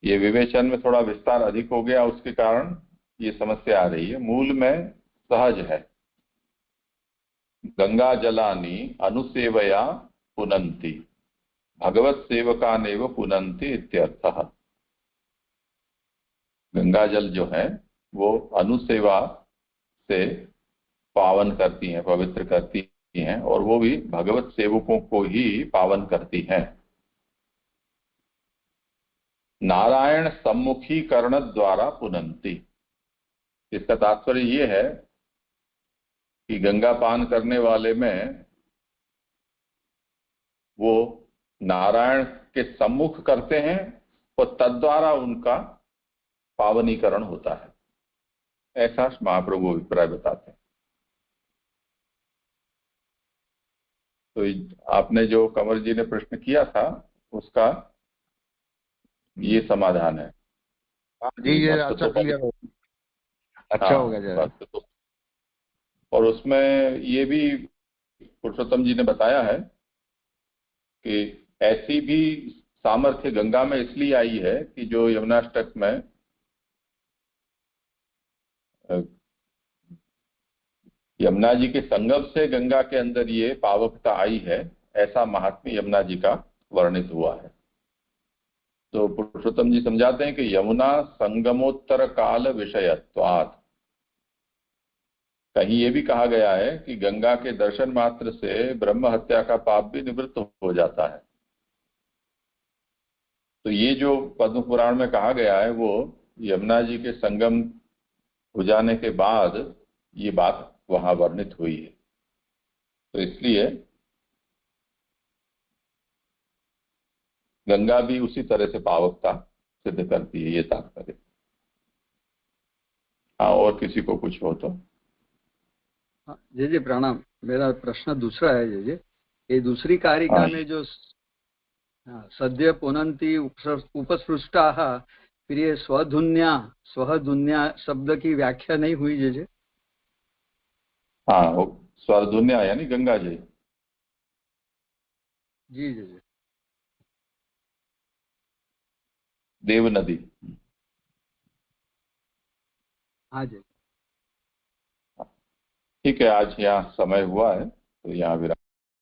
ये विवेचन में थोड़ा विस्तार अधिक हो गया, उसके कारण ये समस्या आ रही है। मूल में सहज है, गंगा जलानी अनुसेवया पुनंति भगवत सेवकानेव पुनंति इत्यर्थः। गंगा जल जो है वो अनुसेवा से पावन करती हैं, पवित्र करती हैं, और वो भी भगवत सेवकों को ही पावन करती हैं। नारायण सम्मुखीकरण द्वारा पुनंति, इसका तात्पर्य ये है कि गंगा पान करने वाले में वो नारायण के सम्मुख करते हैं और तद्वारा उनका पावनीकरण होता है, ऐसा महाप्रभु अभिप्राय बताते हैं। तो आपने जो कंवर जी ने प्रश्न किया था उसका ये समाधान है। जी ये अच्छा क्लियर हो, अच्छा हो गया। और उसमें ये भी पुरुषोत्तम जी ने बताया है कि ऐसी भी सामर्थ्य गंगा में इसलिए आई है कि जो यमुनाष्टक में यमुना जी के संगम से गंगा के अंदर ये पावकता आई है, ऐसा महात्म्य यमुना जी का वर्णित हुआ है। तो पुरुषोत्तम जी समझाते हैं कि यमुना संगमोत्तर काल विषयत्वात्, कहीं ये भी कहा गया है कि गंगा के दर्शन मात्र से ब्रह्म हत्या का पाप भी निवृत्त हो जाता है। तो ये जो पद्म पुराण में कहा गया है वो यमुना जी के संगम हो जाने के बाद ये बात वहां वर्णित हुई है। तो इसलिए गंगा भी उसी तरह से पावकता सिद्ध करती है, ये तात्पर्य। हाँ, और किसी को कुछ हो तो। जी जी प्रणाम। मेरा प्रश्न दूसरा है जी। ये दूसरी कारिका में जो सद्य पुनंती उपस्पृष्टाः, फिर ये स्वधुन्या शब्द की व्याख्या नहीं हुई जी। हाँ, स्वधुन्या यानी गंगा जी। जी जी जी। देव नदी। हाँ जी। ठीक है, आज यहाँ समय हुआ है तो यहाँ विराम।